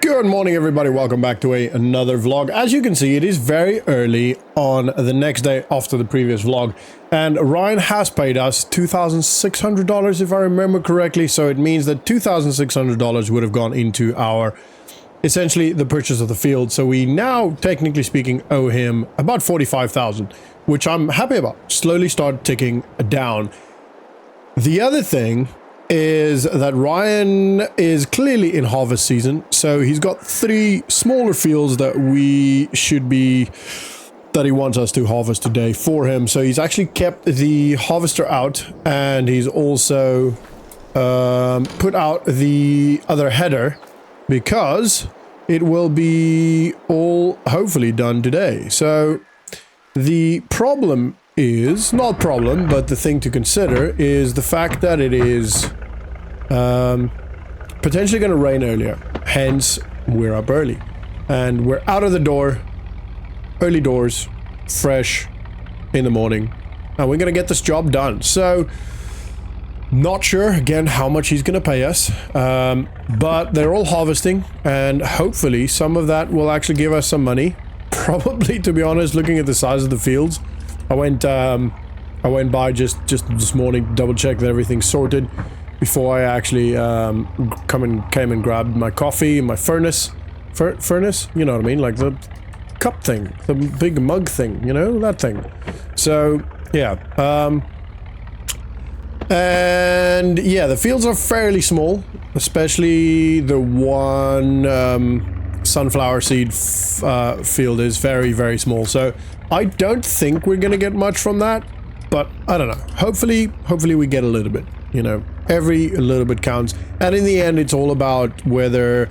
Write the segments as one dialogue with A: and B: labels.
A: Good morning, everybody. Welcome back to another vlog. As you can see, it is very early on the next day after the previous vlog, and Ryan has paid us $2,600 if I remember correctly. So it means that $2,600 would have gone into our, essentially, the purchase of the field. So we now, technically speaking, owe him about $45,000, which I'm happy about. Slowly start ticking down. The other thing is that Ryan is clearly in harvest season, so he's got 3 smaller fields that he wants us to harvest today for him. So he's actually kept the harvester out, and he's also put out the other header because it will be all hopefully done today. So the problem is, not problem, but the thing to consider is the fact that it is potentially going to rain earlier. Hence, we're up early. And we're out of the door, early doors, fresh in the morning. And we're going to get this job done. So, not sure, again, how much he's going to pay us. But they're all harvesting. And hopefully, some of that will actually give us some money. Probably, to be honest, looking at the size of the fields. I went by just this morning to double check that everything's sorted before I actually came and grabbed my coffee and my furnace. Furnace? You know what I mean? Like the cup thing, the big mug thing, you know, that thing. So, yeah. And yeah, the fields are fairly small, especially the one sunflower seed field is very, very small. So I don't think we're gonna get much from that, but I don't know. Hopefully we get a little bit, you know. Every little bit counts, and in the end it's all about whether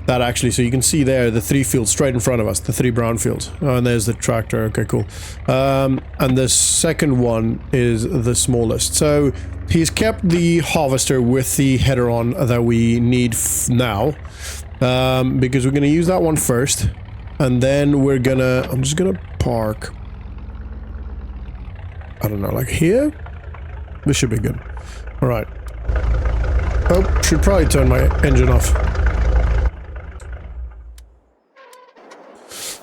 A: that actually, so you can see there the 3 fields straight in front of us, the 3 brown fields. Oh, and there's the tractor. Okay, cool. And the second one is the smallest. So he's kept the harvester with the header on that we need now, because we're gonna use that one first, and then I'm just gonna park, I don't know, like here. This should be good. All right. Oh, should probably turn my engine off.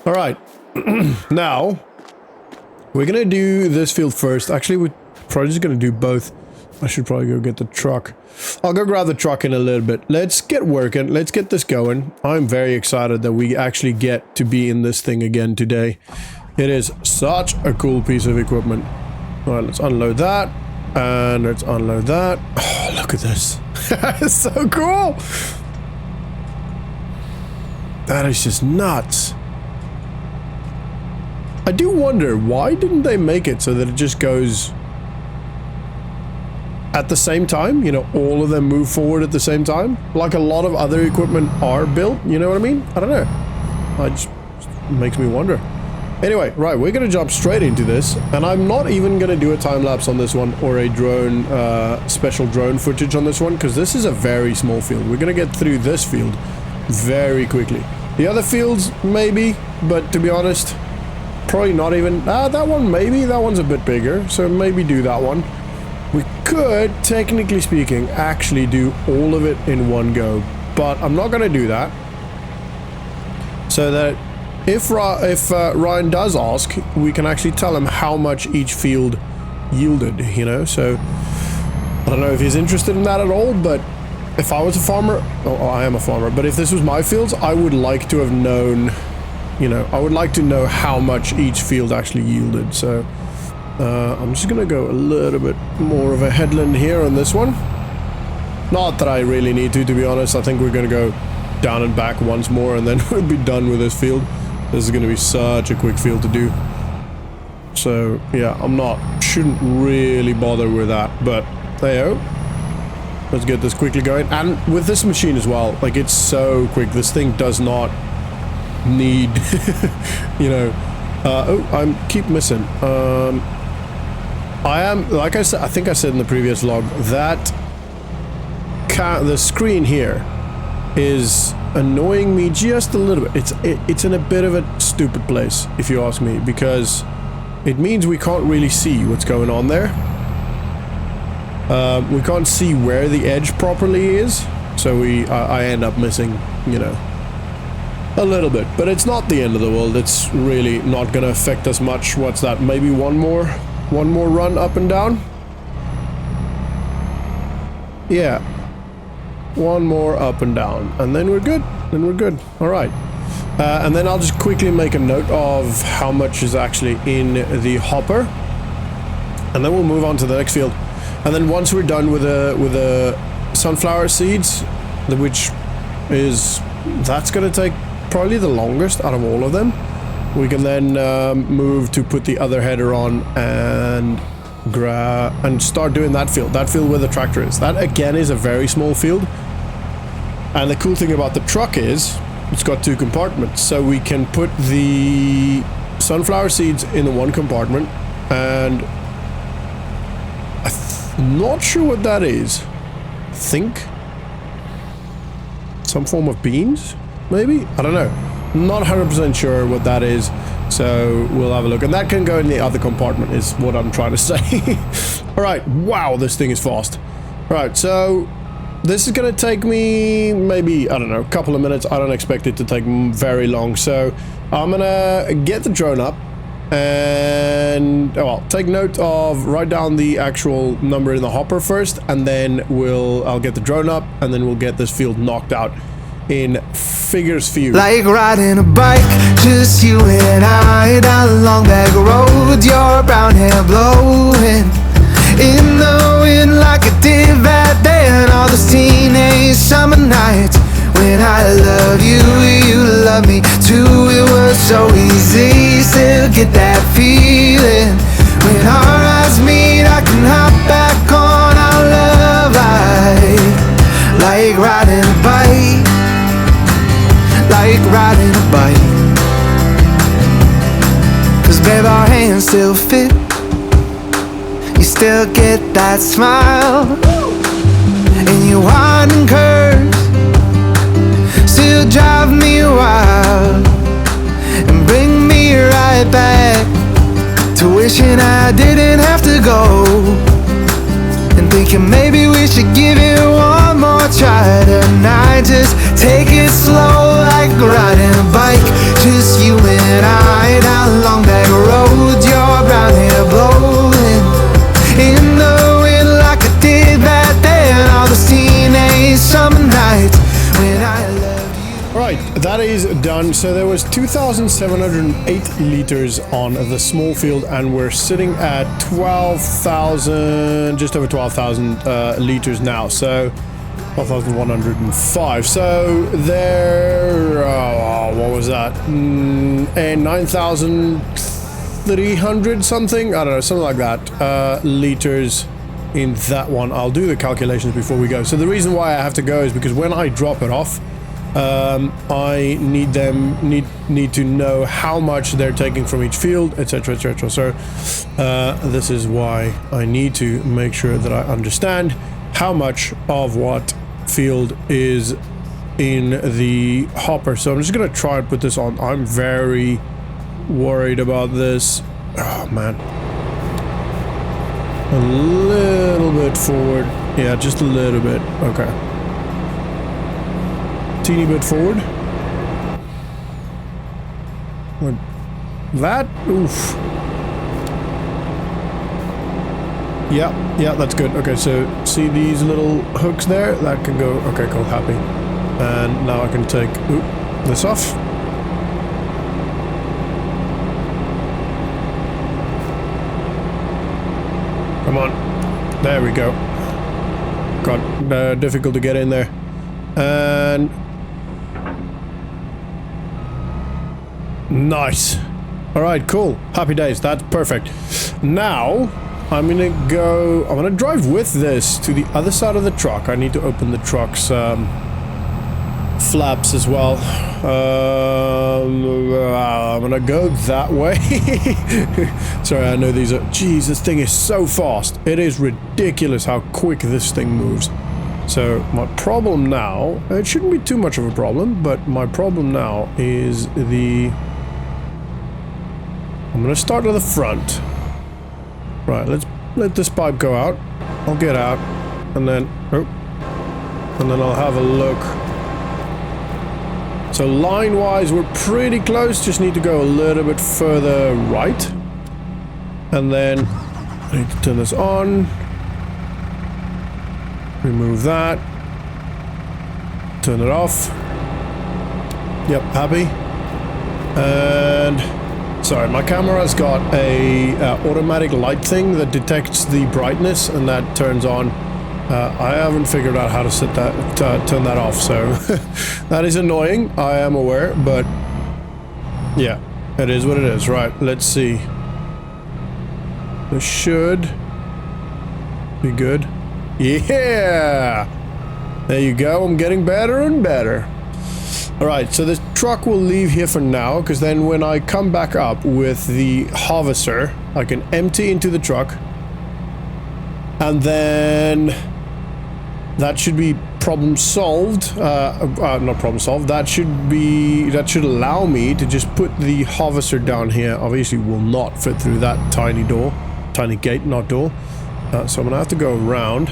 A: All right. Now, we're gonna do this field first. Actually, we're probably just gonna do both. I should probably go get the truck. I'll go grab the truck in a little bit. Let's get working. Let's get this going. I'm very excited that we actually get to be in this thing again today. It is such a cool piece of equipment. All right, let's unload that. And let's unload that. Oh, look at this. It's so cool. That is just nuts. I do wonder, why didn't they make it so that it just goes at the same time? You know, all of them move forward at the same time? Like a lot of other equipment are built, you know what I mean? I don't know. It just makes me wonder. Anyway, right, we're gonna jump straight into this, and I'm not even gonna do a time-lapse on this one or a drone, special drone footage on this one, because this is a very small field. We're gonna get through this field very quickly. The other fields, maybe, but to be honest, probably not even. That one, maybe. That one's a bit bigger, so maybe do that one. We could, technically speaking, actually do all of it in one go, but I'm not gonna do that. So that if Ryan does ask, we can actually tell him how much each field yielded, you know. So I don't know if he's interested in that at all, but if I was a farmer, oh, I am a farmer, but if this was my fields, I would like to have known, you know, I would like to know how much each field actually yielded. So I'm just gonna go a little bit more of a headland here on this one. Not that I really need to be honest. I think we're gonna go down and back once more, and then we'll be done with this field. This is going to be such a quick field to do. So, yeah, shouldn't really bother with that, but there you go. Let's get this quickly going. And with this machine as well, like, it's so quick. This thing does not need, you know, oh, keep missing. I am, like I said, I think I said in the previous vlog, that the screen here is annoying me just a little bit. It's in a bit of a stupid place, if you ask me, because it means we can't really see what's going on there. We can't see where the edge properly is, so I end up missing, you know, A little bit, but it's not the end of the world. It's really not going to affect us much. What's that? Maybe one more run up and down? Yeah. One more up and down. And then we're good. All right. And then I'll just quickly make a note of how much is actually in the hopper. And then we'll move on to the next field. And then once we're done with the sunflower seeds, which is... that's going to take probably the longest out of all of them. We can then move to put the other header on and start doing that field where the tractor is. That again is a very small field, and the cool thing about the truck is it's got 2 compartments, so we can put the sunflower seeds in the one compartment, and I'm not sure what that is. I think some form of beans, maybe? I don't know. Not 100% sure what that is, so we'll have a look. And that can go in the other compartment is what I'm trying to say. Alright, wow, this thing is fast. Alright, so this is going to take me maybe, I don't know, a couple of minutes. I don't expect it to take very long, so I'm going to get the drone up and, well, take note of, write down the actual number in the hopper first, and then I'll get the drone up, and then we'll get this field knocked out in figures for you.
B: Like riding a bike, just you and I, down a long back road, your brown hair blowing in the wind like it did that day, and all those teenage summer nights when I love you, you love me too. It was so easy, still get that feeling when our eyes meet. I can hop back on our love like riding a bike, like riding a bike. Cause babe, our hands still fit, you still get that smile, and your winding curves still drive me wild and bring me right back to wishing I didn't have to go, and thinking maybe we should give it one more try tonight. Just take it slow like riding a bike, just you and I, down a long back road, your brown hair blowing in the wind like I did that day, and all those teenage summer nights when I loved you.
A: Right, that is done. So there was 2,708 liters on the small field, and we're sitting at 12,000, just over 12,000 liters now. So 12,105. So there, what was that? And 9,300 something? I don't know, something like that. Liters in that one. I'll do the calculations before we go. So the reason why I have to go is because when I drop it off, I need to know how much they're taking from each field, etc, etc. So this is why I need to make sure that I understand how much of what field is in the hopper. So I'm just gonna try and put this on. I'm very worried about this. Oh man, a little bit forward. Yeah, just a little bit. Okay, teeny bit forward. Like that. Oof. Yeah, that's good. Okay, so see these little hooks there? That can go. Okay, cool, happy. And now I can take this off. Come on. There we go. Got difficult to get in there. And nice. All right, cool. Happy days. That's perfect. Now I'm gonna drive with this to the other side of the truck. I need to open the truck's flaps as well. I'm gonna go that way. Sorry, I know these are... Jeez, this thing is so fast. It is ridiculous how quick this thing moves. So my problem now, it shouldn't be too much of a problem, but my problem now is the... I'm gonna start at the front. Right, let's let this pipe go out. I'll get out, and then I'll have a look. So line-wise, we're pretty close. Just need to go a little bit further right. And then I need to turn this on. Remove that. Turn it off. Yep, happy. And sorry, my camera's got a automatic light thing that detects the brightness and that turns on. I haven't figured out how to set that, turn that off, so that is annoying. I am aware, but yeah, it is what it is. Right, let's see. This should be good. Yeah! There you go. I'm getting better and better. Alright, so this truck will leave here for now, because then when I come back up with the harvester, I can empty into the truck. And then that should be problem solved. Not problem solved. That should allow me to just put the harvester down here. Obviously will not fit through that tiny door. Tiny gate, not door. So I'm gonna have to go around.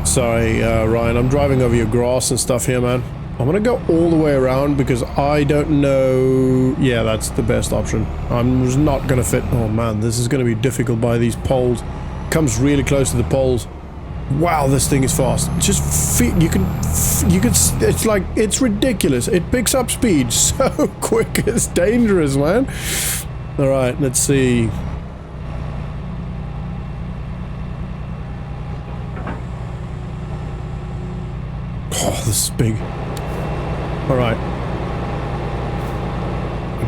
A: Sorry, Ryan, I'm driving over your grass and stuff here, man. I'm gonna go all the way around because I don't know... Yeah, that's the best option. I'm just not gonna fit... Oh man, this is gonna be difficult by these poles. Comes really close to the poles. Wow, this thing is fast. Just feel... You can... It's like... It's ridiculous. It picks up speed so quick. It's dangerous, man. Alright, let's see... Oh, this is big. Alright.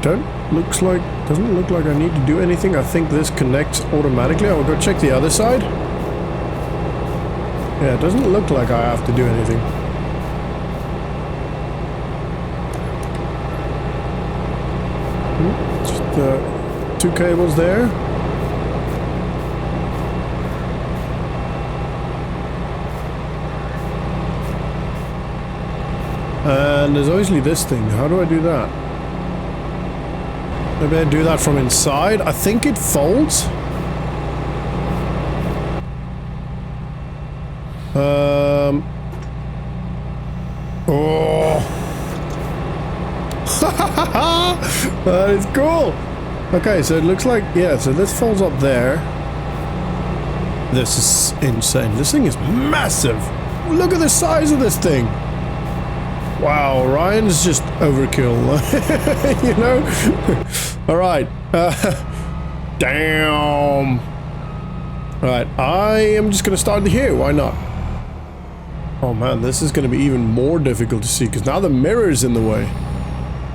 A: Doesn't look like I need to do anything. I think this connects automatically. I'll go check the other side. Yeah, it doesn't look like I have to do anything. Just 2 cables there. And there's obviously this thing. How do I do that? Maybe I do that from inside. I think it folds. Oh. That is cool. Okay, so it looks like... Yeah, so this folds up there. This is insane. This thing is massive. Look at the size of this thing. Wow, Ryan's just overkill, you know? Alright, damn. Alright, I am just gonna start here, why not? Oh man, this is gonna be even more difficult to see, because now the mirror's in the way.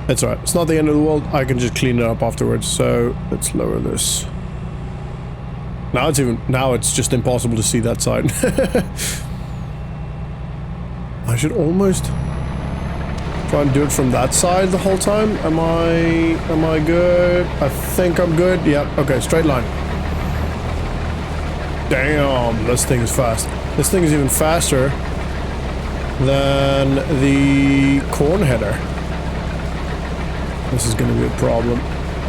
A: That's alright, it's not the end of the world, I can just clean it up afterwards, so let's lower this. Now it's just impossible to see that side. I should almost... try and do it from that side the whole time. Am I good? I think I'm good. Yep. Okay, straight line. Damn, this thing is fast. This thing is even faster than the corn header. This is going to be a problem.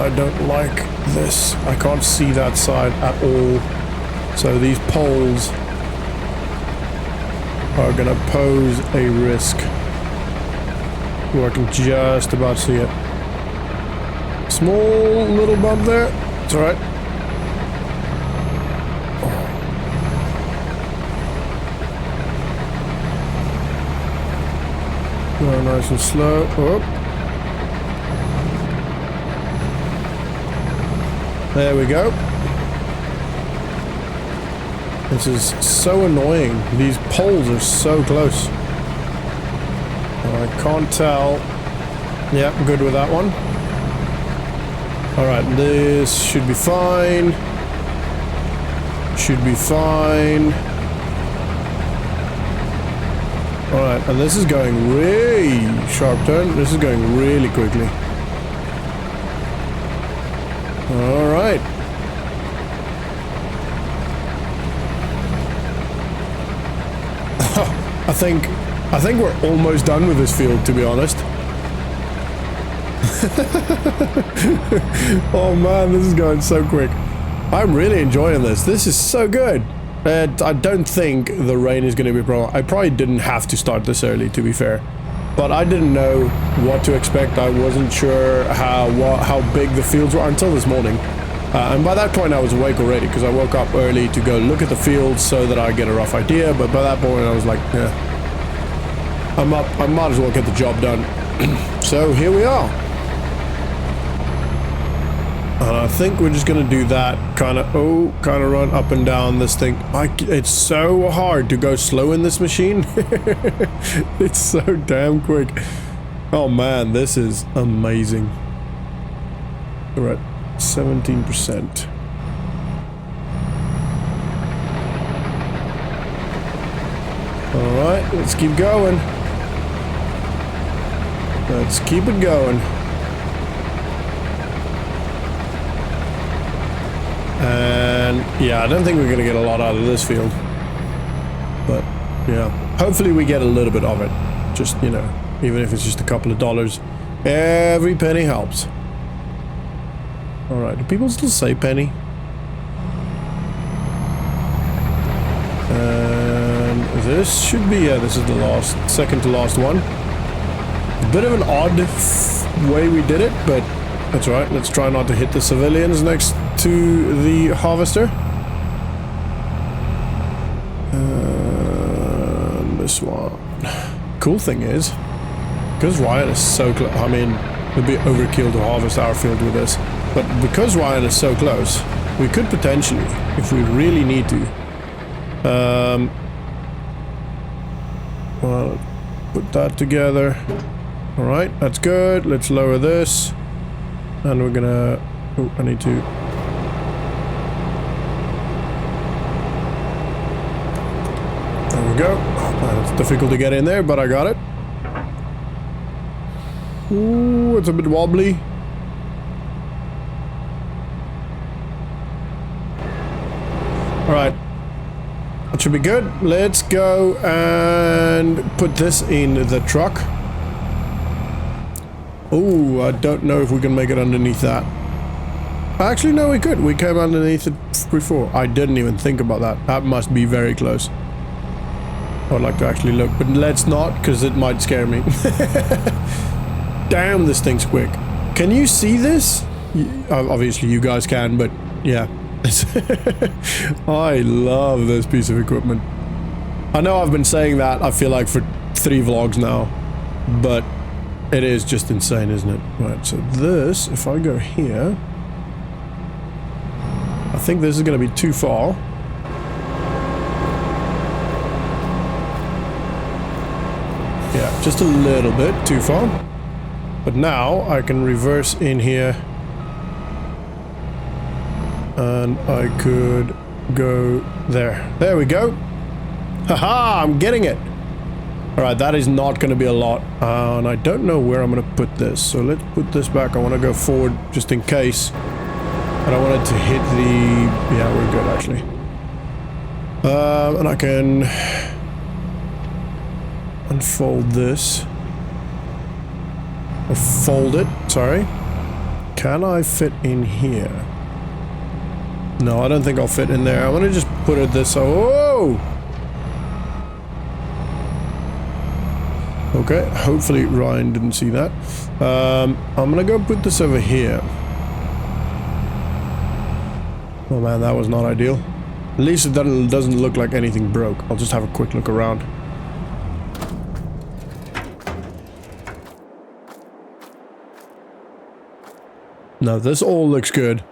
A: I don't like this. I can't see that side at all. So these poles are going to pose a risk. I can just about see it. Small little bump there. It's alright. Go nice and slow. Oh. There we go. This is so annoying. These poles are so close. I can't tell. Yeah, I'm good with that one. Alright, this should be fine. Should be fine. Alright, and this is going really sharp turn. This is going really quickly. Alright. I think we're almost done with this field, to be honest. Oh man, this is going so quick. I'm really enjoying this. This is so good. I don't think the rain is going to be a problem. I probably didn't have to start this early, to be fair. but I didn't know what to expect. I wasn't sure how big the fields were until this morning. And by that point I was awake already because I woke up early to go look at the fields so that I get a rough idea, but by that point I was like, yeah, I'm up, I might as well get the job done. So here we are. And I think we're just gonna do that, kind of run up and down this thing. It's so hard to go slow in this machine. It's so damn quick. Oh man, this is amazing. We're at 17%. All right, let's keep going. Let's keep it going. And yeah, I don't think we're gonna get a lot out of this field, but yeah, hopefully we get a little bit of it. Just, you know, even if it's just a couple of dollars, every penny helps. All right, do people still say penny? And this should be, yeah, this is the second to last one. A bit of an odd way we did it, but that's right. Let's try not to hit the civilians next to the harvester. And this one. Cool thing is, because Ryan is so close, I mean, it would be overkill to harvest our field with this, but because Ryan is so close, we could potentially, if we really need to, well, put that together. All right, that's good. Let's lower this. And we're gonna, oh, I need to. There we go. Oh, it's difficult to get in there, but I got it. Ooh, it's a bit wobbly. All right, that should be good. Let's go and put this in the truck. Oh, I don't know if we can make it underneath that. Actually, no, we could. We came underneath it before. I didn't even think about that. That must be very close. I would like to actually look, but let's not, because it might scare me. Damn, this thing's quick. Can you see this? Obviously, you guys can, but yeah. I love this piece of equipment. I know I've been saying that, I feel like, for 3 vlogs now, but it is just insane, isn't it? Right, so this, if I go here, I think this is going to be too far. Yeah, just a little bit too far. But now I can reverse in here. And I could go there. There we go. Haha, I'm getting it. Alright, that is not going to be a lot. And I don't know where I'm going to put this. So let's put this back. I want to go forward just in case. I don't want it to hit the... Yeah, we're good actually. And I can unfold this. Or fold it, sorry. Can I fit in here? No, I don't think I'll fit in there. I want to just put it this... Oh! Okay, hopefully Ryan didn't see that. I'm gonna go put this over here. Oh man, that was not ideal. At least it doesn't look like anything broke. I'll just have a quick look around. No, this all looks good.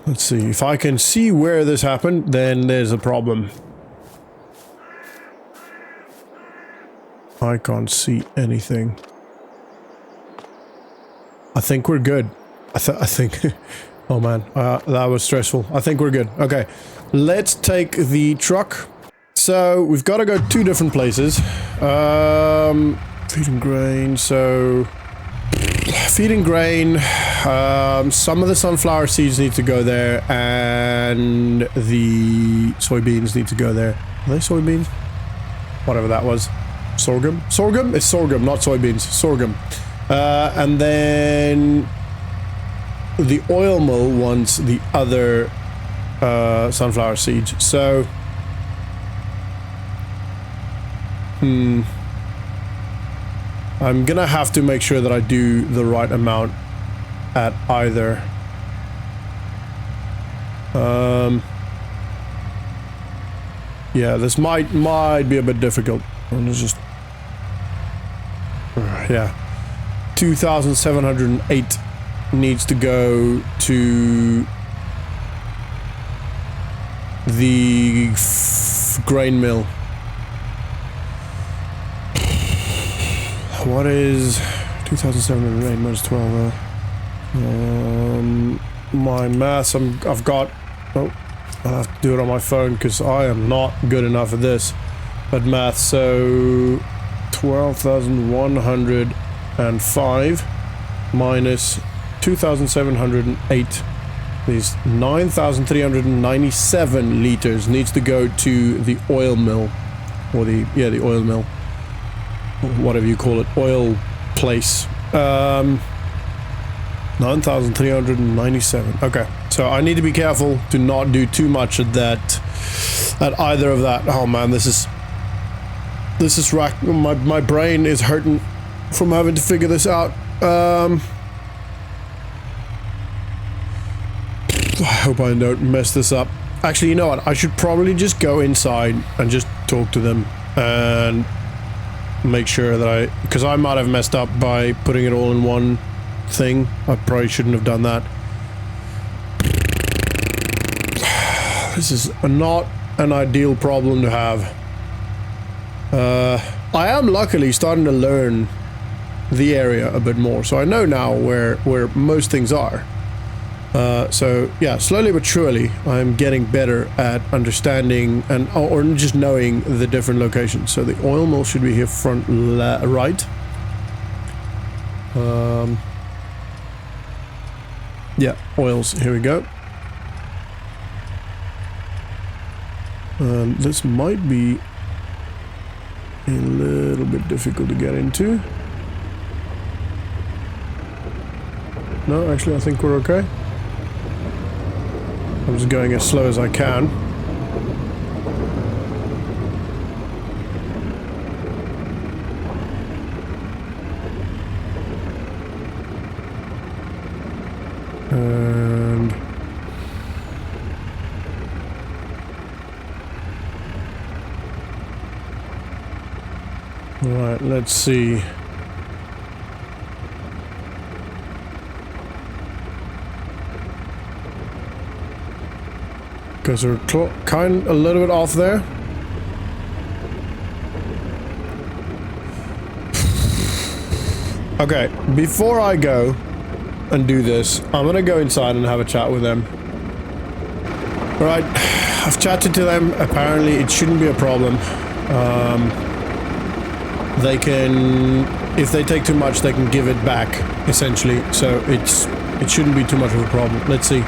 A: Let's see. If I can see where this happened, then there's a problem. I can't see anything. I think we're good. I think... Oh man, that was stressful. I think we're good. Okay, let's take the truck. So, we've got to go 2 different places. Feeding grain, so... Feeding grain. Some of the sunflower seeds need to go there, and the soybeans need to go there. Are they soybeans? Whatever that was. Sorghum? Sorghum? It's sorghum, not soybeans. Sorghum. And then the oil mill wants the other sunflower seeds. So, I'm gonna have to make sure that I do the right amount at either. Yeah, this might be a bit difficult. Let's just, yeah, 2,708 needs to go to the grain mill. What is 2,708 minus 12? My maths, I've got. Oh, I'll have to do it on my phone because I am not good enough at this. At math, so 12,105 minus 2,708 is 9,397 liters needs to go to the oil mill, or the oil mill, whatever you call it, oil place. 9,397. Okay, so I need to be careful to not do too much at either of that. Oh man, this is my brain is hurting from having to figure this out. I hope I don't mess this up. Actually, you know what? I should probably just go inside and just talk to them and make sure that because I might have messed up by putting it all in one thing. I probably shouldn't have done that. This is not an ideal problem to have. I am luckily starting to learn the area a bit more, so I know now where most things are. So yeah, slowly but surely I'm getting better at understanding or just knowing the different locations. So the oil mill should be here front right. Yeah, oils, here we go. This might be a little bit difficult to get into. No, actually I think we're okay. I'm just going as slow as I can. And right, let's see. Because we're kind a little bit off there. Okay, before I go and do this, I'm gonna go inside and have a chat with them. Right, I've chatted to them. Apparently it shouldn't be a problem. They can, if they take too much, they can give it back, essentially. So it shouldn't be too much of a problem. Let's see.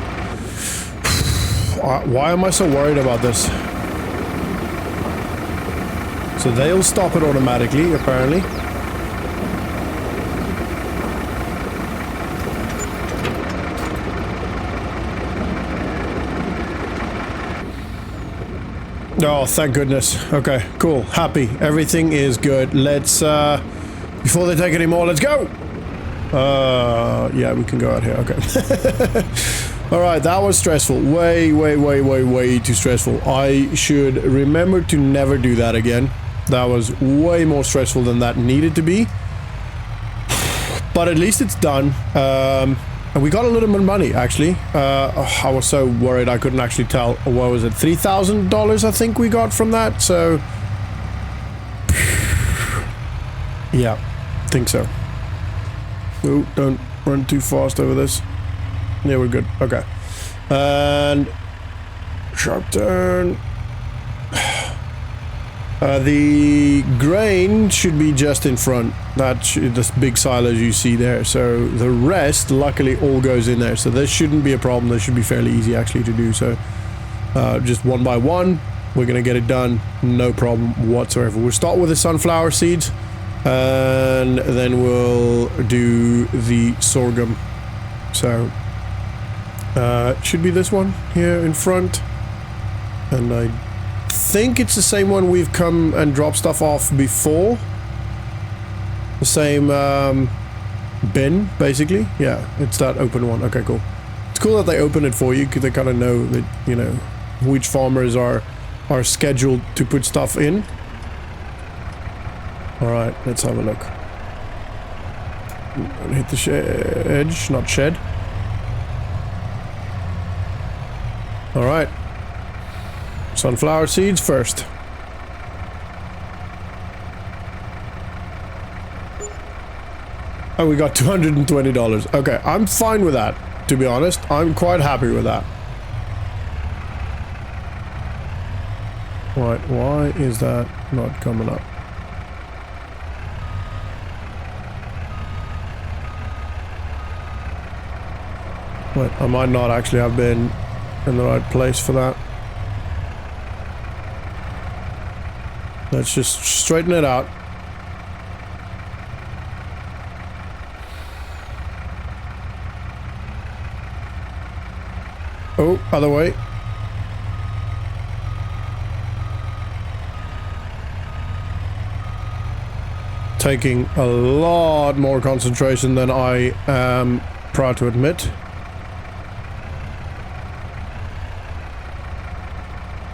A: Why am I so worried about this? So they'll stop it automatically, apparently. Oh, thank goodness. Okay, cool. Happy. Everything is good. Let's, before they take any more, let's go! Yeah, we can go out here. Okay. Alright, that was stressful. Way too stressful. I should remember to never do that again. That was way more stressful than that needed to be. But at least it's done. And we got a little bit of money, actually. I was so worried I couldn't actually tell. What was it? $3,000 I think we got from that, so... yeah, think so. Oh, don't run too fast over this. Yeah, we're good. Okay. And... sharp turn. The grain should be just in front. This big silos you see there. So the rest, luckily, all goes in there. So this shouldn't be a problem. This should be fairly easy, actually, to do. So just one by one, we're going to get it done. No problem whatsoever. We'll start with the sunflower seeds. And then we'll do the sorghum. So it should be this one here in front. And I think it's the same one we've come and dropped stuff off before. The same bin, basically. Yeah, it's that open one. Okay, cool. It's cool that they open it for you because they kind of know that, you know, which farmers are scheduled to put stuff in. All right, let's have a look. Hit the edge, not shed. All right. Sunflower seeds first. Oh, we got $220. Okay, I'm fine with that, to be honest. I'm quite happy with that. Right, why is that not coming up? Wait, I might not actually have been in the right place for that. Let's just straighten it out. Oh, other way. Taking a lot more concentration than I am proud to admit.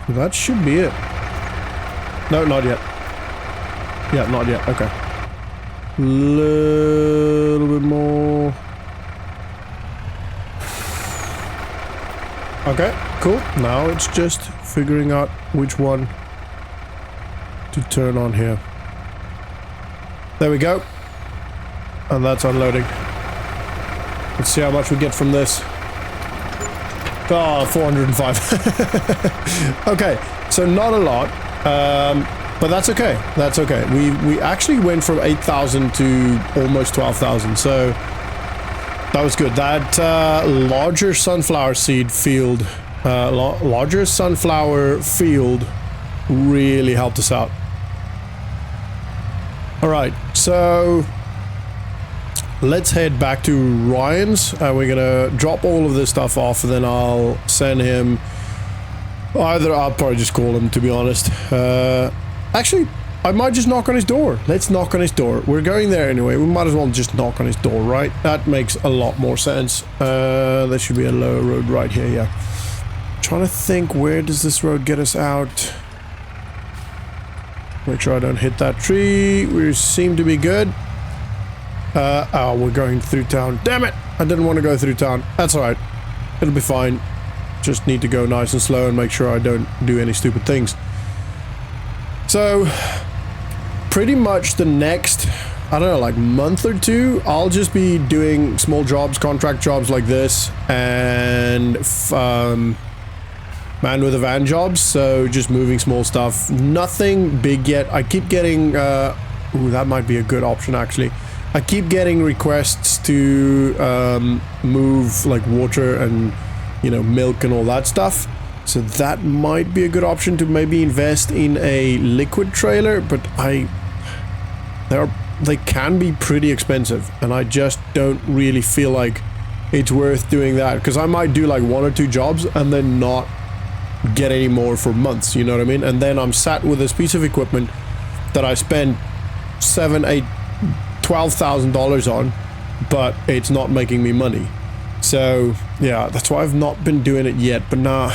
A: That should be it. No, not yet. Yeah, not yet. Okay. Little bit more. Okay, cool. Now it's just figuring out which one to turn on here. There we go. And that's unloading. Let's see how much we get from this. Oh, 405. Okay, so not a lot, but that's okay. That's okay. We actually went from 8,000 to almost 12,000, so that was good. That larger sunflower seed field, larger sunflower field really helped us out. All right, so let's head back to Ryan's. We're gonna drop all of this stuff off, and then I'll send him. I'll probably just call him, to be honest. Actually, I might just knock on his door. Let's knock on his door. We're going there anyway. We might as well just knock on his door, right? That makes a lot more sense. There should be a lower road right here, yeah. Trying to think, where does this road get us out? Make sure I don't hit that tree. We seem to be good. Oh, we're going through town. Damn it! I didn't want to go through town. That's alright. It'll be fine. Just need to go nice and slow and make sure I don't do any stupid things. So, pretty much the next, I don't know, like month or two, I'll just be doing small jobs, contract jobs like this, and man with a van jobs. So just moving small stuff. Nothing big yet. I keep getting, ooh, that might be a good option actually. I keep getting requests to move like water and, you know, milk and all that stuff. So that might be a good option to maybe invest in a liquid trailer, but they can be pretty expensive, and I just don't really feel like it's worth doing that, because I might do like 1 or 2 jobs and then not get any more for months, you know what I mean? And then I'm sat with this piece of equipment that I spent $12,000 on, but it's not making me money. So yeah, that's why I've not been doing it yet. But now,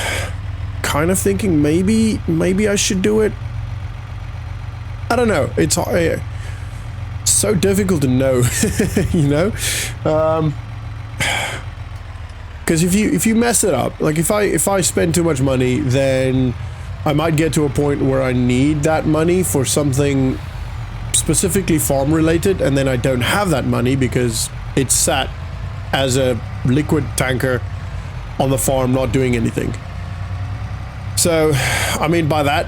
A: kind of thinking maybe I should do it. I don't know. It's so difficult to know, you know. Because if you mess it up, like if I spend too much money, then I might get to a point where I need that money for something specifically farm related, and then I don't have that money because it's sat as a liquid tanker on the farm not doing anything. So, I mean, by that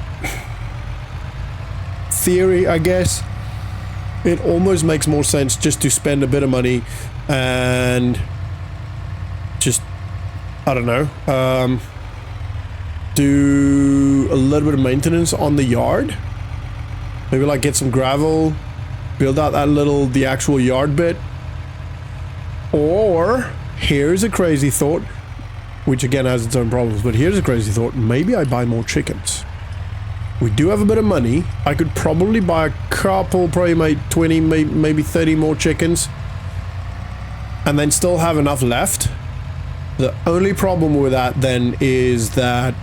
A: theory, I guess, it almost makes more sense just to spend a bit of money and just, I don't know, do a little bit of maintenance on the yard. Maybe like get some gravel, build out the actual yard bit. Or, here's a crazy thought, which again has its own problems, but here's a crazy thought. Maybe I buy more chickens. We do have a bit of money. I could probably buy a couple, probably make 20, maybe 30 more chickens, and then still have enough left. The only problem with that then is that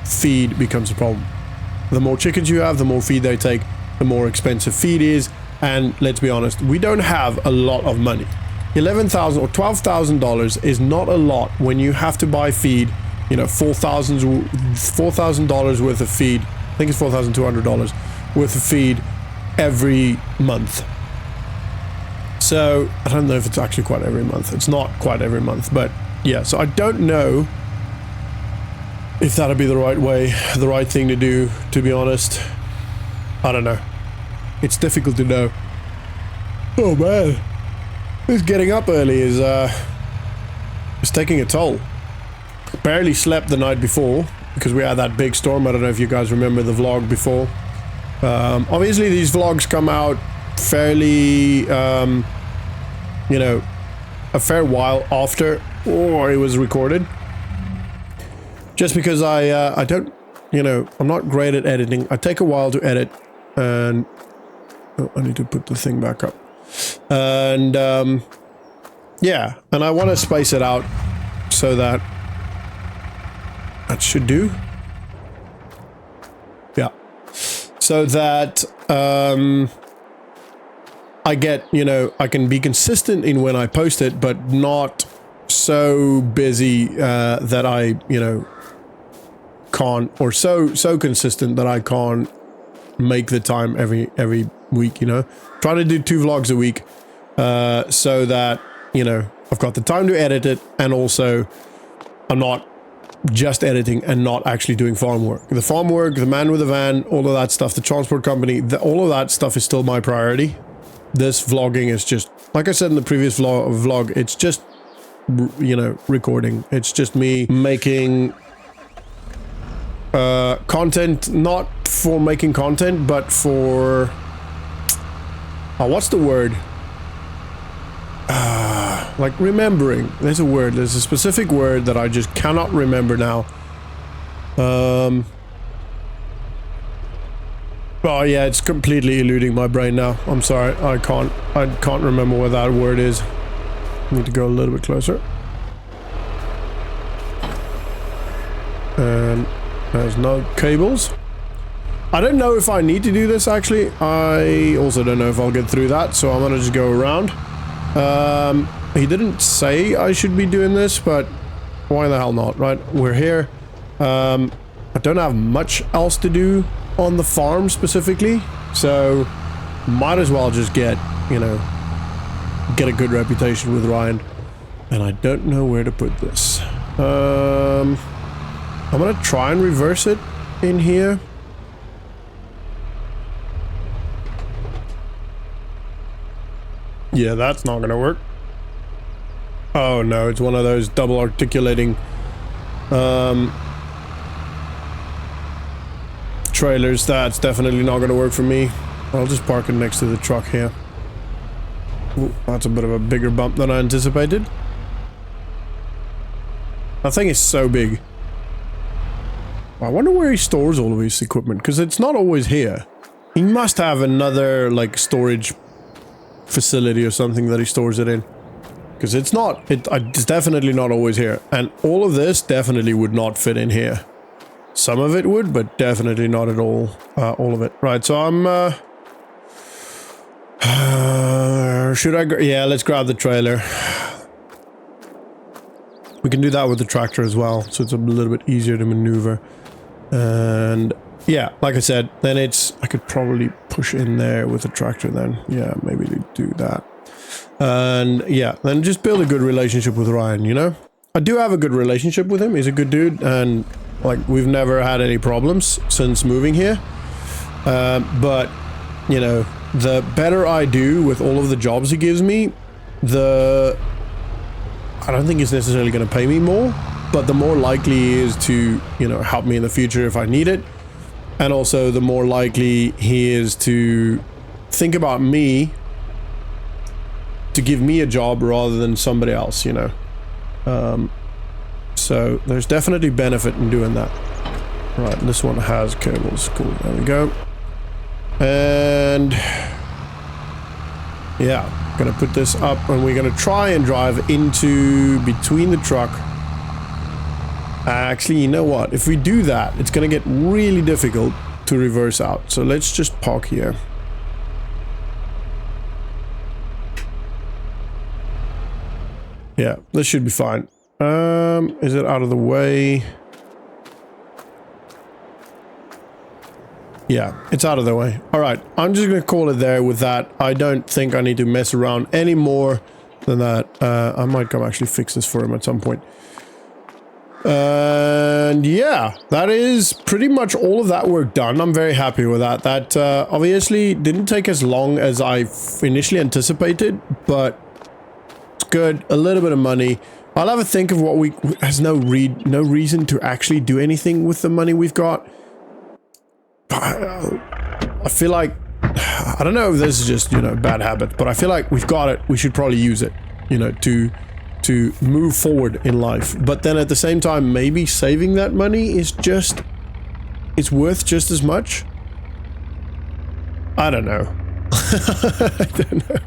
A: feed becomes a problem. The more chickens you have, the more feed they take, the more expensive feed is. And let's be honest, we don't have a lot of money. $11,000 or $12,000 is not a lot when you have to buy feed, you know, $4,000 worth of feed. I think it's $4,200 worth of feed every month. So I don't know if it's actually quite every month. It's not quite every month, but yeah, so I don't know if that'd be the right way, the right thing to do, to be honest. I don't know. It's difficult to know. Oh man. This getting up early is taking a toll. Barely slept the night before because we had that big storm. I don't know if you guys remember the vlog before. Obviously these vlogs come out fairly, you know, a fair while after it was recorded. Just because I don't, you know, I'm not great at editing. I take a while to edit, and oh, I need to put the thing back up. And yeah, and I want to space it out so that should do. Yeah, so that I get, you know, I can be consistent in when I post it, but not so busy that I, you know, can't, or so consistent that I can't make the time every week, you know. Trying to do 2 vlogs a week so that, you know, I've got the time to edit it, and also I'm not just editing and not actually doing farm work. The farm work, the man with the van, all of that stuff, the transport company, all of that stuff is still my priority. This vlogging is just, like I said in the previous vlog, it's just, you know, recording. It's just me making content, not for making content, but for what's the word, like remembering. There's a word, there's a specific word that I just cannot remember now. Oh yeah, it's completely eluding my brain now. I'm sorry, I can't remember what that word is. Need to go a little bit closer. And there's no cables. I don't know if I need to do this, actually. I also don't know if I'll get through that, so I'm gonna just go around. He didn't say I should be doing this, but why the hell not, right? We're here. I don't have much else to do on the farm specifically, so might as well just get, you know, get a good reputation with Ryan. And I don't know where to put this. I'm gonna try and reverse it in here. Yeah, that's not gonna work. Oh no, it's one of those double articulating trailers. That's definitely not gonna work for me. I'll just park it next to the truck here. Ooh, that's a bit of a bigger bump than I anticipated. That thing is so big. I wonder where he stores all of his equipment, because it's not always here. He must have another, like, storage facility or something that he stores it in. Because it's not, it's definitely not always here. And all of this definitely would not fit in here. Some of it would, but definitely not at all of it. Right, so I'm, should I, yeah, let's grab the trailer. We can do that with the tractor as well, so it's a little bit easier to maneuver. And yeah, like I said, then it's, I could probably push in there with the tractor then. Yeah, maybe do that. And yeah, then just build a good relationship with Ryan, you know? I do have a good relationship with him. He's a good dude, and like, we've never had any problems since moving here. But, you know, the better I do with all of the jobs he gives me, I don't think he's necessarily going to pay me more, but the more likely he is to, you know, help me in the future if I need it. And also the more likely he is to think about me to give me a job rather than somebody else, you know. So there's definitely benefit in doing that. Right, this one has cables. Cool, there we go. And yeah, gonna put this up and we're gonna try and drive into between the truck. Actually, you know what? If we do that, it's gonna get really difficult to reverse out. So let's just park here. Yeah, this should be fine. Is it out of the way? Yeah, it's out of the way. All right, I'm just gonna call it there with that. I don't think I need to mess around any more than that. I might come actually fix this for him at some point. And yeah, that is pretty much all of that work done. I'm very happy with that. That obviously didn't take as long as I initially anticipated, but it's good. A little bit of money. I'll have a think of what we... There's no reason to actually do anything with the money we've got. I feel like... I don't know if this is just, you know, bad habit, but I feel like we've got it. We should probably use it, you know, to move forward in life. But then at the same time, maybe saving that money is just... It's worth just as much? I don't know. I don't know.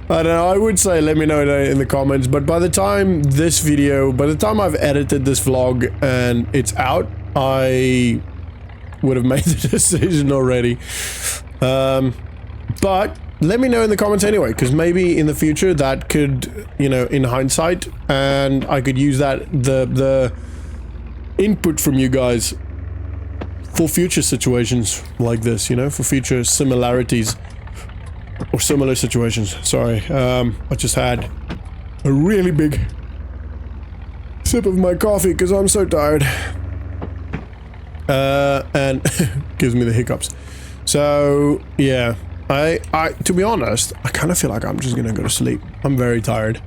A: I don't know. I would say let me know in the comments, but by the time I've edited this vlog and it's out, I would have made the decision already. But let me know in the comments anyway, because maybe in the future that could, you know, in hindsight, and I could use that, the input from you guys for future situations like this, you know, for future similarities or similar situations. Sorry, I just had a really big sip of my coffee because I'm so tired. And gives me the hiccups. So, yeah, I to be honest, I kind of feel like I'm just gonna go to sleep. I'm very tired.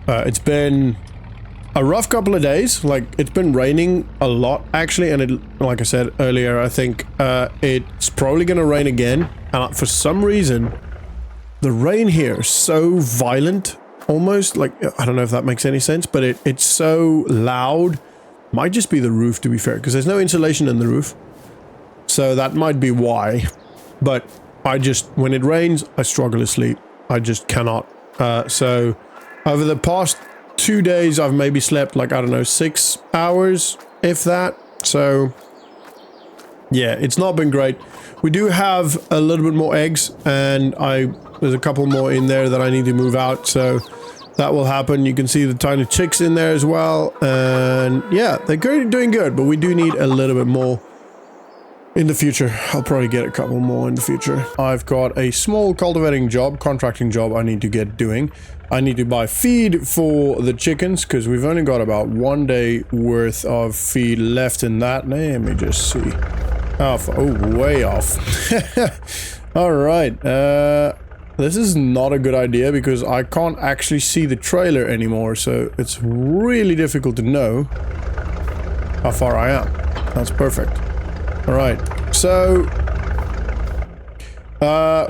A: It's been a rough couple of days. Like, it's been raining a lot actually, and it, like I said earlier, I think it's probably gonna rain again. And for some reason, the rain here is so violent, almost like, I don't know if that makes any sense, but it's so loud. Might just be the roof, to be fair, because there's no insulation in the roof, so that might be why. But I just, when it rains, I struggle to sleep. I just cannot. So over the past 2 days, I've maybe slept like, I don't know, 6 hours, if that. So yeah, it's not been great. We do have a little bit more eggs, and there's a couple more in there that I need to move out, so that will happen. You can see the tiny chicks in there as well, and yeah, they're doing good, but we do need a little bit more in the future. I'll probably get a couple more in the future. I've got a small cultivating job, contracting job I need to get doing. I need to buy feed for the chickens, because we've only got about 1 day worth of feed left in that. Let me just see. Oh, way off. All right. This is not a good idea because I can't actually see the trailer anymore, so it's really difficult to know how far I am. That's perfect. All right. So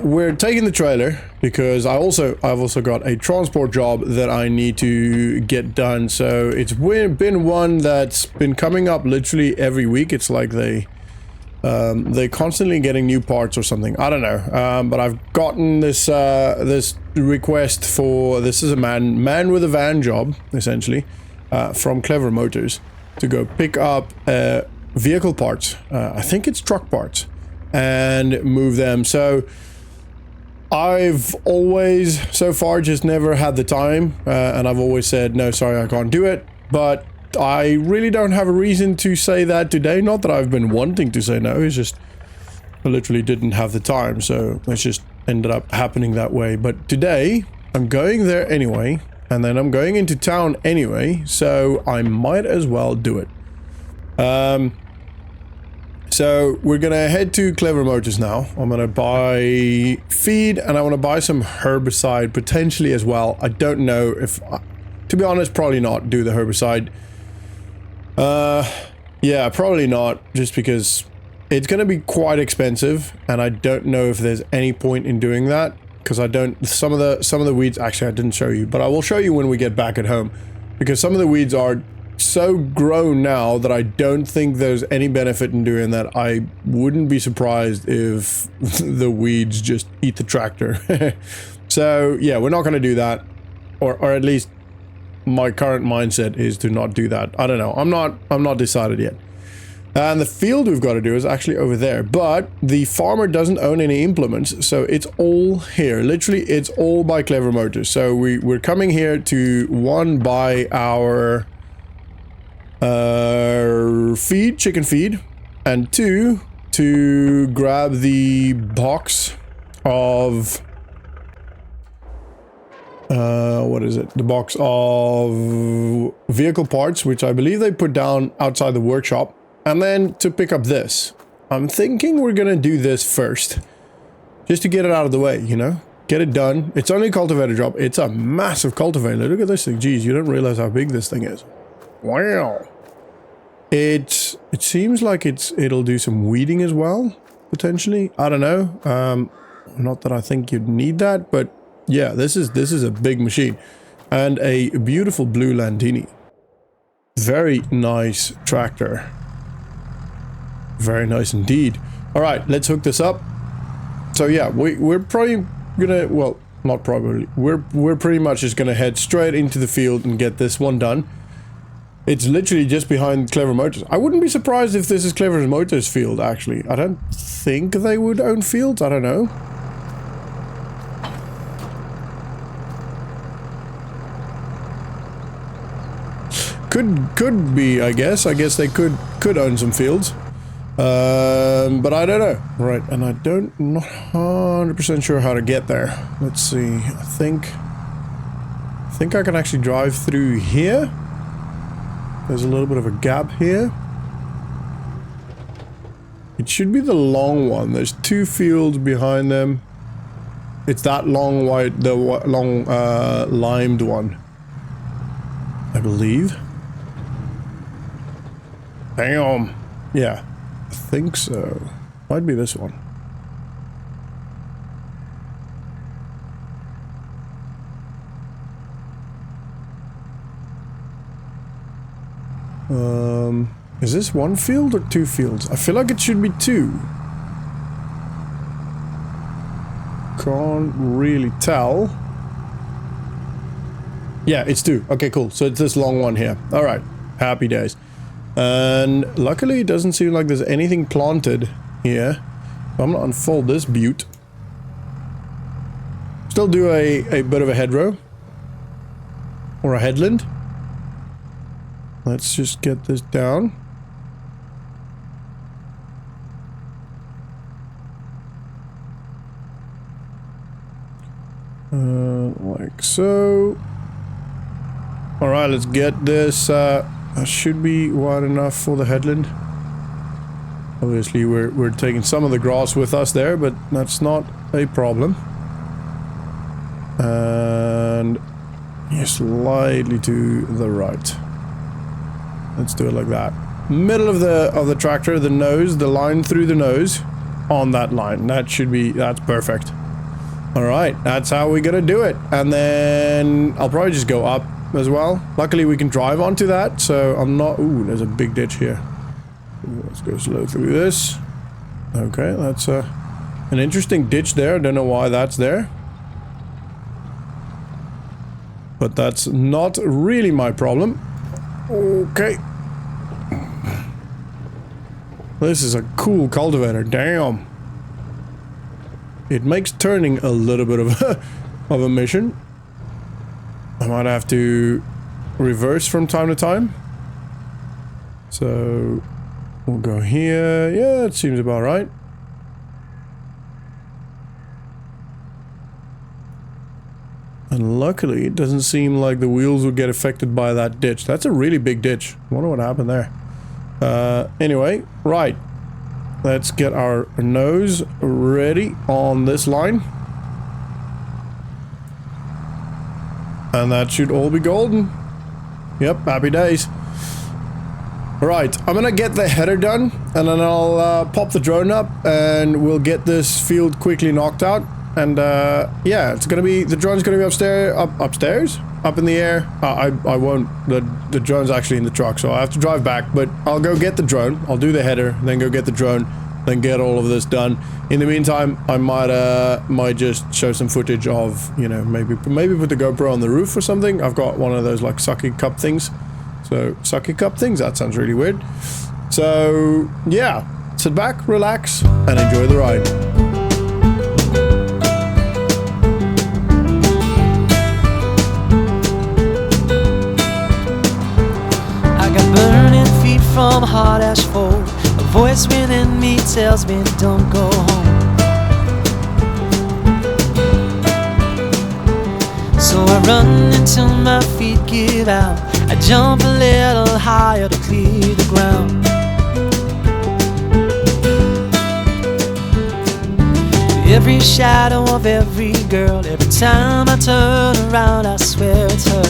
A: we're taking the trailer because I've also got a transport job that I need to get done. So it's been one that's been coming up literally every week. It's like they're constantly getting new parts or something. I don't know. But I've gotten this this request for, this is a man with a van job, essentially, from Clever Motors, to go pick up vehicle parts. I think it's truck parts, and move them. So I've always, so far, just never had the time, and I've always said, no, sorry, I can't do it. But I really don't have a reason to say that today. Not that I've been wanting to say no, it's just I literally didn't have the time, so it's just ended up happening that way. But today, I'm going there anyway, and then I'm going into town anyway, so I might as well do it. So we're gonna head to Clever Motors now. I'm gonna buy feed, and I want to buy some herbicide potentially as well. I don't know if, to be honest, probably not do the herbicide. Yeah, probably not, just because it's gonna be quite expensive, and I don't know if there's any point in doing that, because I don't, some of the weeds, actually I didn't show you, but I will show you when we get back at home, because some of the weeds are so grown now that I don't think there's any benefit in doing that. I wouldn't be surprised if the weeds just eat the tractor. So yeah, we're not going to do that, or at least my current mindset is to not do that. I don't know. I'm not decided yet. And the field we've got to do is actually over there, but the farmer doesn't own any implements, so it's all here. Literally, it's all by Clever Motors. So we're coming here to, one, buy our feed, chicken feed, and two, to grab the box of what is it? The box of vehicle parts, which I believe they put down outside the workshop. And then to pick up this. I'm thinking we're gonna do this first. Just to get it out of the way, you know? Get it done. It's only a cultivator job. It's a massive cultivator. Look at this thing. Jeez, you don't realize how big this thing is. Wow. It seems like it'll do some weeding as well, potentially. I don't know. Not that I think you'd need that, but yeah, this is a big machine. And a beautiful blue Landini. Very nice tractor. Very nice indeed. All right, let's hook this up. So yeah, we're probably gonna, well, not probably. We're pretty much just gonna head straight into the field and get this one done. It's literally just behind Clever Motors. I wouldn't be surprised if this is Clever Motors' field, actually. I don't think they would own fields. I don't know. Could be, I guess. I guess they could own some fields. But I don't know. Right, and I not 100% sure how to get there. Let's see. I think I can actually drive through here. There's a little bit of a gap here. It should be the long one. There's two fields behind them. It's that long white, the long limed one, I believe. Damn. Yeah. I think so. Might be this one. Is this one field or two fields? I feel like it should be two. Can't really tell. Yeah, it's two. Okay, cool. So it's this long one here. All right. Happy days. And luckily it doesn't seem like there's anything planted here. I'm gonna unfold this butte. Still do a bit of a hedgerow. Or a headland. Let's just get this down. Like so. Alright, let's get this should be wide enough for the headland. Obviously we're taking some of the grass with us there, but that's not a problem. And yeah, slightly to the right. Let's do it like that. Middle of the tractor, the nose, the line through the nose on that line. That's perfect. Alright, that's how we're gonna do it. And then I'll probably just go up as well. Luckily we can drive onto that, so I'm not... Ooh, there's a big ditch here. Ooh, let's go slow through this. Okay, that's an interesting ditch there. I don't know why that's there. But that's not really my problem. Okay. This is a cool cultivator, damn. It makes turning a little bit of a mission. I might have to reverse from time to time. So we'll go here. Yeah, it seems about right. And luckily, it doesn't seem like the wheels will get affected by that ditch. That's a really big ditch. I wonder what happened there. Anyway, right. Let's get our nose ready on this line. And that should all be golden. Yep, happy days. Right, I'm gonna get the header done, and then I'll pop the drone up, and we'll get this field quickly knocked out. And yeah, it's gonna be, the drone's gonna be upstairs, up in the air. I won't, the drone's actually in the truck, so I have to drive back, but I'll go get the drone. I'll do the header, then go get the drone, then get all of this done. In the meantime, I might just show some footage of, you know, maybe put the GoPro on the roof or something. I've got one of those like sucky cup things. So sucky cup things, that sounds really weird. So yeah, sit back, relax, and enjoy the ride.
C: I got burning feet from hard asphalt. A voice within me tells me don't go home. So I run until my feet give out. I jump a little higher to clear the ground. Every shadow of every girl, every time I turn around, I swear it's her.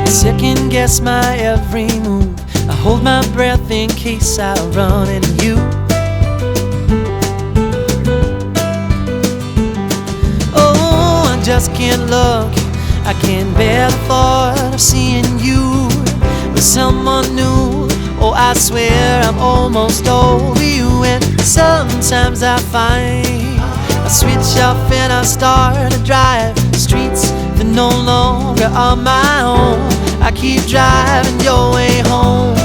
C: Second guess my every move. I hold my breath in case I run into you. Oh, I just can't look. I can't bear the thought of seeing you with someone new. Oh, I swear I'm almost over you. And sometimes I find I switch off and I start to drive streets that no longer are my own. I keep driving your way home.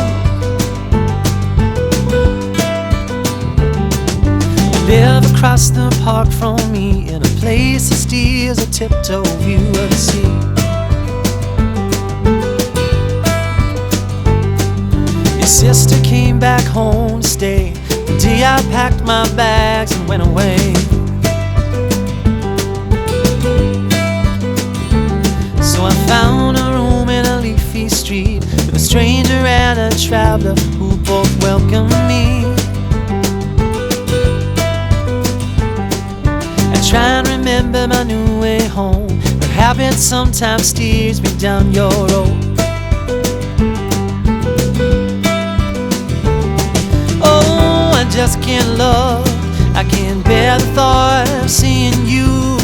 C: You live across the park from me in a place that steers a tiptoe view of the sea. Your sister came back home to stay the day I packed my bags and went away. So I found a room in a leafy street with a stranger and a traveler who both welcomed me. I try and remember my new way home, but habit sometimes steers me down your road. Oh, I just can't love, I can't bear the thought of seeing you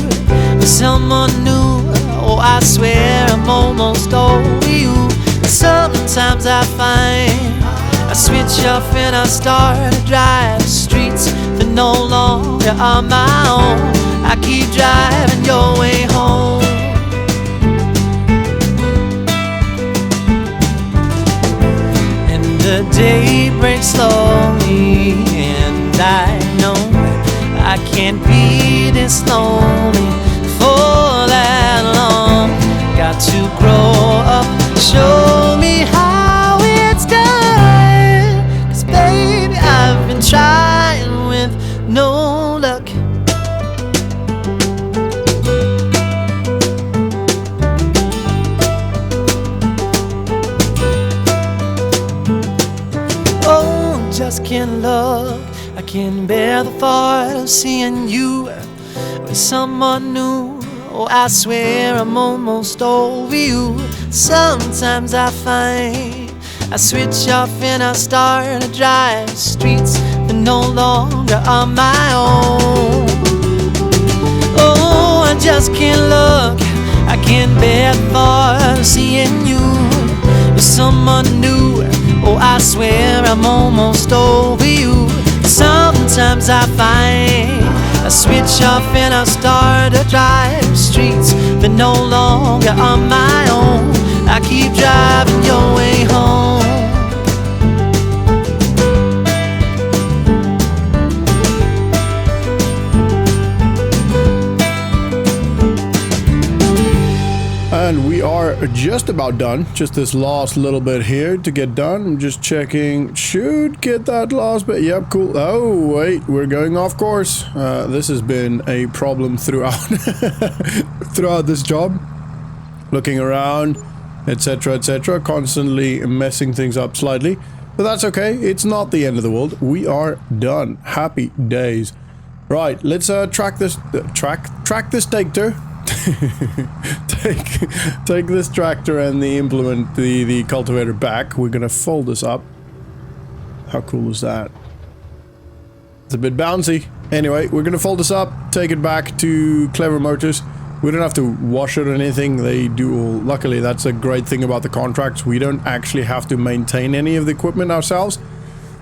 C: with someone new. Oh, I swear I'm almost over you. Sometimes I find I switch off and I start to drive streets that no longer are my own. I keep driving your way home. And the day breaks slowly, and I know I can't be this lonely for that long. Got to grow up, show me how it's done. 'Cause baby, I've been trying with no luck. Oh, just can't look, I can't bear the thought of seeing you with someone new. Oh, I swear I'm almost over you. Sometimes I find I switch off and I start to drive streets that no longer are my own. Oh, I just can't look, I can't bear the thought of seeing you with someone new. Oh, I swear I'm almost over you. Sometimes I find I switch off and I start to drive streets that no longer are my own. I keep driving your way home.
A: And we are just about done. Just this last little bit here to get done. I'm just checking. Should get that last bit. Yep, cool. Oh, wait. We're going off course. This has been a problem throughout throughout this job. Looking around, etc., etc. Constantly messing things up slightly. But that's okay. It's not the end of the world. We are done. Happy days. Right. Let's track this tractor. take this tractor and the implement, the cultivator back. We're gonna fold this up. How cool is that? It's a bit bouncy. Anyway, we're gonna fold this up, take it back to Clever Motors. We don't have to wash it or anything. They do all... Luckily, that's a great thing about the contracts. We don't actually have to maintain any of the equipment ourselves.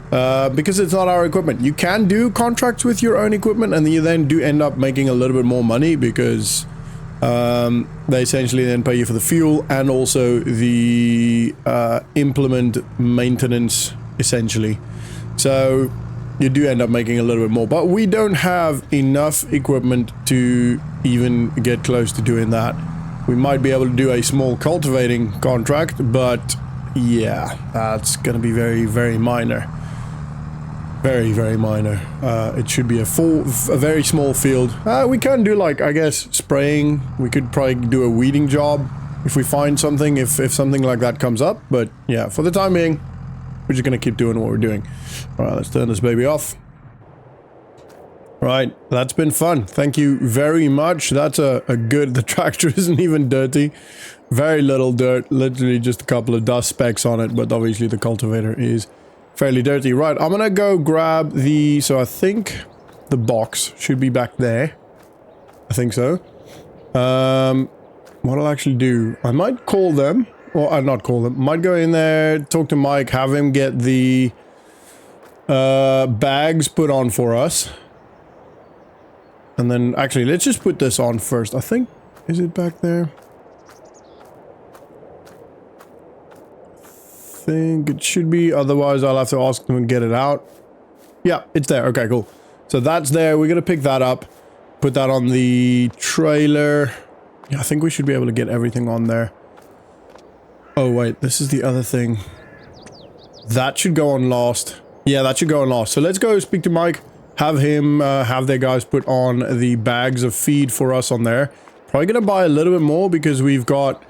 A: Because it's not our equipment. You can do contracts with your own equipment, and you then do end up making a little bit more money because they essentially then pay you for the fuel and also the implement maintenance, essentially. So you do end up making a little bit more, but we don't have enough equipment to even get close to doing that. We might be able to do a small cultivating contract, but yeah, that's gonna be very, very minor. Very, very minor. It should be a very small field. We can do, like, I guess, spraying. We could probably do a weeding job if we find something, if something like that comes up. But yeah, for the time being, we're just gonna keep doing what we're doing. Alright, let's turn this baby off. Right, that's been fun. Thank you very much. That's a good... The tractor isn't even dirty. Very little dirt. Literally just a couple of dust specks on it, but obviously the cultivator is fairly dirty. Right, I'm gonna go grab the... So I think the box should be back there. I think so. What I'll actually do... I might call them. Or I'll not call them. Might go in there, talk to Mike, have him get the bags put on for us. And then, actually, let's just put this on first. I think... Is it back there? I think it should be. Otherwise, I'll have to ask them and get it out. Yeah, it's there. Okay, cool. So that's there. We're going to pick that up. Put that on the trailer. Yeah, I think we should be able to get everything on there. Oh, wait. This is the other thing. That should go on last. Yeah, that should go on last. So let's go speak to Mike. Have him, have their guys put on the bags of feed for us on there. Probably gonna buy a little bit more because we've got,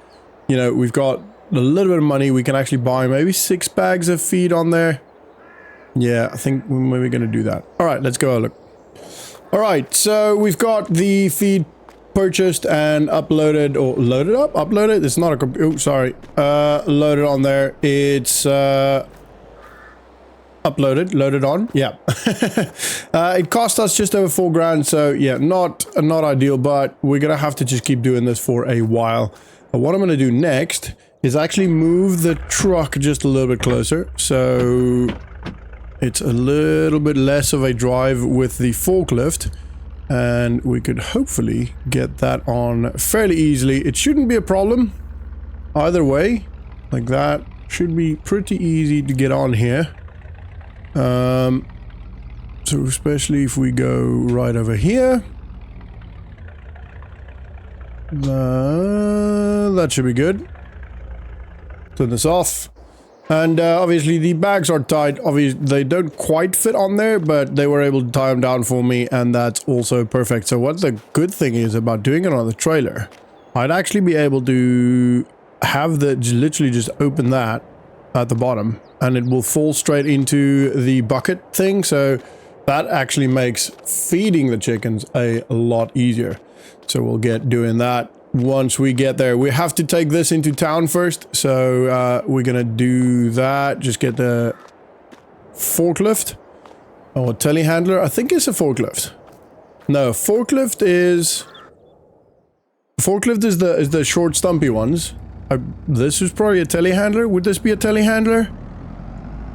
A: you know, we've got a little bit of money. We can actually buy maybe 6 bags of feed on there. Yeah, I think we're maybe gonna do that. All right, let's go have a look. All right, so we've got the feed purchased and uploaded, or loaded up? Uploaded? It's not a computer. Oh, sorry. Loaded on there. It's, uploaded, loaded on, yeah. It cost us just over 4 grand, so yeah, not ideal, but we're gonna have to just keep doing this for a while. What I'm gonna do next is actually move the truck just a little bit closer, so it's a little bit less of a drive with the forklift, and we could hopefully get that on fairly easily. It shouldn't be a problem either way. Like, that should be pretty easy to get on here. So especially if we go right over here, that should be good. Turn this off, and obviously the bags are tight. Obviously they don't quite fit on there, but they were able to tie them down for me, and that's also perfect. So what the good thing is about doing it on the trailer, I'd actually be able to have the literally just open that at the bottom, and it will fall straight into the bucket thing, so that actually makes feeding the chickens a lot easier. So we'll get doing that once we get there. We have to take this into town first, so we're gonna do that. Just get the forklift or telehandler. I think it's a forklift. No, forklift is the short stumpy ones. This is probably a telehandler. Would this be a telehandler?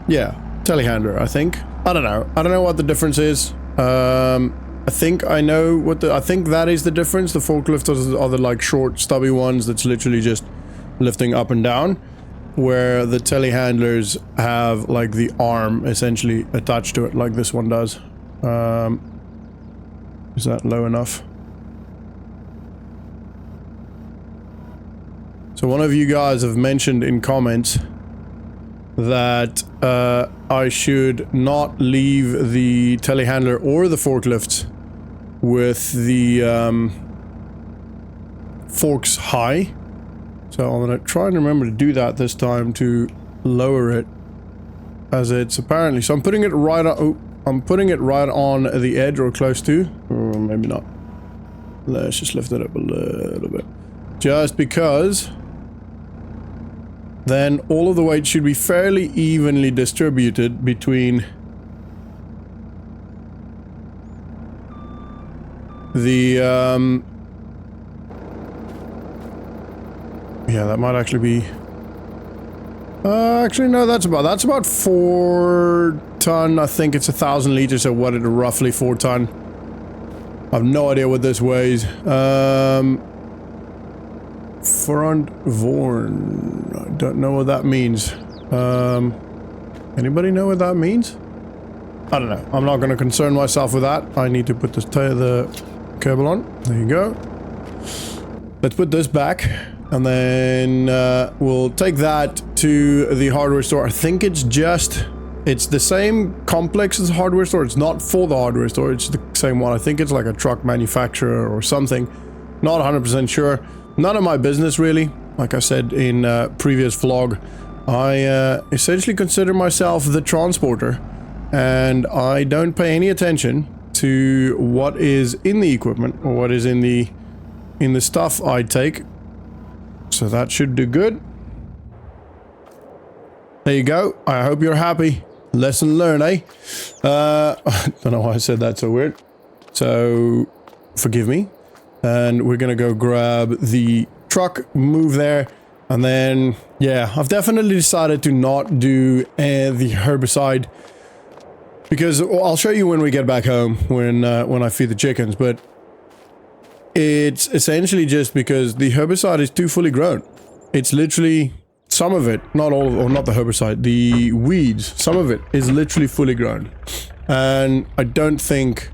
A: Yeah, telehandler, I think. I don't know. I don't know what the difference is. I think I know what I think that is the difference. The forklift are the like short stubby ones that's literally just lifting up and down, where the telehandlers have like the arm essentially attached to it like this one does. Is that low enough? So one of you guys have mentioned in comments that I should not leave the telehandler or the forklifts with the forks high. So I'm gonna try and remember to do that this time to lower it, as it's apparently. So I'm putting it right on. Oh, I'm putting it right on the edge or close to, or maybe not. Let's just lift it up a little bit, just because. Then all of the weight should be fairly evenly distributed between The, yeah, that might actually be... actually, no, that's about 4 ton. I think it's 1,000 liters, so what, roughly 4 ton. I have no idea what this weighs. Front Vorn. I don't know what that means. Anybody know what that means? I don't know. I'm not going to concern myself with that. I need to put the cable on. There you go. Let's put this back. And then we'll take that to the hardware store. I think it's the same complex as the hardware store. It's not for the hardware store. It's the same one. I think it's like a truck manufacturer or something. Not 100% sure. None of my business, really. Like I said in previous vlog, I essentially consider myself the transporter. And I don't pay any attention to what is in the equipment or what is in the stuff I take. So that should do good. There you go. I hope you're happy. Lesson learned, eh? I don't know why I said that so weird. So, forgive me. And we're gonna go grab the truck, move there, and then, yeah, I've definitely decided to not do the herbicide. Because I'll show you when we get back home, when I feed the chickens, but it's essentially just because the herbicide is too fully grown. It's literally, some of it, not all, or not the herbicide, the weeds, some of it is literally fully grown. And I don't think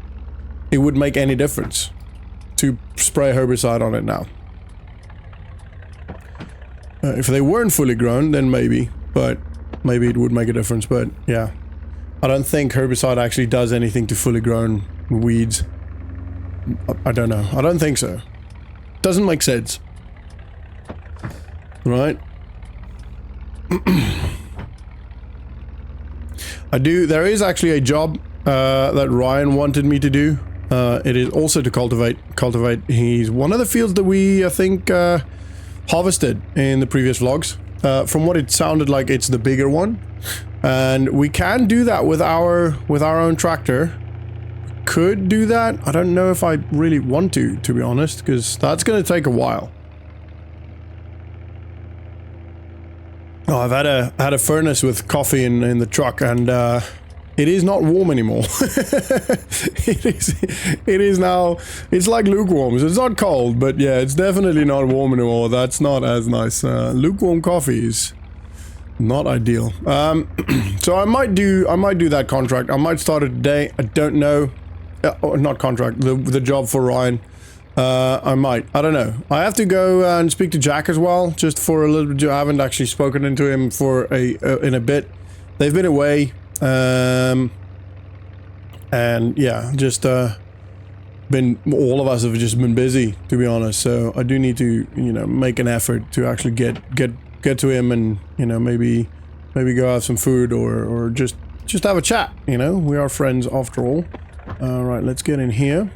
A: it would make any difference to spray herbicide on it now. If they weren't fully grown, then maybe, but maybe it would make a difference, but yeah. I don't think herbicide actually does anything to fully grown weeds. I don't know. I don't think so. Doesn't make sense. Right? There is actually a job that Ryan wanted me to do. It is also to cultivate. He's one of the fields that we, I think, harvested in the previous vlogs. From what it sounded like, it's the bigger one. And we can do that with our own tractor. Could do that. I don't know if I really want to be honest, because that's going to take a while. Oh, I've had a furnace with coffee in the truck, and it is not warm anymore. It is now. It's like lukewarm. So it's not cold, but yeah, it's definitely not warm anymore. That's not as nice. Lukewarm coffee is not ideal. So I might do that contract. I might start it today. I don't know. Not contract. The job for Ryan. I might. I don't know. I have to go and speak to Jack as well, just for a little bit. I haven't actually spoken into him for in a bit. They've been away. And yeah, just all of us have just been busy, to be honest. So I do need to, make an effort to actually get to him, and maybe go have some food or just have a chat. We are friends after all. All right, let's get in here.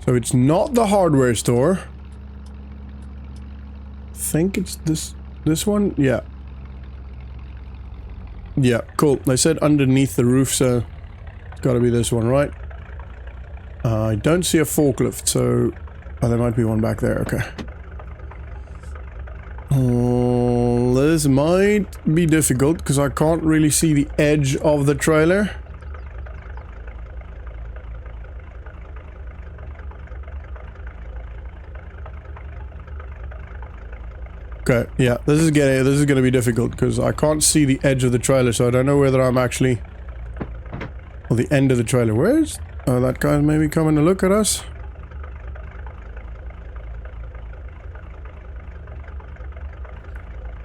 A: So it's not the hardware store. I think it's this one. Yeah. Yeah, cool. They said underneath the roof, so it's got to be this one, right? I don't see a forklift, so there might be one back there. Okay. This might be difficult because I can't really see the edge of the trailer. Okay, yeah, this is gonna be difficult because I can't see the edge of the trailer, so I don't know whether I'm actually... Or the end of the trailer. Where's... Oh, that guy's maybe coming to look at us.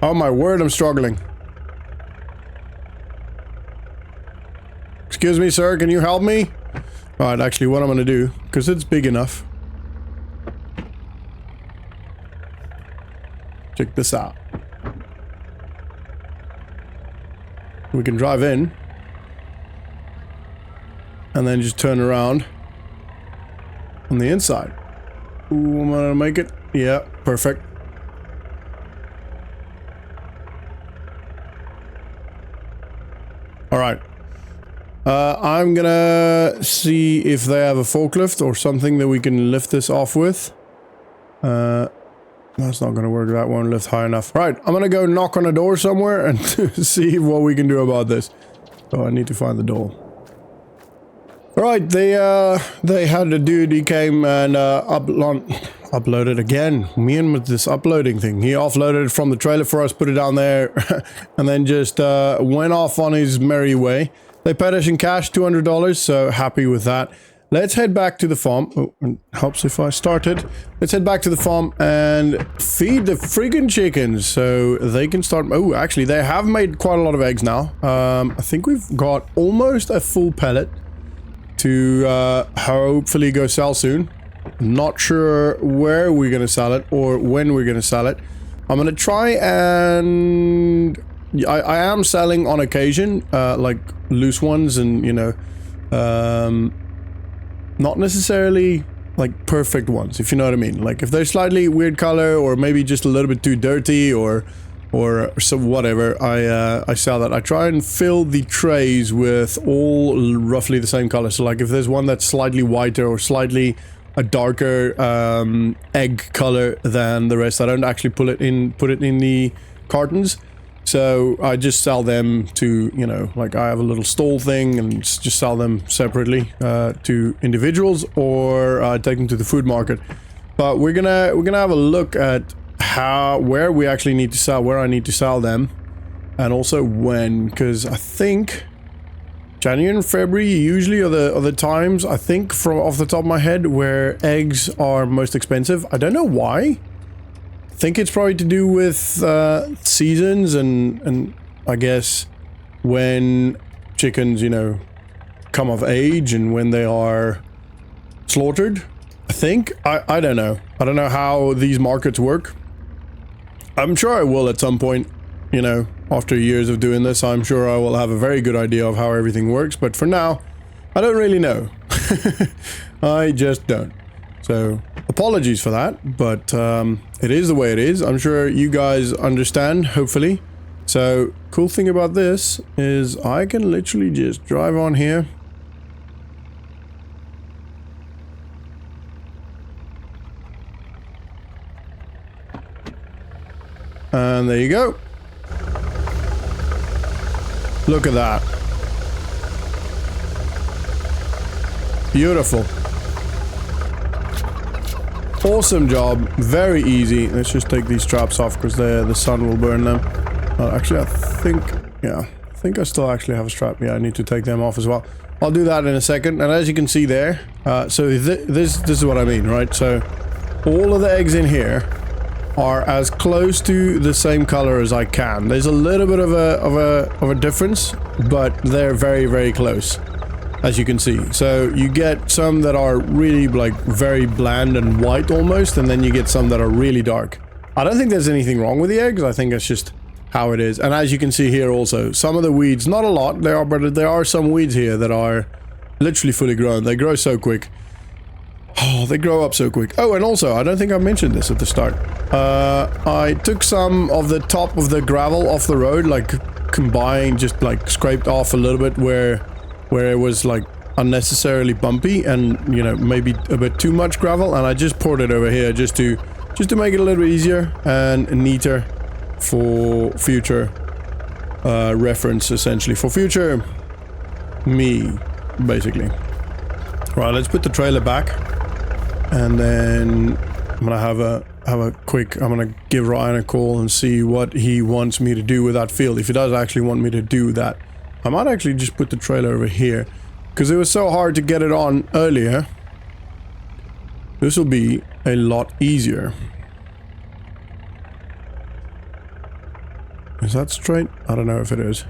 A: Oh my word, I'm struggling. Excuse me, sir, can you help me? Alright, actually, what I'm gonna do, because it's big enough. Check this out. We can drive in. And then just turn around. On the inside. Ooh, I'm gonna make it. Yeah, perfect. Alright. I'm gonna see if they have a forklift or something that we can lift this off with. That's not gonna work. That won't lift high enough. Right, I'm gonna go knock on a door somewhere and see what we can do about this. So I need to find the door. Right, they had a dude. He came and uploaded again. Me and with this uploading thing. He offloaded it from the trailer for us, put it down there, and then just went off on his merry way. They paid us in cash, $200, so happy with that. Let's head back to the farm. Oh, it helps if I start it. Let's head back to the farm and feed the friggin' chickens so they can start. Oh, actually, they have made quite a lot of eggs now. I think we've got almost a full pellet to hopefully go sell soon. Not sure where we're going to sell it or when we're going to sell it. I'm going to try and... I am selling on occasion, like loose ones and, you know, not necessarily like perfect ones, if you know what I mean. Like if they're slightly weird color or maybe just a little bit too dirty or some whatever, I sell that. I try and fill the trays with all roughly the same color. So like if there's one that's slightly whiter or slightly a darker egg color than the rest, I don't actually put it in the cartons. So I just sell them to, you know, like I have a little stall thing and just sell them separately to individuals, or take them to the food market. But we're gonna have a look at where we actually need to sell, where I need to sell them, and also when, because I think January and February usually are the times, I think, from off the top of my head, where eggs are most expensive. I don't know why. I think it's probably to do with seasons and I guess when chickens, you know, come of age and when they are slaughtered. I think. I don't know. I don't know how these markets work. I'm sure I will at some point, you know, after years of doing this. I'm sure I will have a very good idea of how everything works, but for now, I don't really know. I just don't. So, apologies for that, but it is the way it is. I'm sure you guys understand, hopefully. So, cool thing about this is I can literally just drive on here. And there you go. Look at that. Beautiful. Awesome job. Very easy. Let's just take these straps off because the sun will burn them. Actually, I think I still actually have a strap. Yeah, I need to take them off as well. I'll do that in a second. And as you can see there, so this is what I mean, right? So all of the eggs in here are as close to the same color as I can. There's a little bit of a difference, but they're very, very close, as you can see. So you get some that are really like very bland and white almost, and then you get some that are really dark. I don't think there's anything wrong with the eggs. I think it's just how it is. And as you can see here also, some of the weeds, not a lot, but there are some weeds here that are literally fully grown. They grow so quick. Oh, they grow up so quick. Oh, and also, I don't think I mentioned this at the start. I took some of the top of the gravel off the road, like combined, just like scraped off a little bit where it was like unnecessarily bumpy and, you know, maybe a bit too much gravel, and I just poured it over here just to make it a little bit easier and neater for future reference, essentially, for future me, basically. Right, let's put the trailer back. And then I'm gonna have a quick, I'm gonna give Ryan a call and see what he wants me to do with that field. If he does actually want me to do that, I might actually just put the trailer over here, because it was so hard to get it on earlier. This will be a lot easier. Is that straight? I don't know if it is.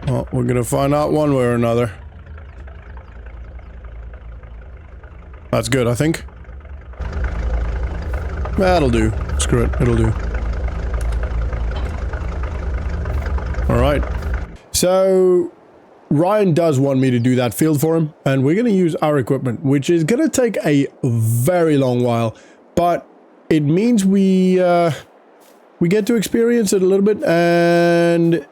A: Well, we're gonna find out one way or another. That's good, I think. That'll do. Screw it, it'll do. Alright. So, Ryan does want me to do that field for him, and we're going to use our equipment, which is going to take a very long while, but it means we get to experience it a little bit, and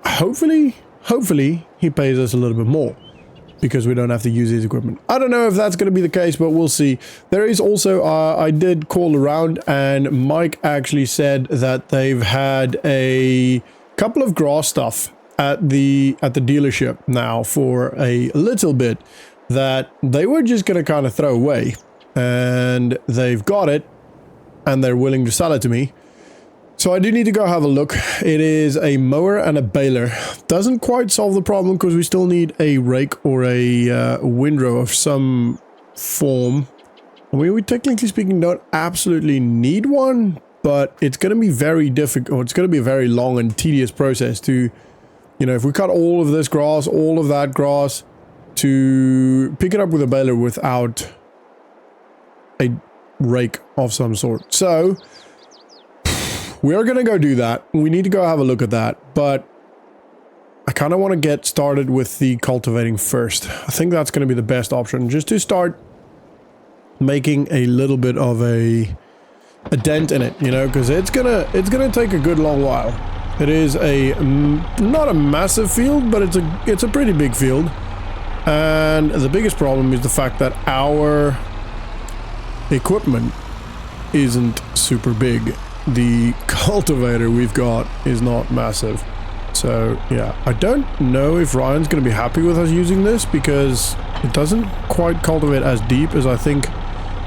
A: hopefully hopefully he pays us a little bit more because we don't have to use his equipment. I don't know if that's going to be the case, but we'll see. There is also, I did call around and Mike actually said that they've had a couple of grass stuff at the dealership now for a little bit that they were just going to kind of throw away, and they've got it and they're willing to sell it to me. So I do need to go have a look. It is a mower and a baler. Doesn't quite solve the problem because we still need a rake or a windrow of some form. I mean, we technically speaking don't absolutely need one, but it's going to be very difficult, or it's going to be a very long and tedious process to, you know, if we cut all of this grass, all of that grass, to pick it up with a baler without a rake of some sort. So we are going to go do that. We need to go have a look at that, but I kind of want to get started with the cultivating first. I think that's going to be the best option, just to start making a little bit of a dent in it, you know, because it's gonna take a good long while. It is a not a massive field, but it's a pretty big field, and the biggest problem is the fact that our equipment isn't super big. The cultivator we've got is not massive. So yeah, I don't know if Ryan's going to be happy with us using this because it doesn't quite cultivate as deep as I think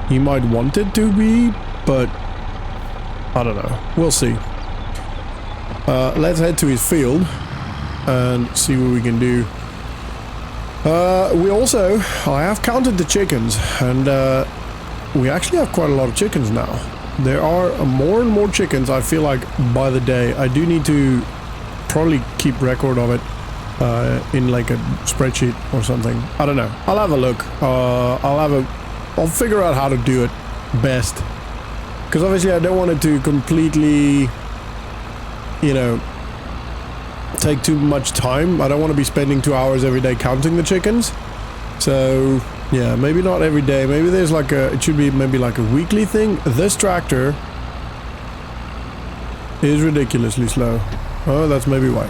A: he might want it to be, but I don't know. We'll see. Let's head to his field and see what we can do. I have counted the chickens, and we actually have quite a lot of chickens now. There are more and more chickens, I feel like, by the day. I do need to probably keep record of it in like a spreadsheet or something. I don't know. I'll have a look. I'll figure out how to do it best. Because obviously I don't want it to completely, you know, take too much time. I don't want to be spending 2 hours every day counting the chickens. So yeah, maybe not every day. Maybe there's like it should be maybe like a weekly thing. This tractor is ridiculously slow. Oh, that's maybe why.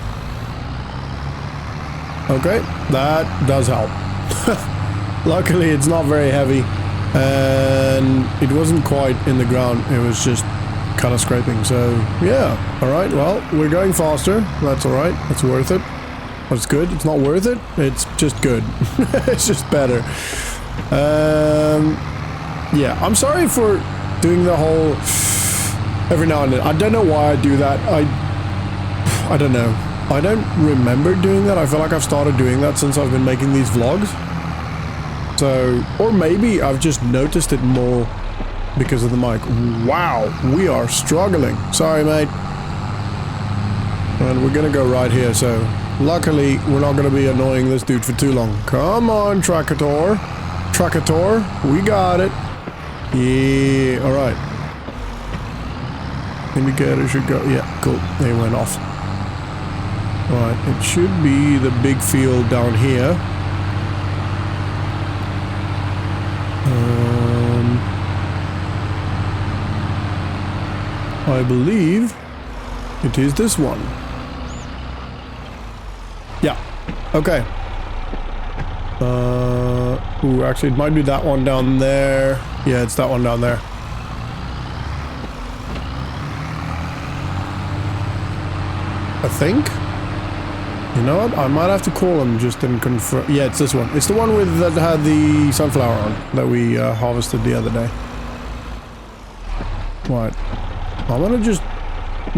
A: Okay, that does help. Luckily, it's not very heavy, and it wasn't quite in the ground. It was just kind of scraping. So yeah, all right. Well, we're going faster. That's all right. That's worth it. That's good. It's not worth it. It's just good. It's just better. Yeah, I'm sorry for doing the whole every now and then. I don't know why I do that. I don't know. I don't remember doing that. I feel like I've started doing that since I've been making these vlogs. So, or maybe I've just noticed it more because of the mic. Wow, we are struggling. Sorry, mate. And we're gonna go right here, so luckily we're not gonna be annoying this dude for too long. Come on, Tractor. Tractor, we got it. Yeah, alright. Indicator should go, yeah, cool. They went off. Alright, it should be the big field down here. I believe it is this one. Yeah, okay. Ooh, actually it might be that one down there. Yeah, it's that one down there. I think. You know what? I might have to call him just and confirm. Yeah, it's this one. It's the one with that had the sunflower on that we harvested the other day. Right. I'm gonna just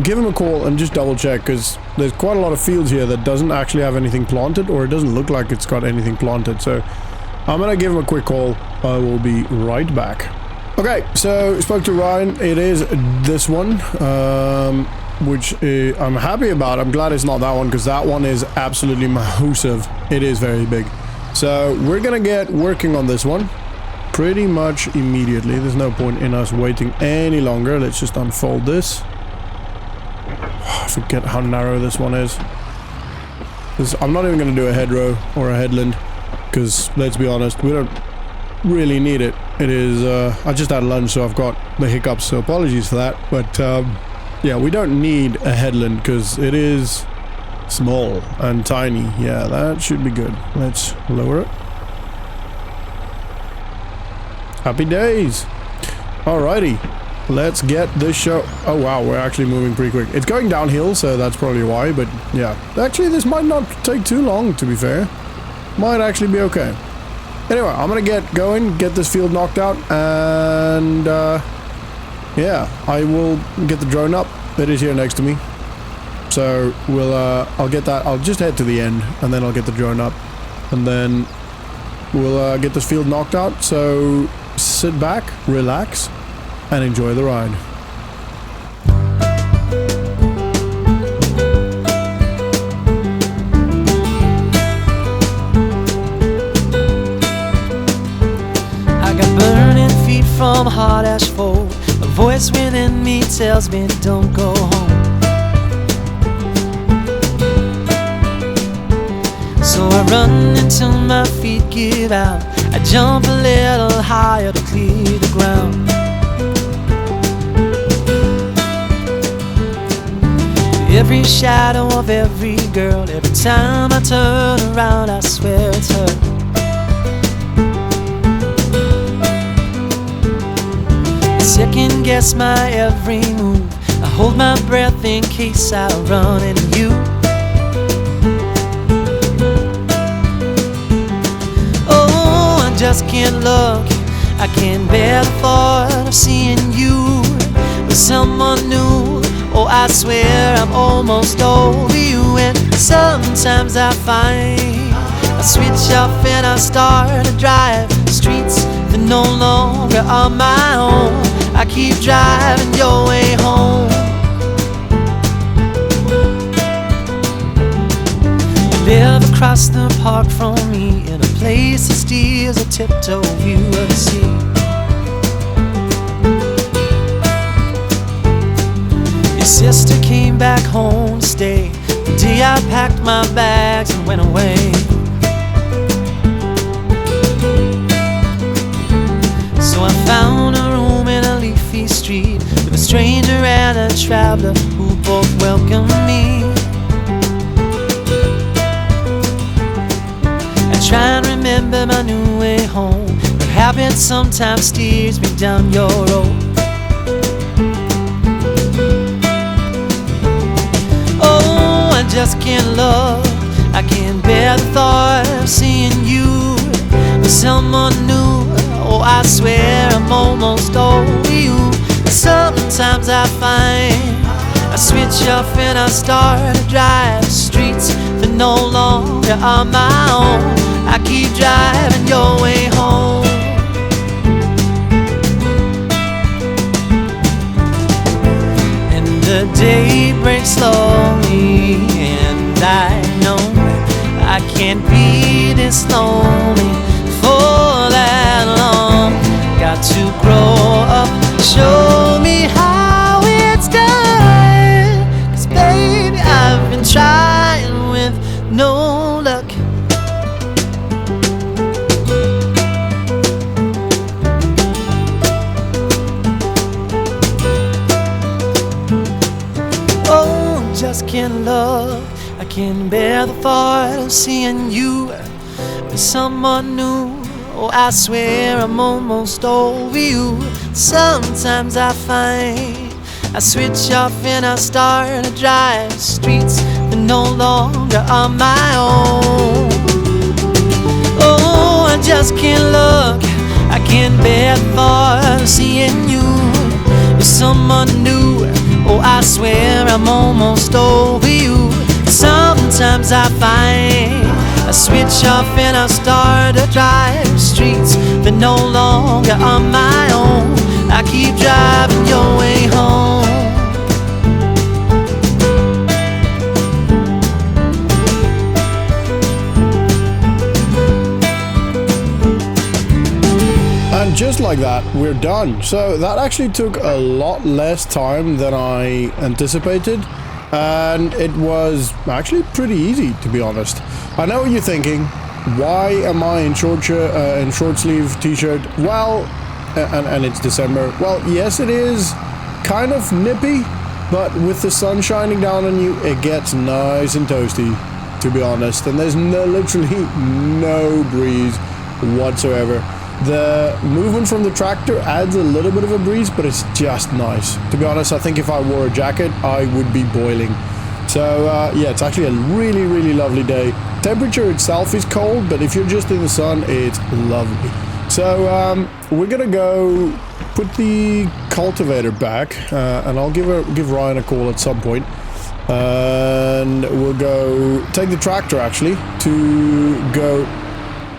A: give him a call and just double check, because there's quite a lot of fields here that doesn't actually have anything planted, or it doesn't look like it's got anything planted. So I'm gonna give him a quick call. I will be right back. Okay, so spoke to Ryan. It is this one. Which I'm happy about. I'm glad it's not that one, because that one is absolutely massive. It is very big. So we're gonna get working on this one pretty much immediately. There's no point in us waiting any longer. Let's just unfold this. I forget how narrow this one is. I'm not even gonna do a hedgerow or a headland, because let's be honest, we don't really need it. It is I just had lunch, so I've got the hiccups, so apologies for that. But yeah, we don't need a headland because it is Small and tiny. Yeah, that should be good. Let's lower it. Happy days. Alrighty. Let's get this show. Oh wow, we're actually moving pretty quick. It's going downhill, so that's probably why, but yeah. Actually, this might not take too long, to be fair. Might actually be okay. Anyway, I'm gonna get going, get this field knocked out, and yeah, I will get the drone up. It is here next to me. So we'll I'll get that. I'll just head to the end, and then I'll get the drone up, and then we'll get this field knocked out. So sit back, relax, and enjoy the ride.
C: I got burning feet from hot asphalt. A voice within me tells me don't go home. So I run until my feet give out. I jump a little higher to clear the ground. Every shadow of every girl, every time I turn around, I swear it's her. I second guess my every move. I hold my breath in case I run into you. Oh, I just can't look. I can't bear the thought of seeing you with someone new. Oh, I swear I'm almost over you. And sometimes I find I switch off and I start to drive streets that no longer are my own. I keep driving your way home. You live across the park from me in a place that steals a tiptoe view of the sea. Sister came back home to stay the day I packed my bags and went away. So I found a room in a leafy street with a stranger and a traveler who both welcomed me. I try and remember my new way home, but habit sometimes steers me down your road. I just can't love. I can't bear the thought of seeing you with someone new. Oh, I swear I'm almost over you. Sometimes I find I switch off and I start to drive streets that no longer are my own. I keep driving your way home. And the day breaks slowly, and I know I can't be this lonely for that long. Got to grow up, show me how it's done. 'Cause baby, I've been trying with no luck. Oh, just can't love. I can't bear the thought of seeing you with someone new. Oh, I swear I'm almost over you. Sometimes I find I switch off and I start to drive streets that no longer are my own. Oh, I just can't look. I can't bear the thought of seeing you with someone new. Oh, I swear I'm almost over you. Sometimes I find I switch off and I start to drive streets that no longer are my own. I keep driving your way home.
A: And just like that, we're done. So that actually took a lot less time than I anticipated. And it was actually pretty easy, to be honest. I know what you're thinking. Why am I in short sleeve t-shirt? Well, and it's December. Well, yes, it is kind of nippy, But with the sun shining down on you, it gets nice and toasty, to be honest. And there's literally no breeze whatsoever. The movement from the tractor adds a little bit of a breeze, but it's just nice. To be honest, I think if I wore a jacket, I would be boiling. So yeah, it's actually a really, really lovely day. Temperature itself is cold, but if you're just in the sun, it's lovely. So we're gonna go put the cultivator back, and I'll give Ryan a call at some point. And we'll go take the tractor actually to go.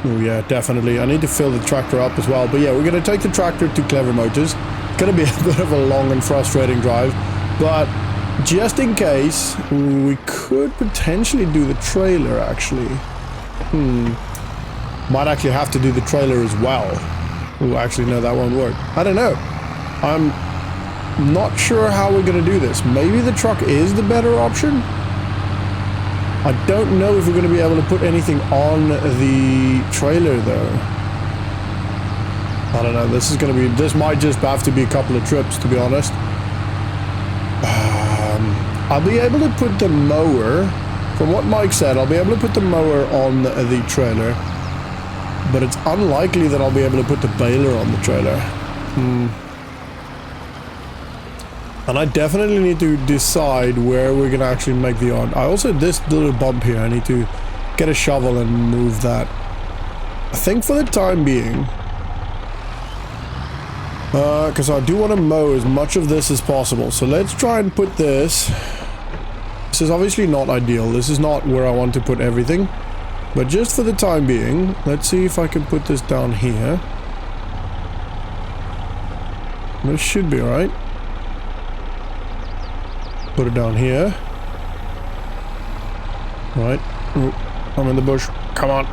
A: Oh yeah, definitely. I need to fill the tractor up as well. But yeah, we're gonna take the tractor to Clever Motors. It's gonna be a bit of a long and frustrating drive, but just in case, we could potentially do the trailer actually. Might actually have to do the trailer as well. Oh, actually no, that won't work. I don't know. I'm not sure how we're gonna do this. Maybe the truck is the better option. I don't know if we're going to be able to put anything on the trailer though. I don't know. This might just have to be a couple of trips, to be honest. I'll be able to put the mower, from what Mike said, I'll be able to put the mower on the trailer, but it's unlikely that I'll be able to put the baler on the trailer. And I definitely need to decide where we're going to actually make the yard. I also, this little bump here, I need to get a shovel and move that. I think for the time being, because I do want to mow as much of this as possible. So let's try and put this. This is obviously not ideal. This is not where I want to put everything. But just for the time being, let's see if I can put this down here. This should be alright. Put it down here. Right. Ooh, I'm in the bush. Come on.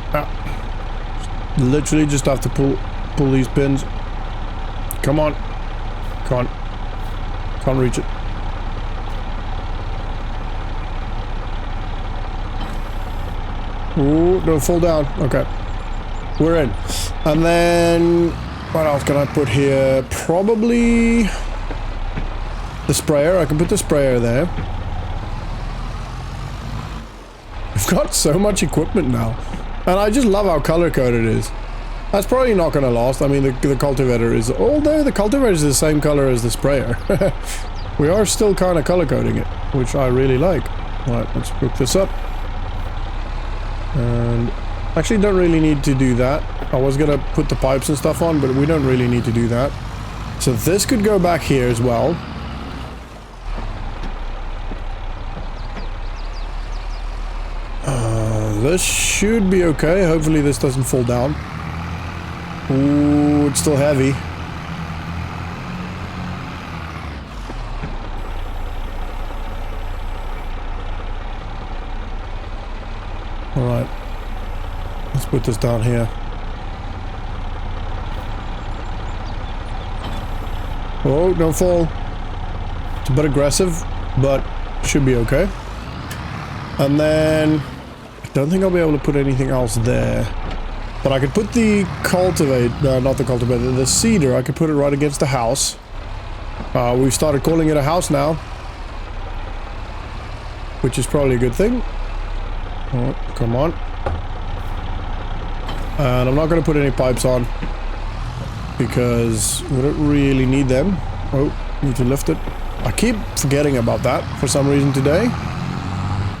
A: Literally just have to pull these pins. Come on. Come on. Can't reach it. Ooh, don't fall down. Okay. We're in. And then what else can I put here? Probably the sprayer. I can put the sprayer there. We've got so much equipment now. And I just love how color-coded it is. That's probably not going to last. I mean, the cultivator is... Although the cultivator is the same color as the sprayer. We are still kind of color-coding it, which I really like. Alright, let's hook this up. And... actually don't really need to do that. I was going to put the pipes and stuff on, but we don't really need to do that. So this could go back here as well. This should be okay. Hopefully this doesn't fall down. Ooh, it's still heavy. Alright. Let's put this down here. Oh, don't fall. It's a bit aggressive, but should be okay. And then... don't think I'll be able to put anything else there. But I could put the not the cultivator, the seeder, I could put it right against the house. We've started calling it a house now. Which is probably a good thing. Oh, come on. And I'm not going to put any pipes on. Because we don't really need them. Oh, need to lift it. I keep forgetting about that for some reason today.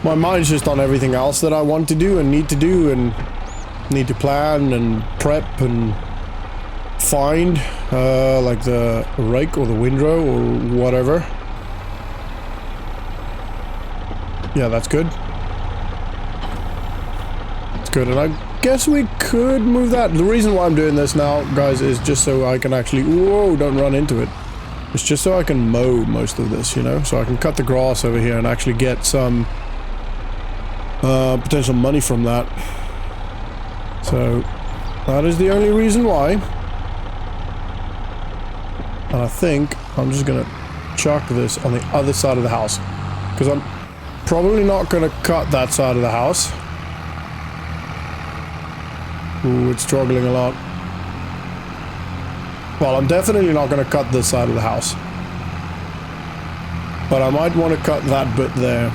A: My mind's just on everything else that I want to do and need to do and need to plan and prep and find, like the rake or the windrow or whatever. Yeah, that's good. It's good, and I guess we could move that. The reason why I'm doing this now, guys, is just so I can actually... whoa, don't run into it. It's just so I can mow most of this, you know? So I can cut the grass over here and actually get some... potential money from that. So that is the only reason why. And I think I'm just gonna chuck this on the other side of the house, because I'm probably not gonna cut that side of the house. Ooh, it's struggling a lot. Well, I'm definitely not gonna cut this side of the house. but I might want to cut that bit there.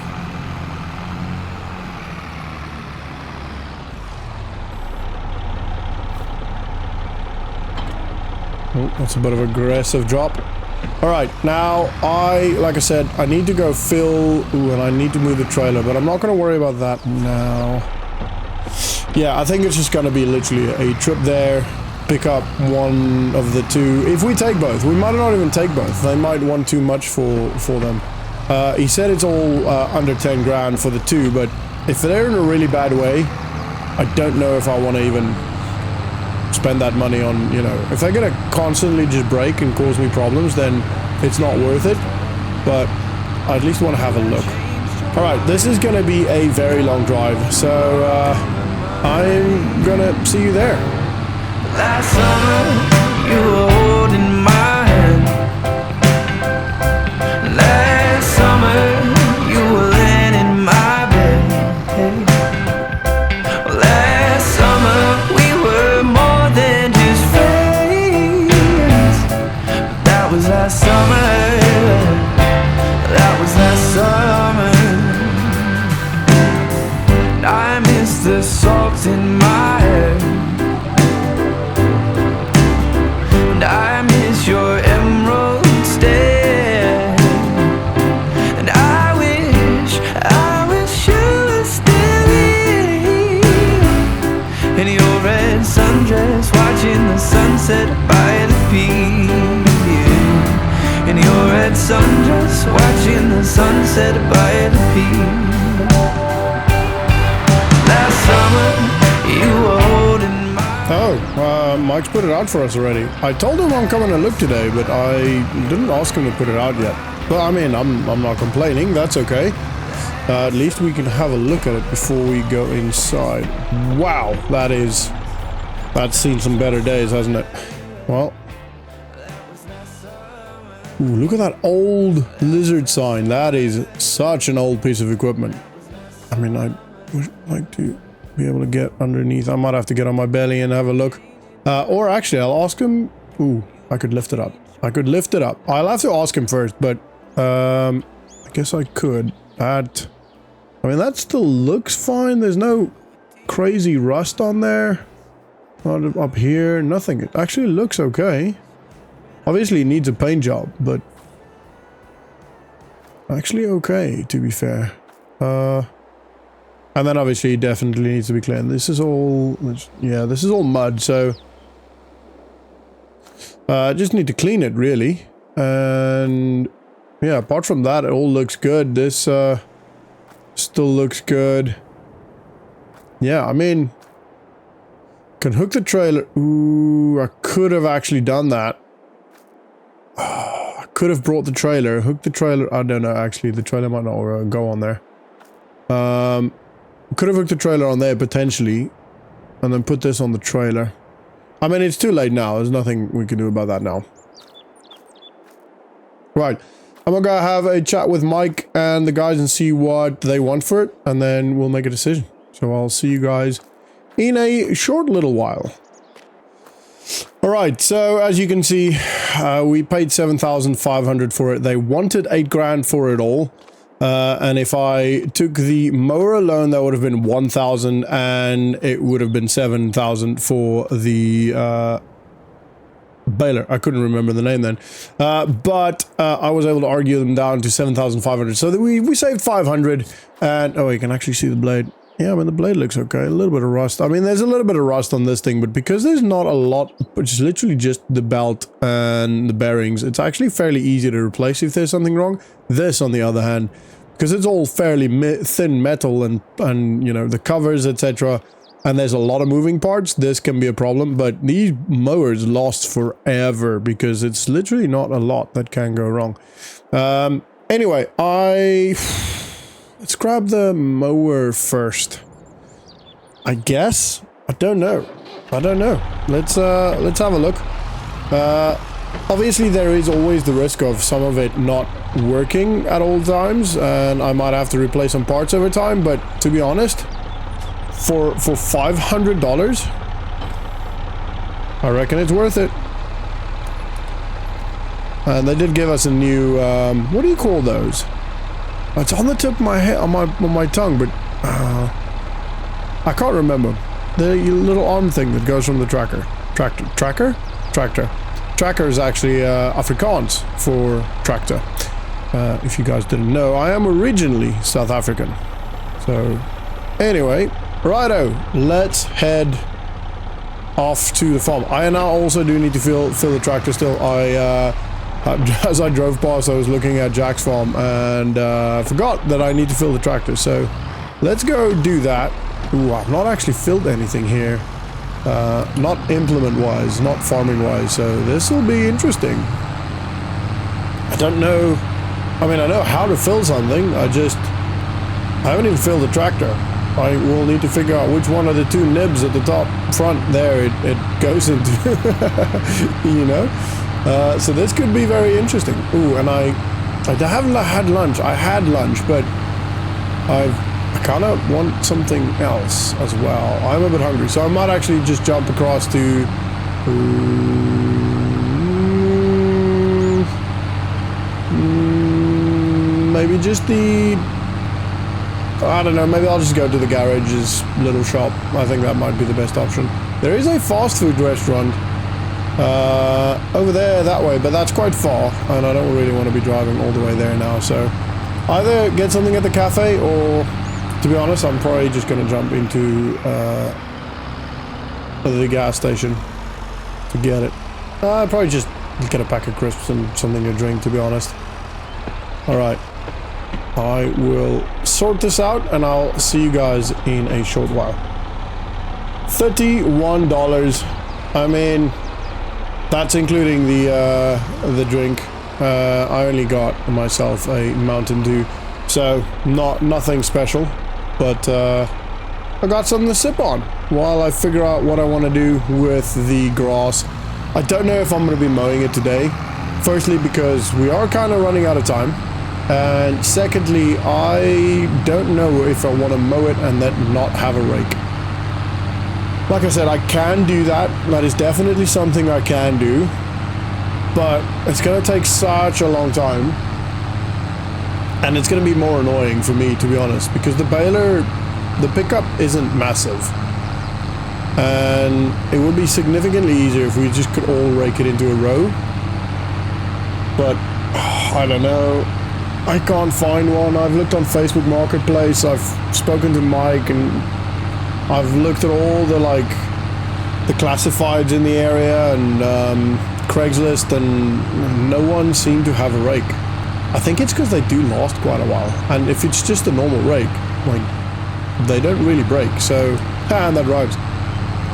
A: Oh, that's a bit of an aggressive drop. Alright, now like I said, I need to go fill... Ooh, and I need to move the trailer, but I'm not going to worry about that now. Yeah, I think it's just going to be literally a trip there, pick up one of the two. If we take both, we might not even take both. They might want too much for them. He said it's all under 10 grand for the two, but if they're in a really bad way, I don't know if I want to even spend that money on, you know, if they're gonna constantly just break and cause me problems, then it's not worth it. But I at least want to have a look. All right, this is gonna be a very long drive, so I'm gonna see you there.
B: Last summer, you were holding my hand. Last summer, you were laying in my bed. Last summer, we were more than just friends. That was last summer. That was last summer. And I miss the salt in my hair. And I miss your emerald stare. And I wish you were still here. In your red sundress, watching the sunset by the pier. In your red sundress, watching the sunset by the pier. Last summer, you were holding my...
A: Oh, Mike's put it out for us already. I told him I'm coming to look today, but I didn't ask him to put it out yet. But I mean, I'm not complaining. That's okay. At least we can have a look at it before we go inside. Wow, that's seen some better days, hasn't it? Well, ooh, look at that old lizard sign. That is such an old piece of equipment. I mean, I would like to be able to get underneath. I might have to get on my belly and have a look. Or actually, I'll ask him. Ooh, I could lift it up. I could lift it up. I'll have to ask him first, but I guess I could. I mean, that still looks fine. There's no crazy rust on there. Not up here, nothing. It actually looks okay. Obviously, it needs a paint job, but actually okay, to be fair. And then obviously it definitely needs to be cleaned. This is all, yeah, this is all mud, so just need to clean it really. And yeah, apart from that, it all looks good. This still looks good. Yeah, I mean, can hook the trailer. Ooh, I could have actually done that. I could have brought the trailer, hooked the trailer. I don't know, actually, the trailer might not go on there. Could have hooked the trailer on there potentially, and then put this on the trailer. I mean, it's too late now. There's nothing we can do about that now. Right, I'm gonna have a chat with Mike and the guys and see what they want for it, and then we'll make a decision. So I'll see you guys in a short little while. Alright, so as you can see, we paid 7,500 for it. They wanted 8 grand for it all. And if I took the mower alone, that would have been 1,000, and it would have been 7,000 for the baler. I couldn't remember the name then. But I was able to argue them down to 7,500. So we saved 500, and oh, you can actually see the blade. Yeah, I mean, the blade looks okay. A little bit of rust. I mean, there's a little bit of rust on this thing, but because there's not a lot, which is literally just the belt and the bearings, it's actually fairly easy to replace if there's something wrong. This, on the other hand, because it's all fairly thin metal and you know, the covers, etc., and there's a lot of moving parts, this can be a problem. But these mowers last forever because it's literally not a lot that can go wrong. Anyway, let's grab the mower first. I guess. I don't know. Let's have a look. Obviously, there is always the risk of some of it not working at all times, and I might have to replace some parts over time. But to be honest, for $500, I reckon it's worth it. And they did give us a new, what do you call those? It's on the tip of my head, on my tongue, but I can't remember. The little arm thing that goes from the tractor. Tractor? Tracker is actually Afrikaans for tractor. If you guys didn't know, I am originally South African. So, anyway, righto, let's head off to the farm. I now also do need to fill the tractor still. As I drove past, I was looking at Jack's farm and forgot that I need to fill the tractor. So let's go do that. Ooh, I've not actually filled anything here. Not implement-wise, not farming-wise. So this will be interesting. I don't know. I mean, I know how to fill something. I haven't even filled the tractor. I will need to figure out which one of the two nibs at the top front there it goes into. You know? So this could be very interesting. Ooh, and I haven't had lunch. I had lunch, but I kind of want something else as well. I'm a bit hungry, so I might actually just jump across to maybe just the, I don't know, maybe I'll just go to the garage's little shop. I think that might be the best option. There is a fast food restaurant over there that way, but that's quite far, and I don't really want to be driving all the way there now. So either get something at the cafe, or to be honest, I'm probably just going to jump into the gas station to get it. I'll probably just get a pack of crisps and something to drink, to be honest. Alright, I will sort this out and I'll see you guys in a short while. $31. I mean, that's including the drink. I only got myself a Mountain Dew, so nothing special, but I got something to sip on while I figure out what I want to do with the grass. I don't know if I'm going to be mowing it today. Firstly, because we are kind of running out of time, and secondly, I don't know if I want to mow it and then not have a rake. Like I said, I can do that. That is definitely something I can do, but it's going to take such a long time, and it's going to be more annoying for me, to be honest, because the baler, the pickup isn't massive, and it would be significantly easier if we just could all rake it into a row. But I don't know, I can't find one. I've looked on Facebook Marketplace, I've spoken to Mike, and I've looked at all the classifieds in the area and Craigslist, and no one seemed to have a rake. I think it's because they do last quite a while, and if it's just a normal rake, like, they don't really break. So, and that rhymes.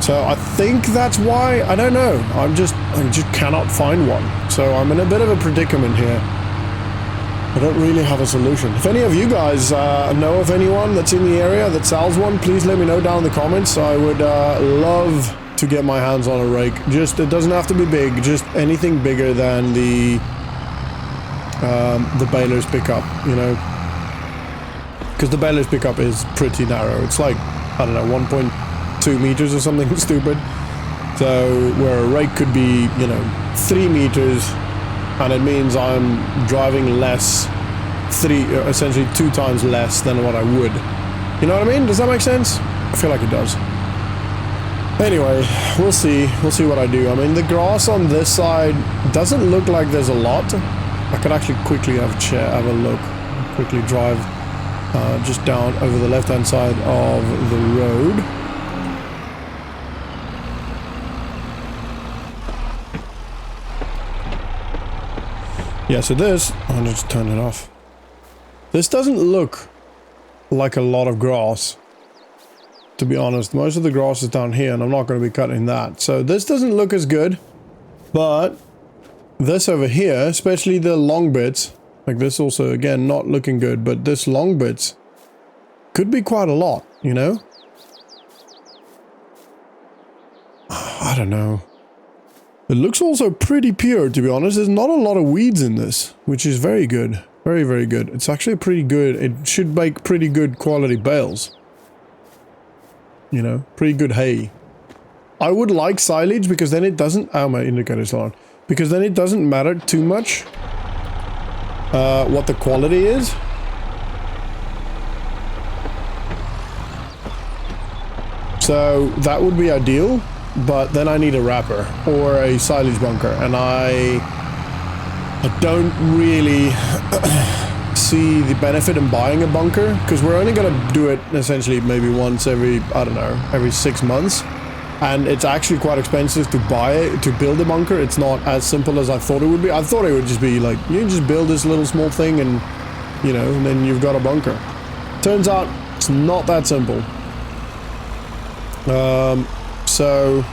A: So I think that's why. I don't know. I just cannot find one. So I'm in a bit of a predicament here. I don't really have a solution. If any of you guys know of anyone that's in the area that sells one, please let me know down in the comments. I would love to get my hands on a rake. Just, it doesn't have to be big, just anything bigger than the baler's pickup, you know, because the baler's pickup is pretty narrow. It's like, I don't know, 1.2 meters or something stupid. So where a rake could be, you know, 3 meters, and it means I'm driving less, essentially 2 times less than what I would. You know what I mean? Does that make sense? I feel like it does. Anyway, we'll see what I do. I mean, the grass on this side doesn't look like there's a lot. I could actually quickly have a look, quickly drive just down over the left-hand side of the road. Yeah, so this, I'll just turn it off. This doesn't look like a lot of grass, to be honest. Most of the grass is down here, and I'm not going to be cutting that. So this doesn't look as good, but this over here, especially the long bits, like this also, again, not looking good, but this long bits could be quite a lot, you know? I don't know. It looks also pretty pure, to be honest. There's not a lot of weeds in this, which is very good. Very, very good. It's actually pretty good. It should make pretty good quality bales. You know, pretty good hay. I would like silage because then it doesn't... Oh, my indicator's on. because then it doesn't matter too much what the quality is. So that would be ideal, but then I need a wrapper or a silage bunker, and I don't really see the benefit in buying a bunker, because we're only going to do it essentially maybe once every, I don't know, every 6 months. And it's actually quite expensive to buy it, to build a bunker. It's not as simple as I thought it would be. I thought it would just be like, you just build this little small thing and, you know, and then you've got a bunker. Turns out it's not that simple. So,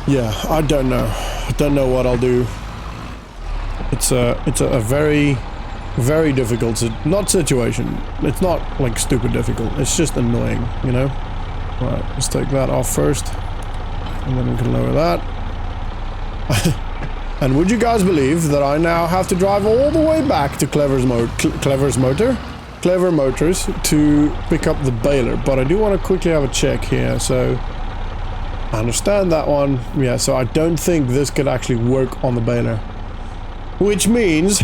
A: yeah, I don't know. I don't know what I'll do. It's a very, very difficult, not situation. It's not like stupid difficult. It's just annoying, you know? Right, let's take that off first, and then we can lower that. And would you guys believe that I now have to drive all the way back to Clever Motors to pick up the baler? But I do want to quickly have a check here. So I understand that one. Yeah, so I don't think this could actually work on the baler, which means,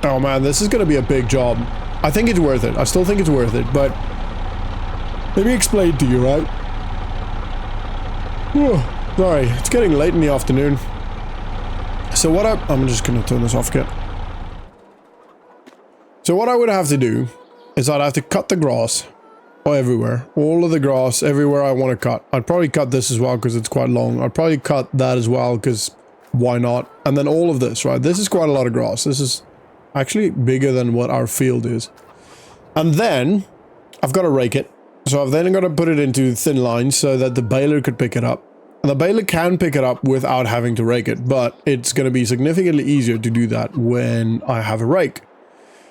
A: oh man, this is going to be a big job. I think it's worth it. I still think it's worth it, but let me explain to you, right? Oh, sorry, it's getting late in the afternoon. So what I'm just gonna turn this off again. So what I would have to do is I'd have to cut the grass everywhere. All of the grass everywhere I want to cut. I'd probably cut this as well because it's quite long. I'd probably cut that as well because why not? And then all of this, right? This is quite a lot of grass. This is actually bigger than what our field is. And then I've got to rake it. So I've then got to put it into thin lines so that the baler could pick it up. And the baler can pick it up without having to rake it, but it's going to be significantly easier to do that when I have a rake.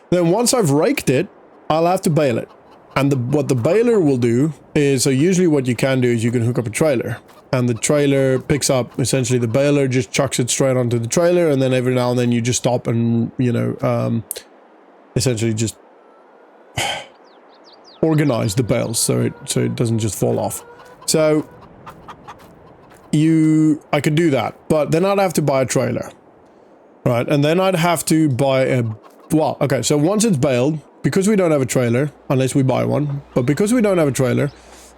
A: Then once I've raked it, I'll have to bale it. And what the baler will do is, so usually what you can do is you can hook up a trailer. And the trailer picks up, essentially the baler just chucks it straight onto the trailer, and then every now and then you just stop and, you know, essentially just organize the bales so it doesn't just fall off. So I could do that, but then I'd have to buy a trailer, right? And then I'd have to buy okay, so once it's baled, because we don't have a trailer, unless we buy one, but because we don't have a trailer,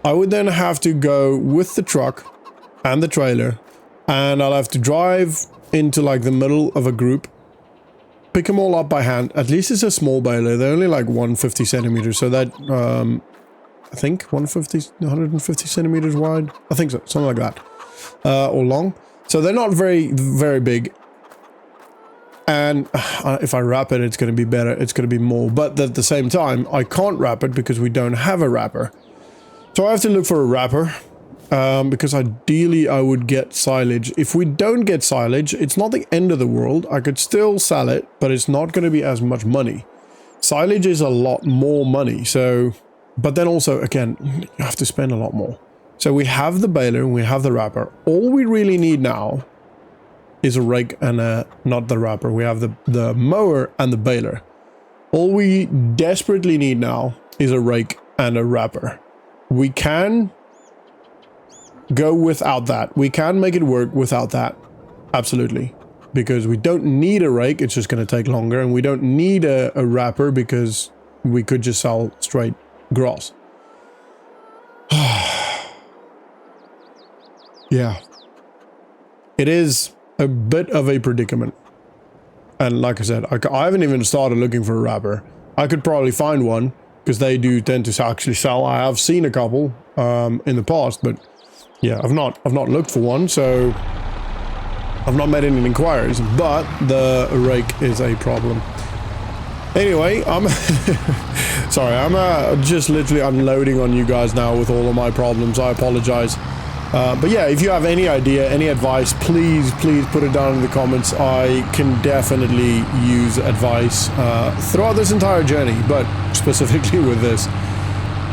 A: I would then have to go with the truck and the trailer, and I'll have to drive into like the middle of a group, pick them all up by hand. At least it's a small baler. They're only like 150 centimeters. So that, I think 150 centimeters wide. I think so. Something like that. Or long. So they're not very, very big. And if I wrap it, it's going to be better. It's going to be more. But at the same time, I can't wrap it because we don't have a wrapper. So I have to look for a wrapper. Because ideally I would get silage. If we don't get silage, it's not the end of the world. I could still sell it, but it's not going to be as much money. Silage is a lot more money. So, but then also, again, you have to spend a lot more. So we have the baler and we have the wrapper. All we really need now is a rake and not the wrapper. We have the mower and the baler. All we desperately need now is a rake and a wrapper. We can go without that. We can make it work without that. Absolutely. Because we don't need a rake, it's just going to take longer. And we don't need a wrapper because we could just sell straight grass. Yeah. It is a bit of a predicament. And like I said, I haven't even started looking for a wrapper. I could probably find one because they do tend to actually sell. I have seen a couple in the past, but yeah, I've not looked for one, so I've not made any inquiries, but the rake is a problem. Anyway, I'm sorry, I'm just literally unloading on you guys now with all of my problems. I apologize. But yeah, if you have any idea, any advice, please put it down in the comments. I can definitely use advice throughout this entire journey, but specifically with this.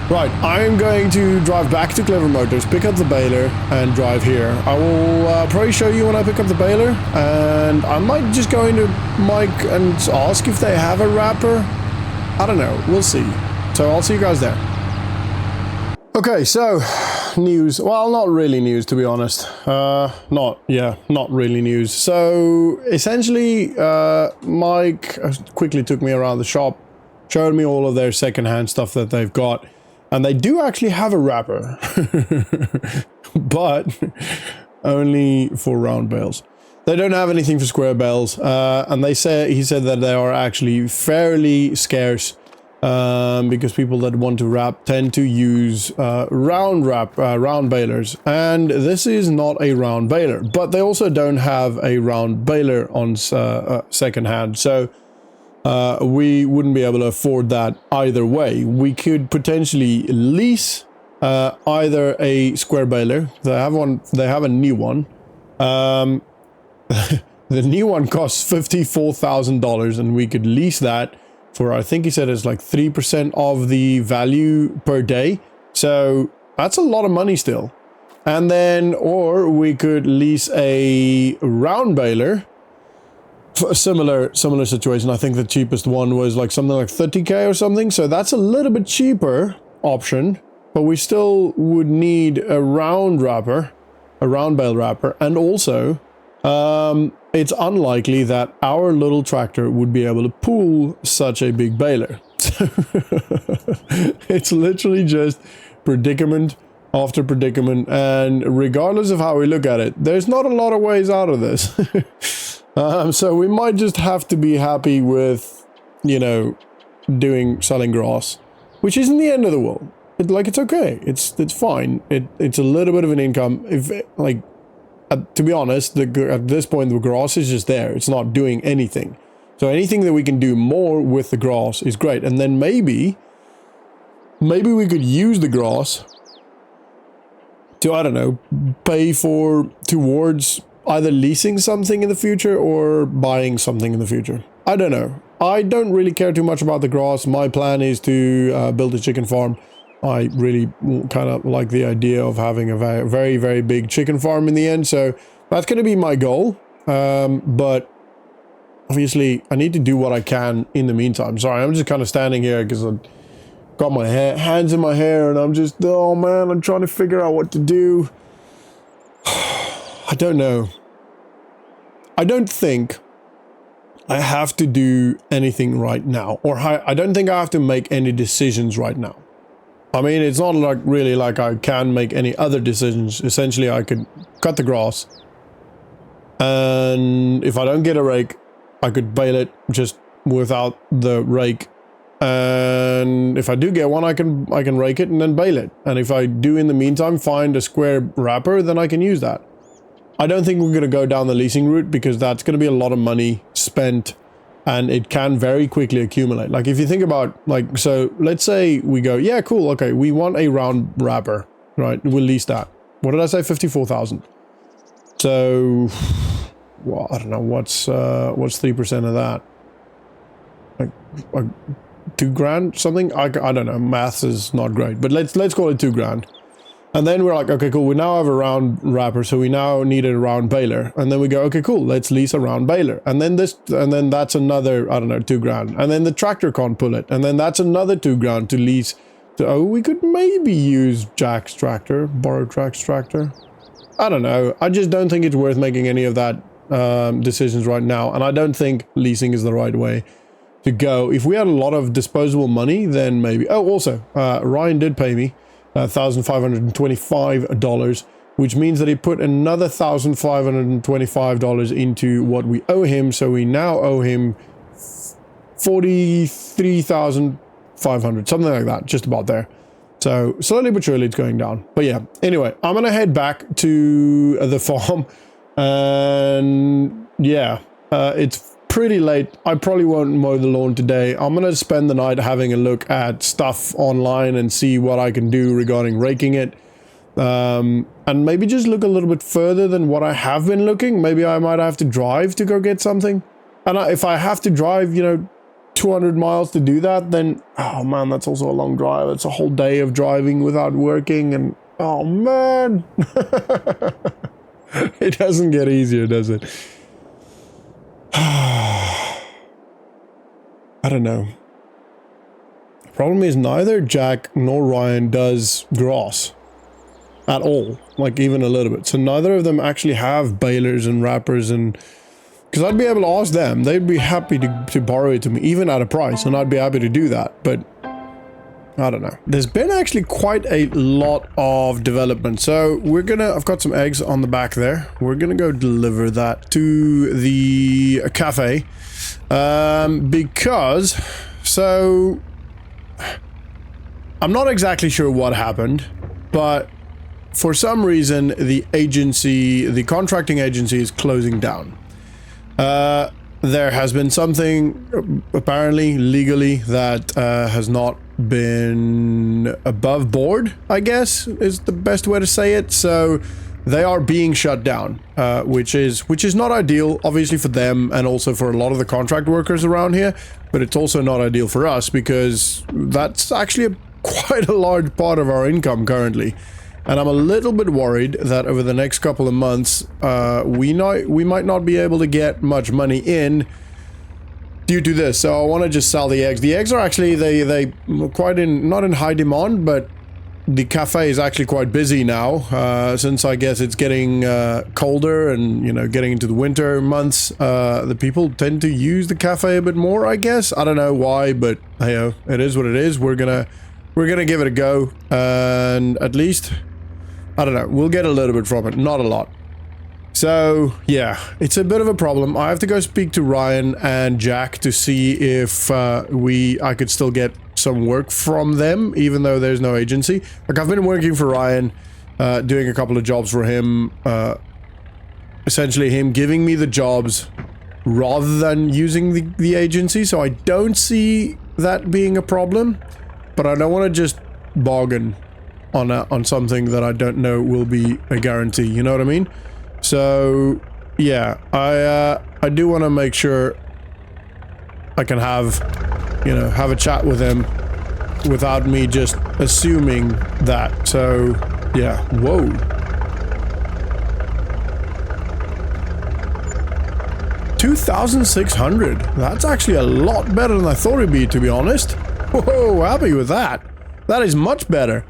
A: Right, I'm going to drive back to Clever Motors, pick up the baler, and drive here. I will probably show you when I pick up the baler, and I might just go into Mike and ask if they have a wrapper. I don't know, we'll see. So I'll see you guys there. Okay, so news. Well, not really news, to be honest. Not really news. So essentially, Mike quickly took me around the shop, showed me all of their secondhand stuff that they've got, and they do actually have a wrapper, but only for round bales. They don't have anything for square bales, and he said that they are actually fairly scarce. Because people that want to wrap tend to use round balers, and this is not a round baler, but they also don't have a round baler on second hand, so we wouldn't be able to afford that either way. We could potentially lease either a square baler. They have a new one. The new one costs $54,000, and we could lease that for, I think he said it's like 3% of the value per day. So that's a lot of money still. And then, or we could lease a round baler for a similar situation. I think the cheapest one was like something like 30k or something. So that's a little bit cheaper option, but we still would need a round bale wrapper. And also, it's unlikely that our little tractor would be able to pull such a big baler. It's literally just predicament after predicament, and regardless of how we look at it, there's not a lot of ways out of this. So we might just have to be happy with, you know, selling grass, which isn't the end of the world. It's okay. It's fine. It's a little bit of an income. To be honest, at this point, the grass is just there. It's not doing anything. So anything that we can do more with the grass is great. And then maybe we could use the grass to, I don't know, pay towards either leasing something in the future or buying something in the future. I don't know. I don't really care too much about the grass. My plan is to build a chicken farm. I really kind of like the idea of having a very, very big chicken farm in the end. So that's going to be my goal. But obviously, I need to do what I can in the meantime. Sorry, I'm just kind of standing here because I've got my hands in my hair and I'm just, oh man, I'm trying to figure out what to do. I don't know. I don't think I have to do anything right now. Or I don't think I have to make any decisions right now. I mean, it's not really like I can make any other decisions. Essentially, I could cut the grass. And if I don't get a rake, I could bale it just without the rake. And if I do get one, I can rake it and then bale it. And if I do in the meantime find a square wrapper, then I can use that. I don't think we're going to go down the leasing route because that's going to be a lot of money spent. And it can very quickly accumulate. Like if you think about, like, so let's say we go, yeah, cool, okay, we want a round wrapper, right? We'll lease that. What did I say? 54,000. So, well, I don't know, what's 3% of that? Like 2 grand, something? I don't know. Maths is not great, but let's call it 2 grand. And then we're like, okay, cool. We now have a round wrapper, so we now need a round baler. And then we go, okay, cool. Let's lease a round baler. And then that's another, I don't know, 2 grand. And then the tractor can't pull it. And then that's another 2 grand to lease. We could maybe use Jack's tractor, borrow Jack's tractor. I don't know. I just don't think it's worth making any of that decisions right now. And I don't think leasing is the right way to go. If we had a lot of disposable money, then maybe. Oh, also, Ryan did pay me $1,525, which means that he put another $1,525 into what we owe him. So we now owe him $43,500, something like that, just about there. So slowly but surely it's going down. But yeah, anyway, I'm gonna head back to the farm, and yeah, it's pretty late. I probably won't mow the lawn today. I'm gonna spend the night having a look at stuff online and see what I can do regarding raking it, and maybe just look a little bit further than what I have been looking. Maybe I might have to drive to go get something, and if I have to drive, 200 miles to do that, then oh man, that's also a long drive. It's a whole day of driving without working, and oh man. It doesn't get easier, does it? I don't know. The problem is neither Jack nor Ryan does grass. at all, like even a little bit. So neither of them actually have balers and wrappers, and because I'd be able to ask them, they'd be happy to borrow it to me, even at a price, and I'd be happy to do that. But I don't know. There's been actually quite a lot of development. So I've got some eggs on the back there. We're gonna go deliver that to the cafe. Because, so, I'm not exactly sure what happened, but for some reason, the contracting agency is closing down. There has been something, apparently, legally, that has not been above board, I guess, is the best way to say it. So they are being shut down, which is not ideal, obviously, for them and also for a lot of the contract workers around here. But it's also not ideal for us because that's actually quite a large part of our income currently. And I'm a little bit worried that over the next couple of months, we might not be able to get much money in due to this. So I want to just sell the eggs. The eggs are actually, they quite not in high demand, but the cafe is actually quite busy now, since I guess it's getting colder and, you know, getting into the winter months. The people tend to use the cafe a bit more, I guess. I don't know why, but hey, it is what it is. We're gonna give it a go, and at least, I don't know, we'll get a little bit from it, not a lot. So yeah, it's a bit of a problem. I have to go speak to Ryan and Jack to see if I could still get some work from them, even though there's no agency. Like, I've been working for Ryan, doing a couple of jobs for him, essentially him giving me the jobs rather than using the agency, so I don't see that being a problem, but I don't want to just bargain on something that I don't know will be a guarantee, you know what I mean? So yeah, I do want to make sure I can have a chat with him without me just assuming that. So yeah, whoa. $2,600. That's actually a lot better than I thought it'd be, to be honest. Whoa, happy with that. That is much better.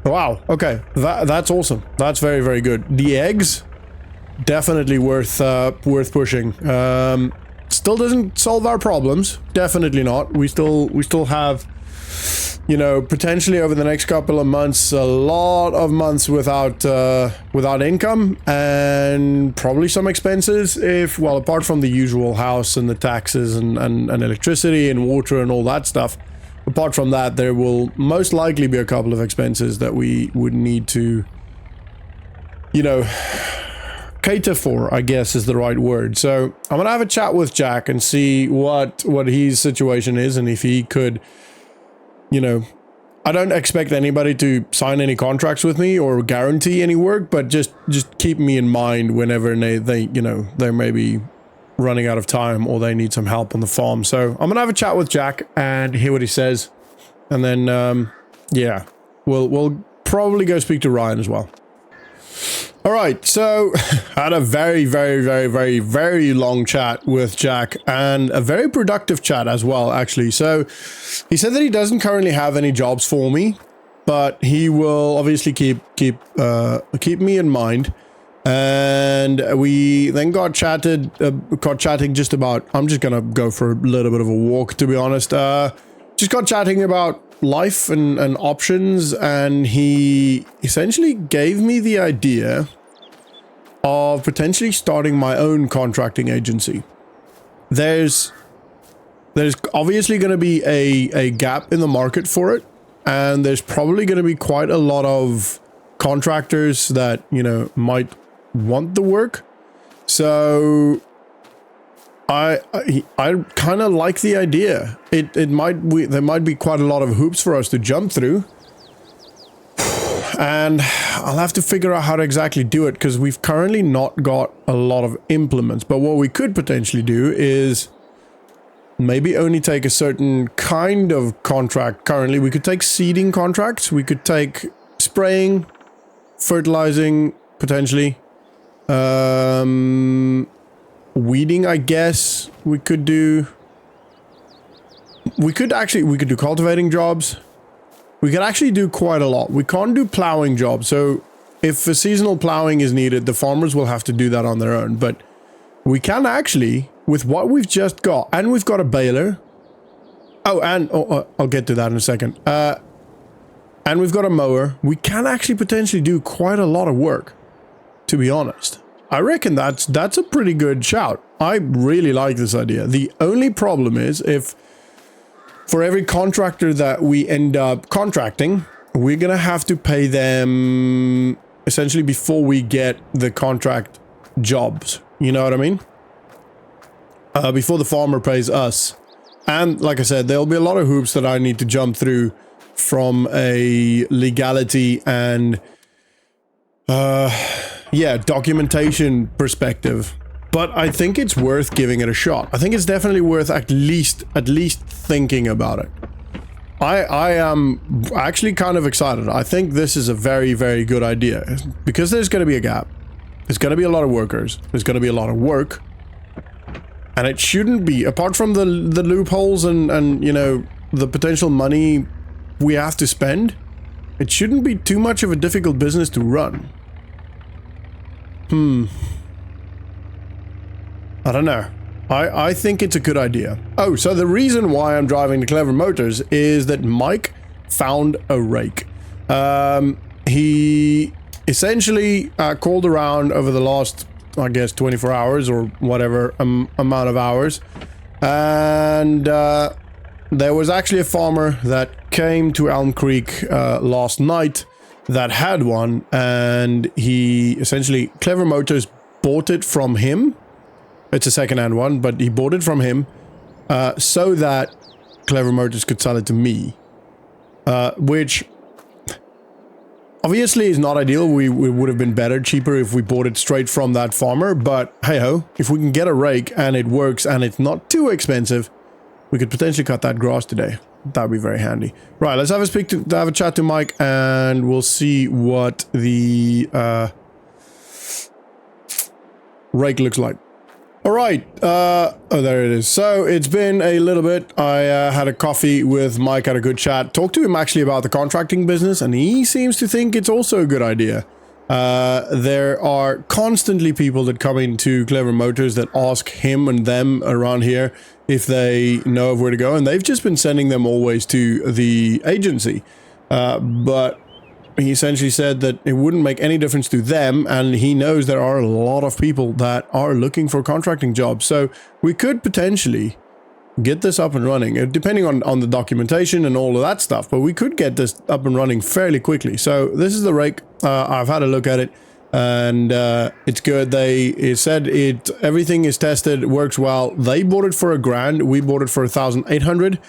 A: Wow, okay, that's awesome. That's very, very good. The eggs, definitely worth pushing. Still doesn't solve our problems, definitely not. We still have, you know, potentially over the next couple of months, a lot of months without income, and probably some expenses, well, apart from the usual house and the taxes and electricity and water and all that stuff. Apart from that, there will most likely be a couple of expenses that we would need to, you know, cater for, I guess is the right word. So I'm gonna have a chat with Jack and see what his situation is, and if he could, you know, I don't expect anybody to sign any contracts with me or guarantee any work, but just keep me in mind whenever they you know, they may be running out of time or they need some help on the farm. So I'm gonna have a chat with Jack and hear what he says, and then yeah, we'll probably go speak to Ryan as well. All right, so I had a very, very, very, very, very long chat with Jack, and a very productive chat as well, actually. So he said that he doesn't currently have any jobs for me, but he will obviously keep me in mind. And we then got chatting just about, I'm just gonna go for a little bit of a walk, to be honest. Just got chatting about life and options, and he essentially gave me the idea of potentially starting my own contracting agency. There's obviously going to be a gap in the market for it, and there's probably going to be quite a lot of contractors that, you know, might want the work. So I kind of like the idea. There might be quite a lot of hoops for us to jump through, and I'll have to figure out how to exactly do it, because we've currently not got a lot of implements. But what we could potentially do is maybe only take a certain kind of contract. Currently we could take seeding contracts, we could take spraying, fertilizing, potentially weeding, I guess we could do. We could do cultivating jobs. We could actually do quite a lot. We can't do plowing jobs. So if a seasonal plowing is needed, the farmers will have to do that on their own. But we can actually, with what we've just got, and we've got a baler. Oh, and I'll get to that in a second. And we've got a mower. We can actually potentially do quite a lot of work, to be honest. I reckon that's a pretty good shout. I really like this idea. The only problem is if for every contractor that we end up contracting, we're going to have to pay them essentially before we get the contract jobs. You know what I mean? Before the farmer pays us. And like I said, there'll be a lot of hoops that I need to jump through from a legality and yeah, documentation perspective. But I think it's worth giving it a shot. I think it's definitely worth at least thinking about it. I am actually kind of excited. I think this is a very, very good idea because there's going to be a gap. There's going to be a lot of workers. There's going to be a lot of work. And it shouldn't be, apart from the loopholes and you know, the potential money we have to spend, it shouldn't be too much of a difficult business to run. I don't know. I think it's a good idea. Oh, so the reason why I'm driving the Clever Motors is that Mike found a rake. He essentially called around over the last, I guess, 24 hours or whatever amount of hours. And there was actually a farmer that came to Elm Creek last night that had one. And he essentially, Clever Motors bought it from him. It's a second-hand one, but he bought it from him so that Clever Motors could sell it to me. Which obviously is not ideal. We would have been better, cheaper if we bought it straight from that farmer. But hey-ho, if we can get a rake and it works and it's not too expensive, we could potentially cut that grass today. That'd be very handy. Right, let's have a chat to Mike and we'll see what the rake looks like. All right. Oh, there it is. So it's been a little bit. I had a coffee with Mike, had a good chat. Talked to him actually about the contracting business, and he seems to think it's also a good idea. There are constantly people that come into Clever Motors that ask him and them around here if they know of where to go, and they've just been sending them always to the agency. But he essentially said that it wouldn't make any difference to them, and he knows there are a lot of people that are looking for contracting jobs. So we could potentially get this up and running, depending on the documentation and all of that stuff, but we could get this up and running fairly quickly. So this is the rake. I've had a look at it, and it's good. They said everything is tested, it works well. They bought it for $1,000. We bought it for 1,800.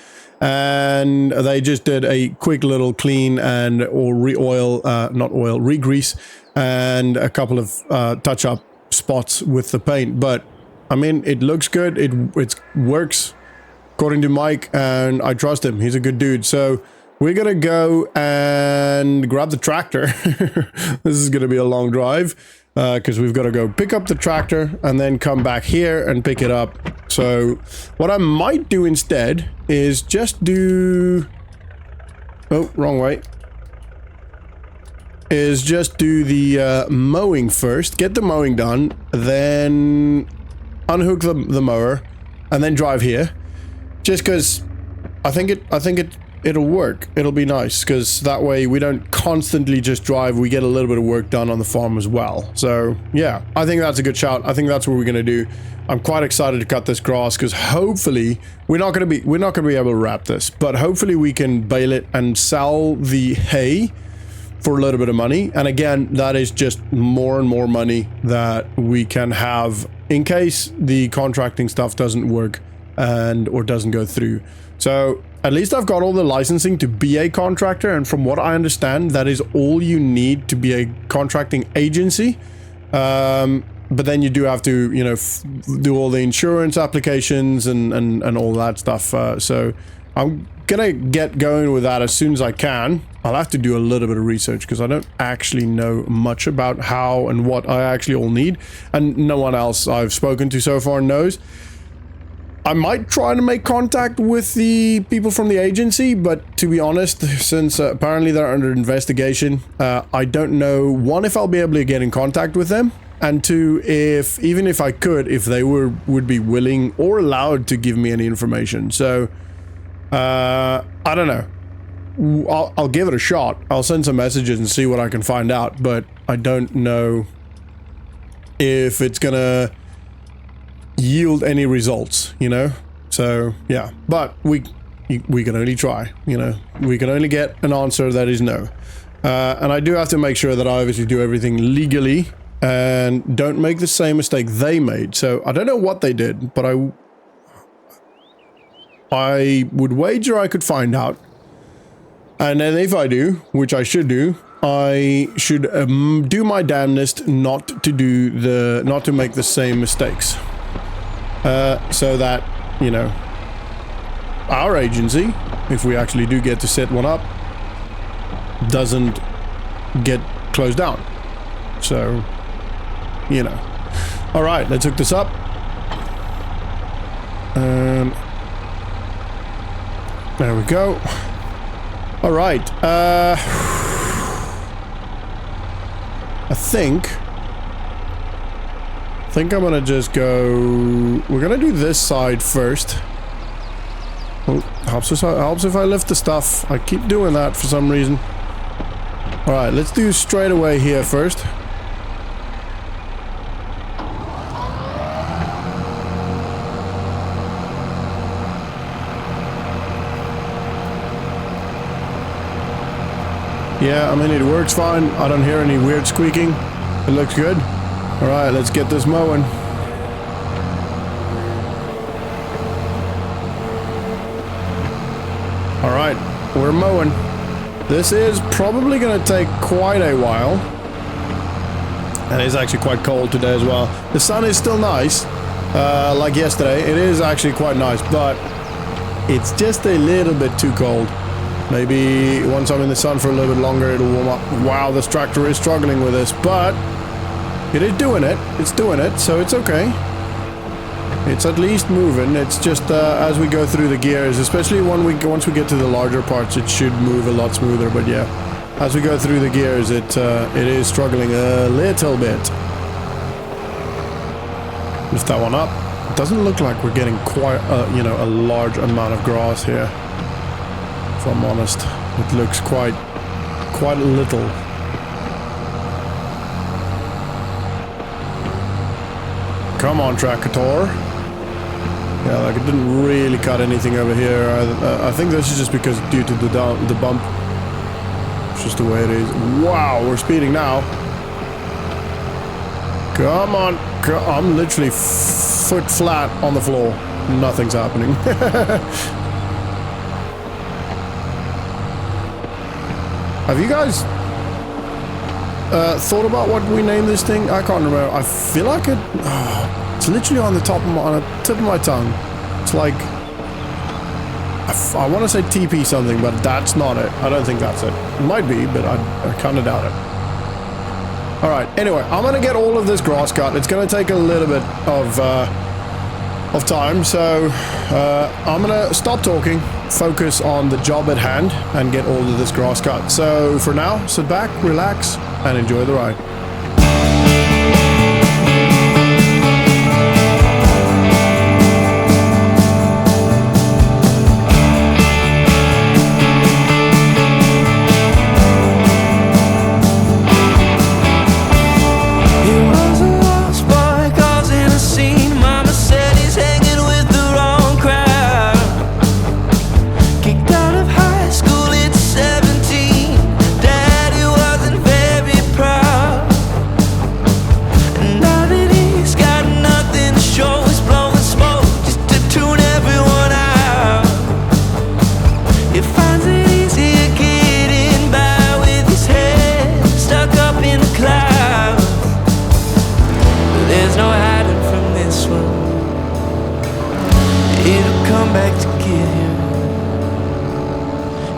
A: And they just did a quick little clean and re-grease and a couple of touch-up spots with the paint. But I mean, it looks good. It works according to Mike, and I trust him. He's a good dude. So we're gonna go and grab the tractor. This is gonna be a long drive because we've got to go pick up the tractor and then come back here and pick it up. So what I might do instead is just do... Oh, wrong way. Is just do the mowing first. Get the mowing done. Then unhook the mower. And then drive here. Just because I think it'll work. It'll be nice. Because that way we don't constantly just drive. We get a little bit of work done on the farm as well. So yeah, I think that's a good shout. I think that's what we're going to do. I'm quite excited to cut this grass because hopefully we're not going to be able to wrap this, but hopefully we can bale it and sell the hay for a little bit of money. And again, that is just more and more money that we can have in case the contracting stuff doesn't work or doesn't go through. So at least I've got all the licensing to be a contractor, and from what I understand, that is all you need to be a contracting agency. But then you do have to, you know, do all the insurance applications and all that stuff. So I'm gonna get going with that as soon as I can. I'll have to do a little bit of research because I don't actually know much about how and what I actually all need, and no one else I've spoken to so far knows. I might try to make contact with the people from the agency, but to be honest, since apparently they're under investigation, I don't know, one, if I'll be able to get in contact with them, and two, if even if I could, if they would be willing or allowed to give me any information. So, I don't know. I'll give it a shot. I'll send some messages and see what I can find out, but I don't know if it's gonna yield any results, you know? So, yeah. But we can only try, you know? We can only get an answer that is no. And I do have to make sure that I obviously do everything legally and don't make the same mistake they made. So, I don't know what they did, but I would wager I could find out. And then if I do, which I should do, I should do my damnedest not to make the same mistakes. So that, you know, our agency, if we actually do get to set one up, doesn't get closed down. So, you know. Alright, let's hook this up. There we go. Alright, I think I'm gonna just go... We're gonna do this side first. Oh, helps if I lift the stuff. I keep doing that for some reason. Alright, let's do straight away here first. Yeah, I mean, it works fine. I don't hear any weird squeaking. It looks good. Alright, let's get this mowing. Alright, we're mowing. This is probably going to take quite a while. And it's actually quite cold today as well. The sun is still nice, like yesterday. It is actually quite nice, but it's just a little bit too cold. Maybe once I'm in the sun for a little bit longer, it'll warm up. Wow, this tractor is struggling with this, but it is doing it. It's doing it, so it's okay. It's at least moving. It's just as we go through the gears, especially once we get to the larger parts, it should move a lot smoother. But yeah, as we go through the gears, it is struggling a little bit. Lift that one up. It doesn't look like we're getting quite a large amount of grass here. If I'm honest, it looks quite little. Come on, tractor. Yeah, like it didn't really cut anything over here. I think this is just because due to the bump. It's just the way it is. Wow, we're speeding now. Come on. I'm literally foot flat on the floor. Nothing's happening. Have you guys thought about what we named this thing? I can't remember. I feel like it... it's literally on the tip of my tongue. It's like... I want to say TP something, but that's not it. I don't think that's it. It might be, but I kind of doubt it. Alright, anyway, I'm going to get all of this grass cut. It's going to take a little bit of time, so I'm going to stop talking, focus on the job at hand, and get all of this grass cut. So for now, sit back, relax, and enjoy the ride.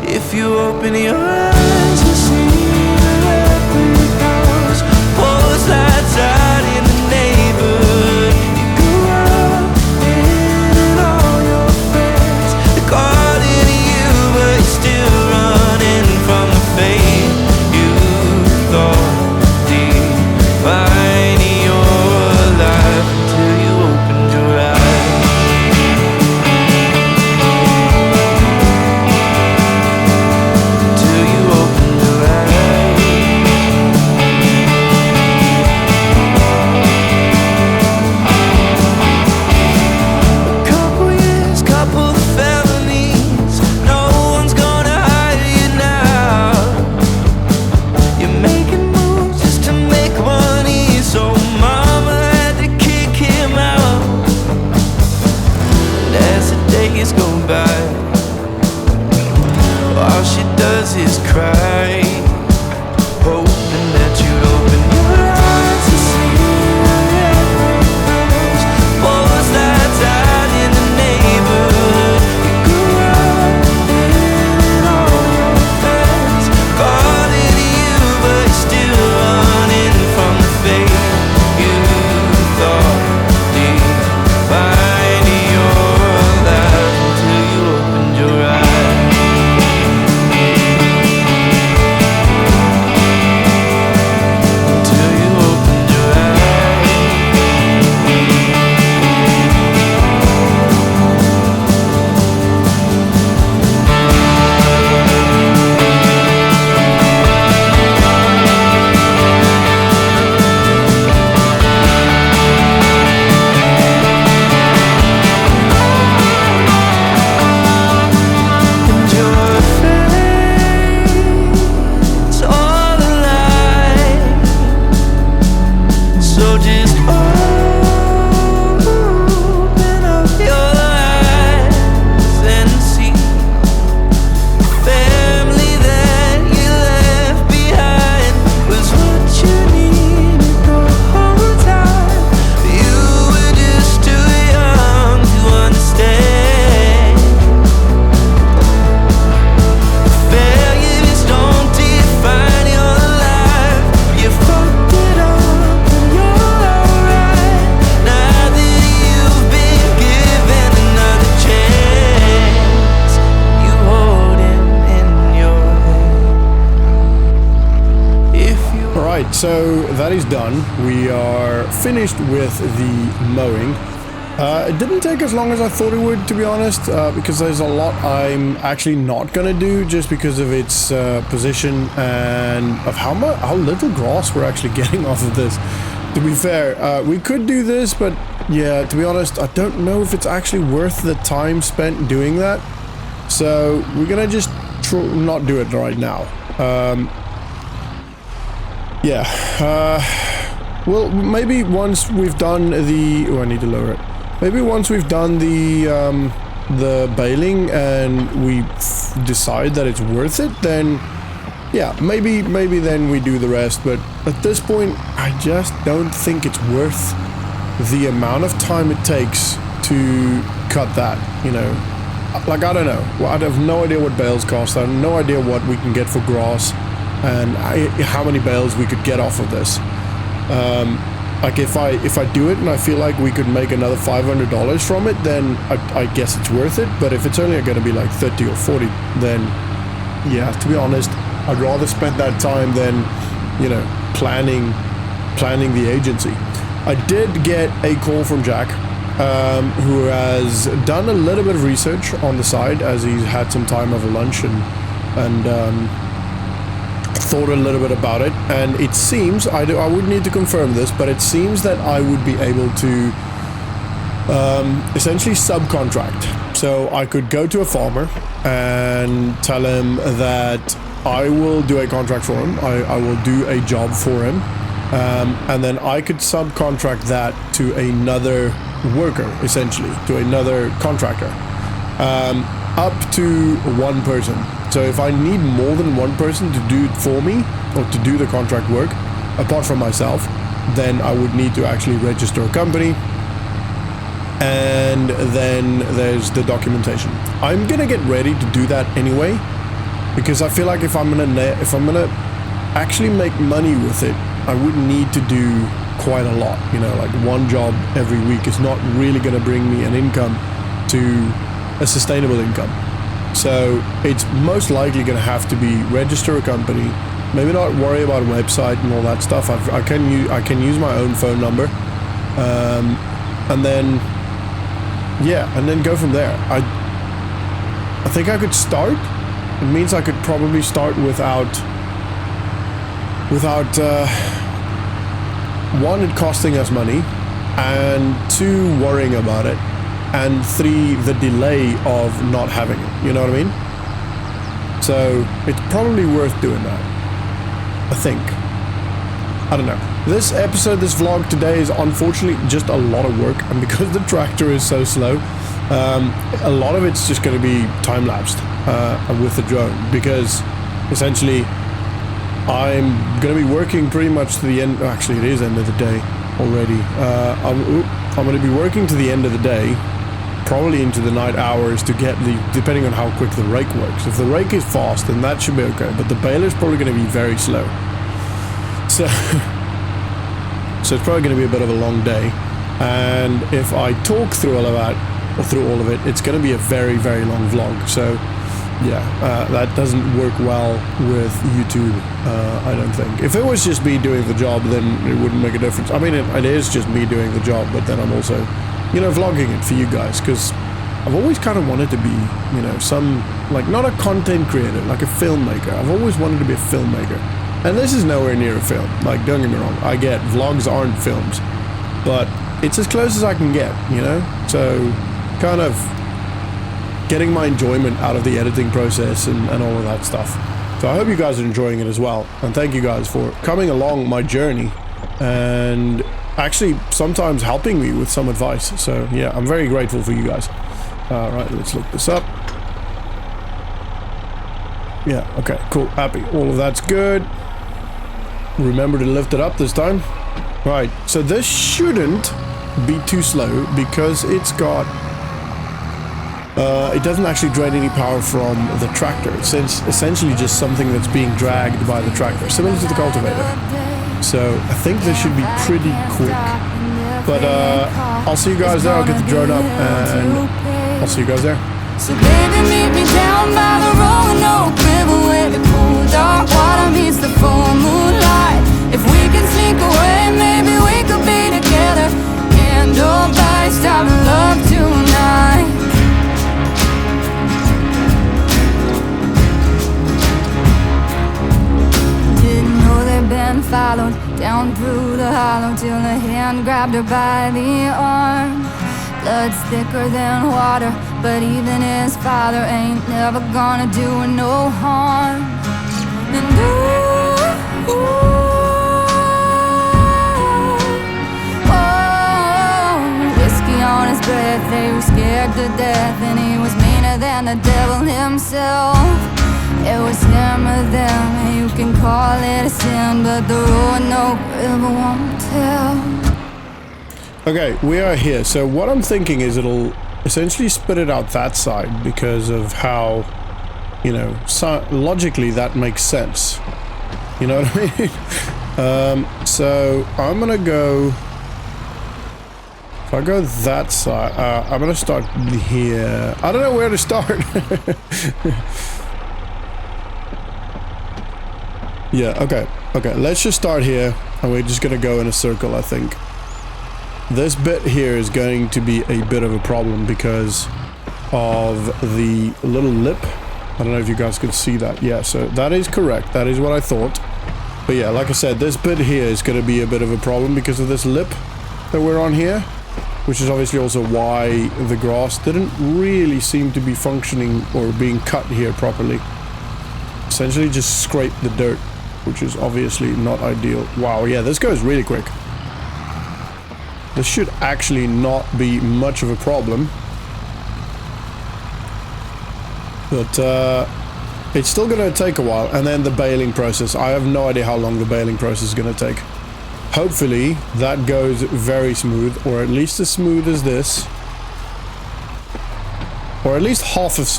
C: If you open your eyes, you see that every house pours lights out in the neighborhood. You go out in and all
B: days go by. All she does is cry, hoping that you'd open your eyes to see us. Boys that's out in the neighborhood, you grew up in all your friends, calling you, but you're still running from the fate you thought defined your life until you opened your eyes. Until you opened your eyes. And your face all alive. So just open up your eyes and see the family that you left behind was what you needed the whole time. You were just too young to understand. Failures don't define your life. You fucked it up and you're alright. Now that you've been given another chance, you hold him in your hand. If you
A: Alright, so that is done. We are finished with the mowing. It didn't take as long as I thought it would, to be honest, because there's a lot I'm actually not gonna do just because of its position and of how little grass we're actually getting off of this. To be fair, we could do this, but yeah, to be honest, I don't know if it's actually worth the time spent doing that. So we're gonna just not do it right now. Well, maybe once we've done the... Oh, I need to lower it. Maybe once we've done the baling and we decide that it's worth it, then... Yeah, maybe then we do the rest. But at this point, I just don't think it's worth the amount of time it takes to cut that, you know. Like, I don't know. Well, I have no idea what bales cost. I have no idea what we can get for grass and how many bales we could get off of this. Like if I do it and I feel like we could make another $500 from it, then I guess it's worth it. But if it's only going to be like 30 or 40, then yeah, to be honest, I'd rather spend that time than, you know, planning the agency. I did get a call from Jack, who has done a little bit of research on the side as he's had some time over lunch and thought a little bit about it, and it seems, I would need to confirm this, but it seems that I would be able to essentially subcontract. So I could go to a farmer and tell him that I will do a contract for him, I will do a job for him, and then I could subcontract that to another worker, essentially, to another contractor, up to one person. So if I need more than one person to do it for me, or to do the contract work, apart from myself, then I would need to actually register a company, and then there's the documentation. I'm gonna get ready to do that anyway, because I feel like if I'm gonna actually make money with it, I would need to do quite a lot. You know, like one job every week is not really gonna bring me an income to a sustainable income. So it's most likely going to have to be register a company, maybe not worry about a website and all that stuff. I can use my own phone number, and then go from there. I think I could start. It means I could probably start without one, it costing us money, and two, worrying about it, and three, the delay of not having it. You know what I mean? So it's probably worth doing that, I think. I don't know. This episode, this vlog today is unfortunately just a lot of work, and because the tractor is so slow, A lot of it's just going to be time-lapsed with the drone, because essentially I'm going to be working pretty much to the end. Actually, it is end of the day already. I'm going to be working to the end of the day, probably into the night hours, to get depending on how quick the rake works. If the rake is fast, then that should be okay, but the baler is probably going to be very slow. So it's probably going to be a bit of a long day. And if I talk through all of that, or through all of it, it's going to be a very, very long vlog. So yeah, that doesn't work well with YouTube, I don't think. If it was just me doing the job, then it wouldn't make a difference. I mean, it is just me doing the job, but then I'm also, you know, vlogging it for you guys, because I've always kind of wanted to be, you know, like, not a content creator, like a filmmaker. I've always wanted to be a filmmaker. And this is nowhere near a film. Like, don't get me wrong, I get vlogs aren't films, but it's as close as I can get, you know? So, kind of getting my enjoyment out of the editing process and all of that stuff. So I hope you guys are enjoying it as well. And thank you guys for coming along my journey and actually sometimes helping me with some advice. So yeah, I'm very grateful for you guys. Right, let's look this up. Yeah, okay, cool, happy. All of that's good. Remember to lift it up this time. Right, so this shouldn't be too slow because it's got it doesn't actually drain any power from the tractor. It's essentially just something that's being dragged by the tractor, similar to the cultivator. So I think this should be pretty quick. But I'll see you guys there. I'll get the drone up and I'll see you guys there.
D: So baby, meet me down by the Roanoke River where the cool dark water meets the full moonlight. If we can sneak away, maybe we could be together. Candle by stop love tonight. Been followed down through the hollow till a hand grabbed her by the arm. Blood's thicker than water, but even his father ain't never gonna do her no harm. And whiskey on his breath, they were scared to death, and he was meaner than the devil himself. It was him or them, and you can call it a sin, but the Roanoke River won't tell.
A: Okay, we are here. So what I'm thinking is it'll essentially spit it out that side because of how, you know, logically that makes sense. You know what I mean? So I'm gonna go. If I go that side, I'm gonna start here. I don't know where to start. Yeah, okay, let's just start here, and we're just gonna go in a circle, I think. This bit here is going to be a bit of a problem because of the little lip. I don't know if you guys can see that. Yeah, so that is correct, that is what I thought. But yeah, like I said, this bit here is gonna be a bit of a problem because of this lip that we're on here, which is obviously also why the grass didn't really seem to be functioning or being cut here properly. Essentially just scrape the dirt, which is obviously not ideal. Wow, yeah, this goes really quick. This should actually not be much of a problem. But it's still going to take a while. And then the baling process. I have no idea how long the baling process is going to take. Hopefully that goes very smooth, or at least as smooth as this. Or at least half as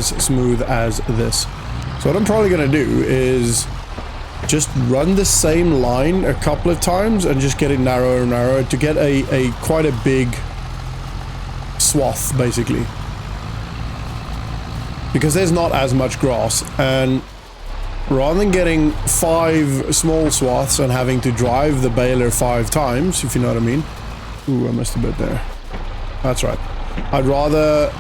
A: smooth as this. So what I'm probably going to do is just run the same line a couple of times and just get it narrower and narrower to get a quite a big swath, basically. Because there's not as much grass, and rather than getting 5 small swaths and having to drive the baler 5 times, if you know what I mean. Ooh, I missed a bit there. That's right. I'd rather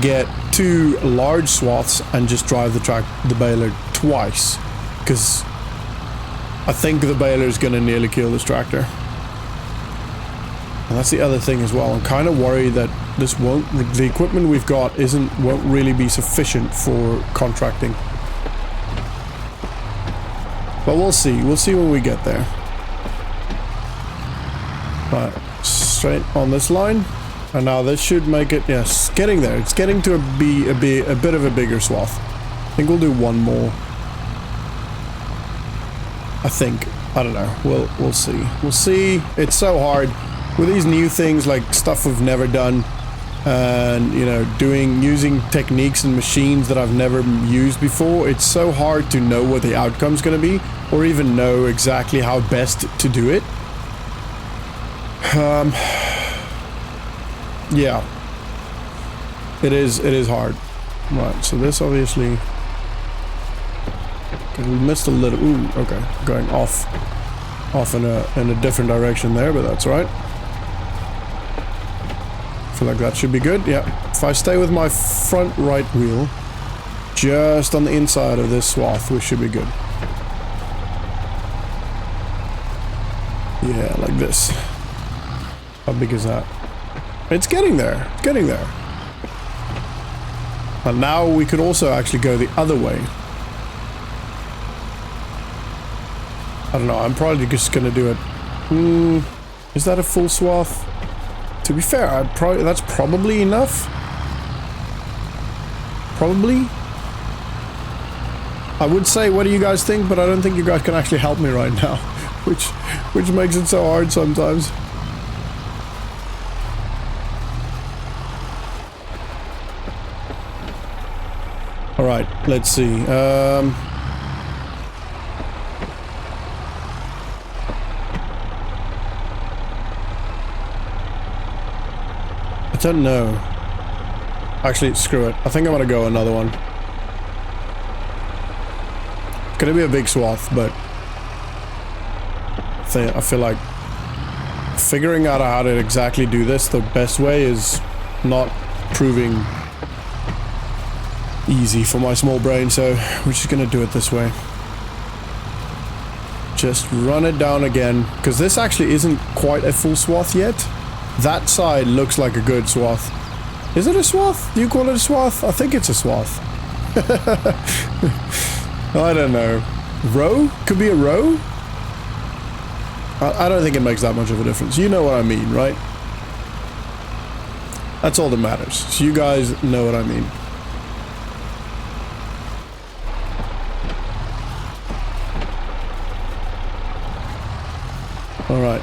A: get 2 large swaths and just drive the baler twice, because I think the baler is going to nearly kill this tractor. And that's the other thing as well. I'm kind of worried that the equipment we've got won't really be sufficient for contracting. But we'll see when we get there. Right, straight on this line. And now this should make it, yes, getting there. It's getting to be a bit of a bigger swath. I think we'll do one more. I think. I don't know. We'll see. We'll see. It's so hard with these new things, like stuff we've never done, and you know, using techniques and machines that I've never used before. It's so hard to know what the outcome's going to be, or even know exactly how best to do it. Yeah, it is hard. Right, so this obviously, we missed a little. Ooh, okay, going off in a different direction there, but that's right. I feel like that should be good. Yeah, if I stay with my front right wheel just on the inside of this swath, we should be good. Yeah, like this. How big is that? It's getting there. It's getting there. And now we could also actually go the other way. I don't know. I'm probably just gonna do it. Is that a full swath? To be fair, that's probably enough. Probably. I would say, what do you guys think? But I don't think you guys can actually help me right now, which makes it so hard sometimes. All right, let's see. I don't know. Actually, screw it. I think I'm gonna go another one. It's gonna be a big swath, but I feel like figuring out how to exactly do this the best way is not proving easy for my small brain, so we're just gonna do it this way. Just run it down again, because this actually isn't quite a full swath yet. That side looks like a good swath. Is it a swath? Do you call it a swath? I think it's a swath. I don't know. Row? Could be a row? I don't think it makes that much of a difference. You know what I mean, right? That's all that matters. So you guys know what I mean. Alright.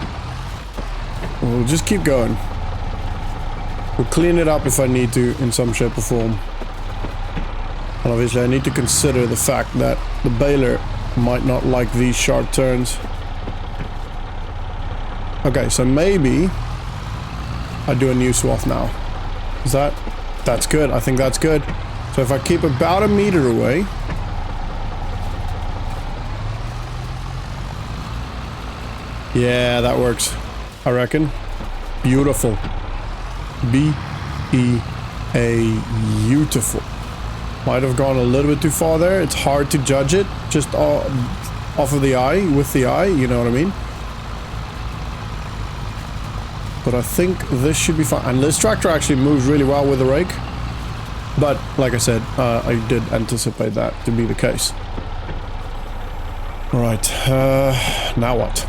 A: We'll just keep going. We'll clean it up if I need to in some shape or form. And obviously I need to consider the fact that the baler might not like these sharp turns. Okay, so maybe I do a new swath now. Is that's good. I think that's good. So if I keep about a meter away, yeah, that works, I reckon. Beautiful. Beautiful. Might have gone a little bit too far there. It's hard to judge it just off of the eye, with the eye, you know what I mean? But I think this should be fine. And this tractor actually moves really well with the rake. But like I said, I did anticipate that to be the case. Alright, now what?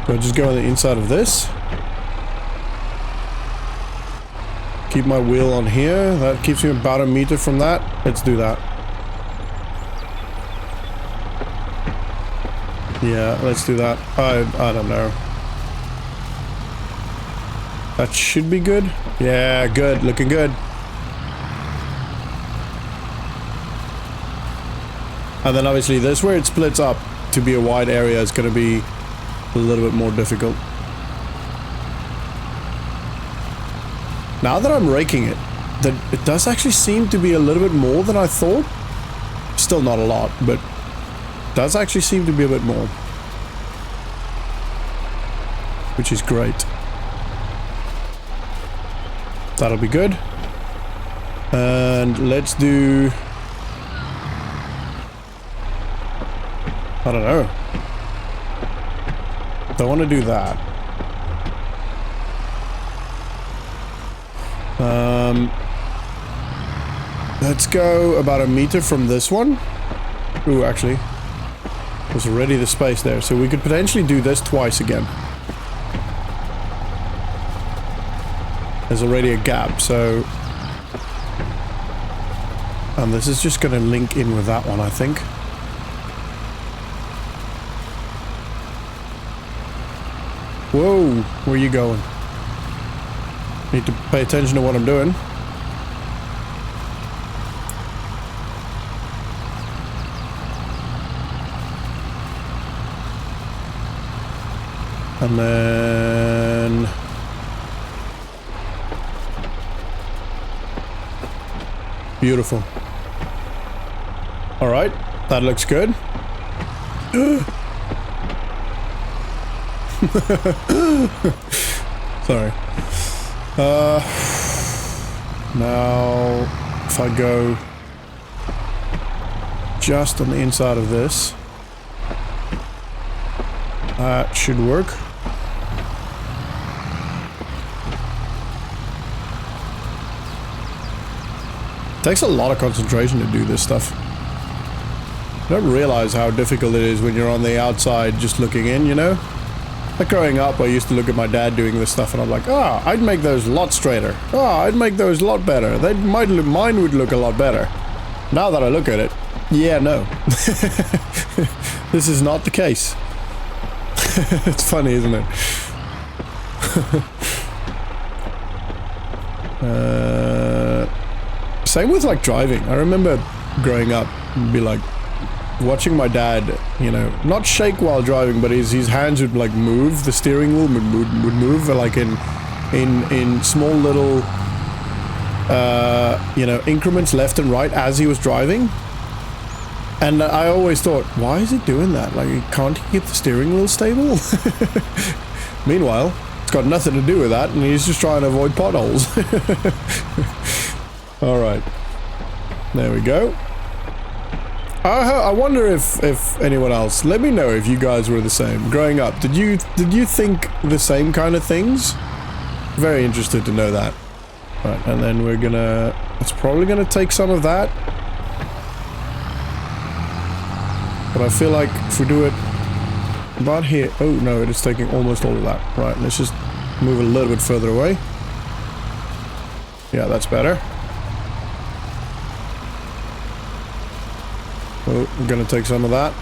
A: Do I just go on the inside of this? Keep my wheel on here. That keeps me about a meter from that. Let's do that. Yeah, let's do that. I don't know. That should be good. Yeah, good. Looking good. And then obviously this, where it splits up to be a wide area, is going to be a little bit more difficult. Now that I'm raking it, it does actually seem to be a little bit more than I thought. Still not a lot, but does actually seem to be a bit more, which is great. That'll be good. And let's do, I don't know. Don't want to do that. Let's go about a meter from this one. Ooh, actually, There's already the space there, so we could potentially do this twice again. There's already a gap, so... And this is just gonna link in with that one, I think. Whoa, where are you going? Need to pay attention to what I'm doing. And then... Beautiful. All right, that looks good. Sorry. Now, if I go just on the inside of this, that should work. Takes a lot of concentration to do this stuff. You don't realize how difficult it is when you're on the outside just looking in, you know? Like growing up, I used to look at my dad doing this stuff and I'm like, oh, I'd make those a lot straighter. Oh, I'd make those a lot better. Mine would look a lot better. Now that I look at it, yeah, no. This is not the case. It's funny, isn't it? Same with like driving. I remember growing up and be like watching my dad, you know, not shake while driving, but his hands would like move. The steering wheel would move like in small little you know, increments left and right as he was driving. And I always thought, why is he doing that? Like, can't he get the steering wheel stable? Meanwhile, it's got nothing to do with that, and he's just trying to avoid potholes. All right, there we go. I wonder if anyone else. Let me know if you guys were the same growing up. Did you think the same kind of things? Very interested to know that. Right, and then we're gonna. It's probably gonna take some of that. But I feel like if we do it about here... Oh, no, it is taking almost all of that. Right, let's just move a little bit further away. Yeah, that's better. Oh, we're going to take some of that.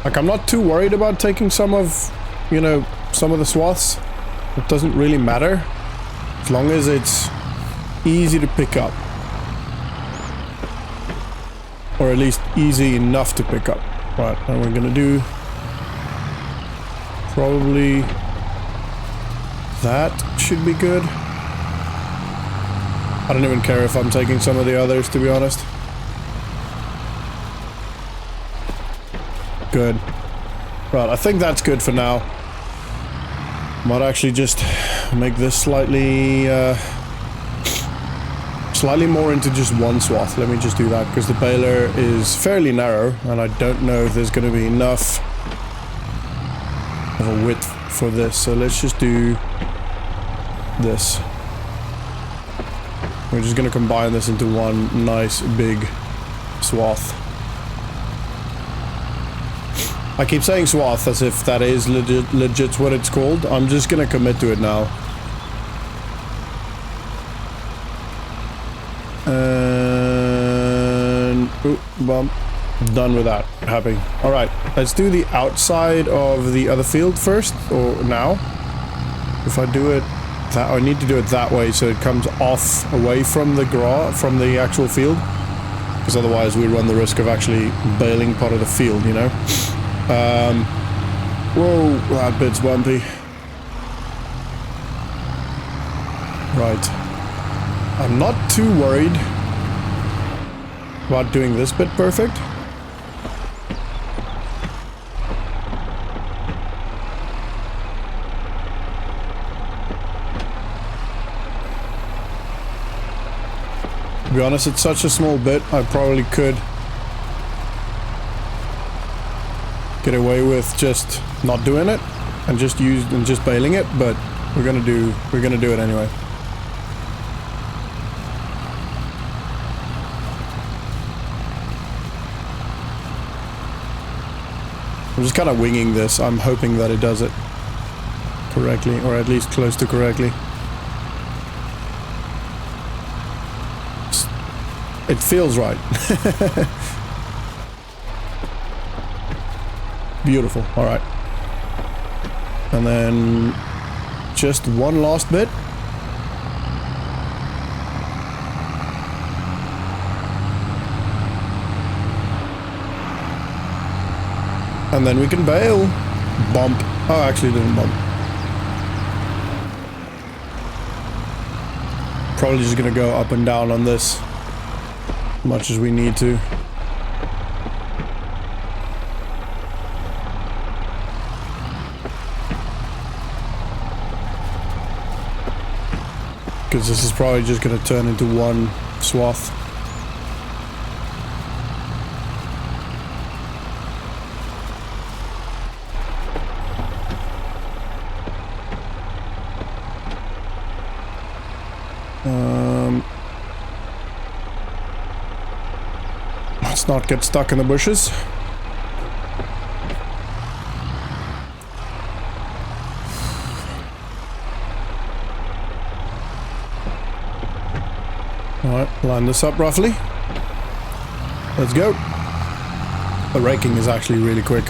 A: Like, I'm not too worried about taking some of, you know, some of the swaths. It doesn't really matter. As long as it's easy to pick up. Or at least easy enough to pick up. Right, and we're gonna do probably that should be good. I don't even care if I'm taking some of the others, to be honest. Good. Right, I think that's good for now. Might actually just make this slightly more into just one swath. Let me just do that because the baler is fairly narrow and I don't know if there's going to be enough of a width for this. So let's just do this. We're just going to combine this into one nice big swath. I keep saying swath as if that is legit what it's called. I'm just going to commit to it now. And bump. Done with that. Happy. All right, let's do the outside of the other field first, or now. If I do it that, I need to do it that way so it comes off away from the the actual field, because otherwise we run the risk of actually baling part of the field, you know. Whoa, that bit's bumpy. Right. I'm not too worried about doing this bit perfect. To be honest, it's such a small bit, I probably could get away with just not doing it and just baling it, but we're gonna do it anyway. I'm just kind of winging this. I'm hoping that it does it correctly, or at least close to correctly. It feels right. Beautiful. All right. And then just one last bit. And then we can bail. Bump. Oh, actually it didn't bump. Probably just gonna go up and down on this as much as we need to. Because this is probably just gonna turn into one swath. Let's not get stuck in the bushes. Alright, line this up roughly. Let's go. The raking is actually really quick.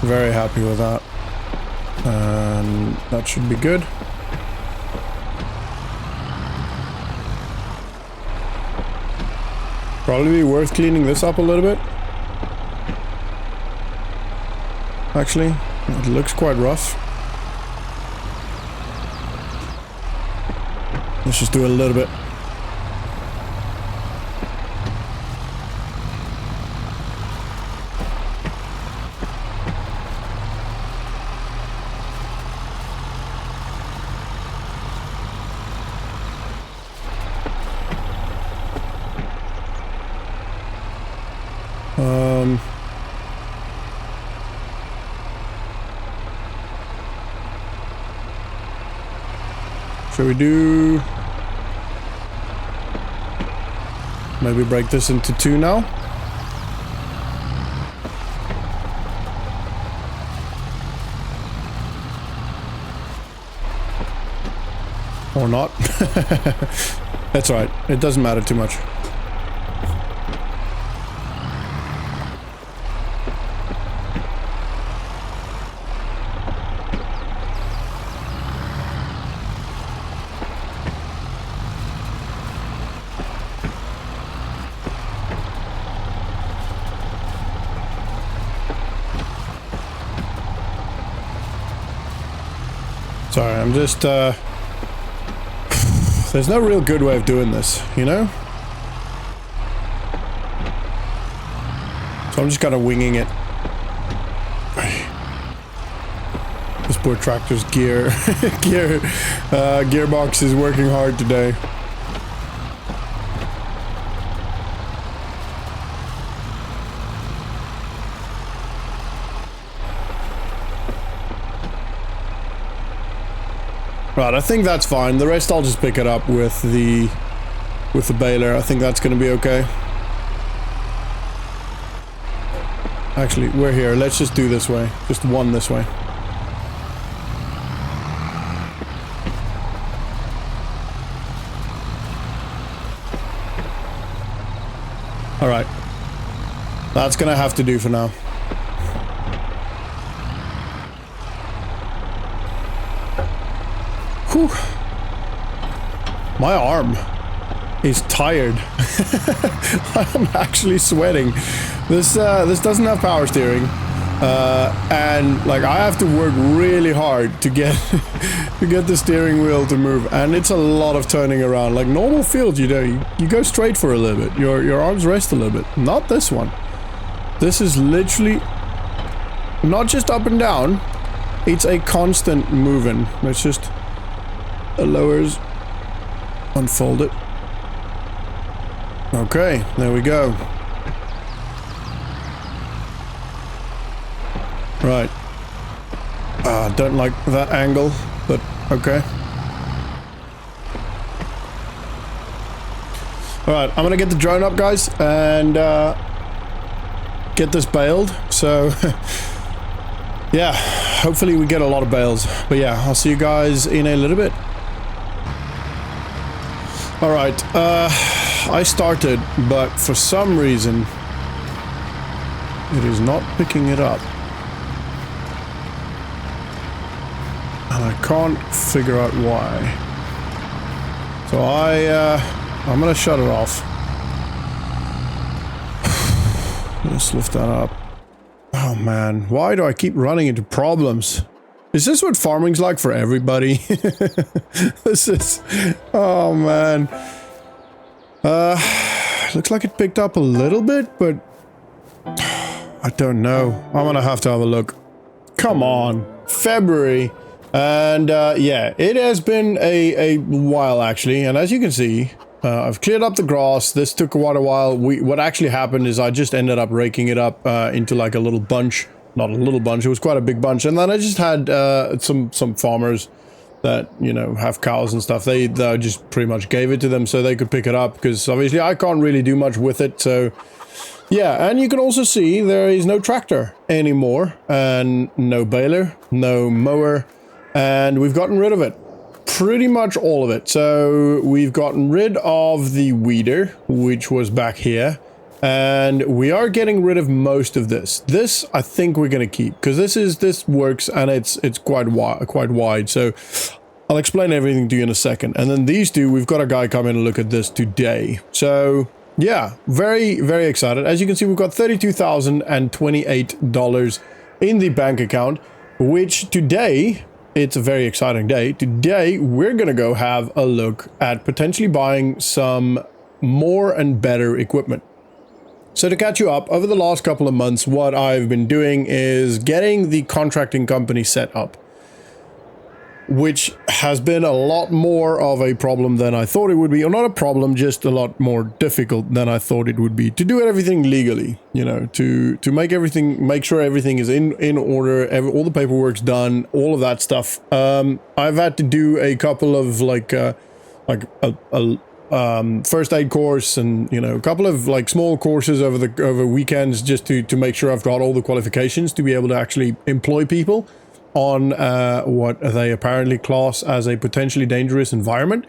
A: Very happy with that. And that should be good. Probably be worth cleaning this up a little bit. Actually, it looks quite rough. Let's just do a little bit. Should we do... maybe break this into two now? Or not? That's alright. It doesn't matter too much. Sorry, I'm just, there's no real good way of doing this, you know? So I'm just kind of winging it. This poor tractor's gearbox is working hard today. Right, I think that's fine. The rest I'll just pick it up with the baler. I think that's going to be okay. Actually, we're here. Let's just do this way. Just one this way. All right. That's going to have to do for now. Whew. My arm is tired. I'm actually sweating. This doesn't have power steering, and like I have to work really hard to get the steering wheel to move, and it's a lot of turning around. Like normal field, you go straight for a little bit. Your arms rest a little bit. Not this one. This is literally not just up and down. It's a constant moving. Let's just. The lowers, unfold it. Okay, there we go. Right. Don't like that angle, but okay. Alright, I'm gonna get the drone up, guys, and get this baled. So yeah, hopefully we get a lot of bales. But yeah, I'll see you guys in a little bit. All right, I started, but for some reason it is not picking it up. And I can't figure out why. So I'm gonna shut it off. Let's lift that up. Oh man, why do I keep running into problems? Is this what farming's like for everybody? This is... Oh man. Looks like it picked up a little bit, but... I don't know. I'm gonna have to have a look. Come on. February. And yeah, it has been a while actually. And as you can see, I've cleared up the grass. This took quite a while. What actually happened is I just ended up raking it up into like a little bunch. Not a little bunch, it was quite a big bunch. And then I just had some farmers that, you know, have cows and stuff. They just pretty much gave it to them so they could pick it up, because obviously I can't really do much with it. So yeah, and you can also see there is no tractor anymore, and no baler, no mower, and we've gotten rid of it. Pretty much all of it. So we've gotten rid of the weeder, which was back here, and we are getting rid of most of this. This I think we're gonna keep, because this works, and it's quite wide. So I'll explain everything to you in a second. And then these two, we've got a guy come in and look at this today. So yeah, very, very excited. As you can see, we've got $32,028 in the bank account, which today, it's a very exciting day. Today, we're going to go have a look at potentially buying some more and better equipment. So to catch you up, over the last couple of months, what I've been doing is getting the contracting company set up, which has been a lot more of a problem than I thought it would be. Or not a problem, just a lot more difficult than I thought it would be. To do everything legally, you know, to make sure everything is in order, all the paperwork's done, all of that stuff. I've had to do a couple of first aid course, and you know, a couple of like small courses over weekends, just to make sure I've got all the qualifications to be able to actually employ people on what they apparently class as a potentially dangerous environment.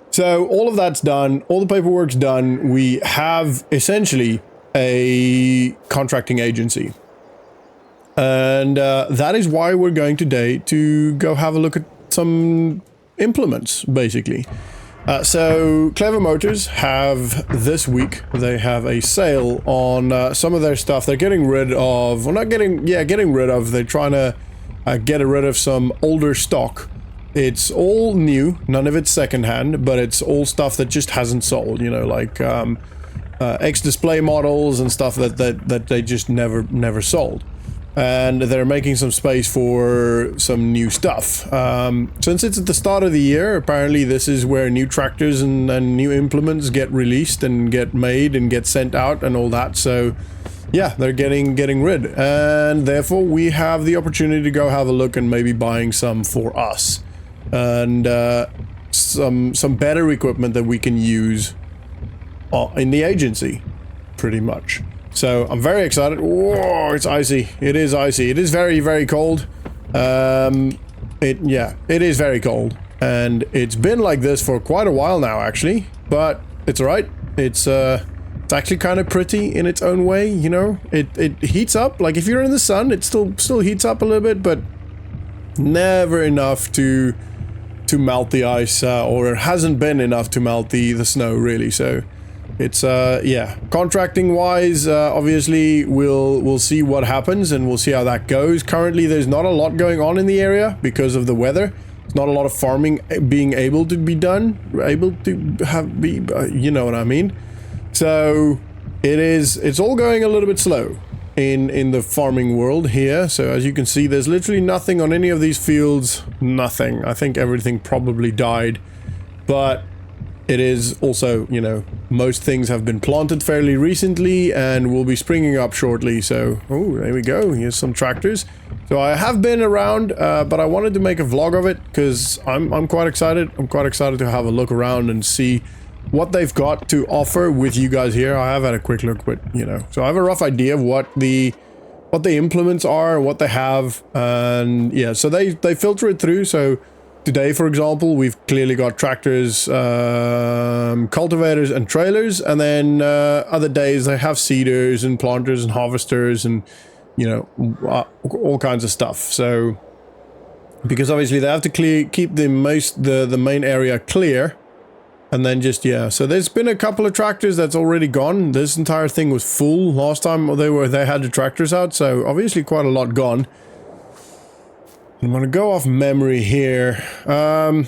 A: So all of that's done, all the paperwork's done. We have essentially a contracting agency. And that is why we're going today to go have a look at some implements, basically. So Clever Motors have this week, they have a sale on some of their stuff. They're getting rid of, well, not getting, yeah, getting rid of, they're trying to get rid of some older stock. It's all new, none of it's secondhand, but it's all stuff that just hasn't sold, you know, like ex-display models and stuff that they just never sold. And they're making some space for some new stuff. Since it's at the start of the year, apparently this is where new tractors and new implements get released and get made and get sent out and all that. So yeah, they're getting rid, and therefore we have the opportunity to go have a look and maybe buying some for us, and some better equipment that we can use in the agency, pretty much. So I'm very excited. Whoa, it's icy. It is icy. It is very, very cold. Yeah, it is very cold, and it's been like this for quite a while now, actually. But it's alright. It's actually kind of pretty in its own way, you know. It heats up. Like if you're in the sun, it still heats up a little bit, but never enough to melt the ice, or it hasn't been enough to melt the snow, really. So it's yeah, contracting wise, obviously we'll see what happens and we'll see how that goes. Currently there's not a lot going on in the area because of the weather. There's not a lot of farming being able to be done, you know what I mean. So it's all going a little bit slow in the farming world here. So as you can see, there's literally nothing on any of these fields. Nothing. I think everything probably died, but it is also, you know, most things have been planted fairly recently and will be springing up shortly. So, oh, there we go. Here's some tractors. So I have been around, but I wanted to make a vlog of it because I'm quite excited. I'm quite excited to have a look around and see what they've got to offer with you guys here. I have had a quick look, but you know, so I have a rough idea of what the implements are, what they have, and yeah, so they filter it through. So today, for example, we've clearly got tractors, cultivators and trailers, and then other days they have seeders and planters and harvesters and, you know, all kinds of stuff. So because obviously they have to keep the main area clear, and then just, yeah, so there's been a couple of tractors that's already gone. This entire thing was full last time they had the tractors out, so obviously quite a lot gone. I'm gonna go off memory here. I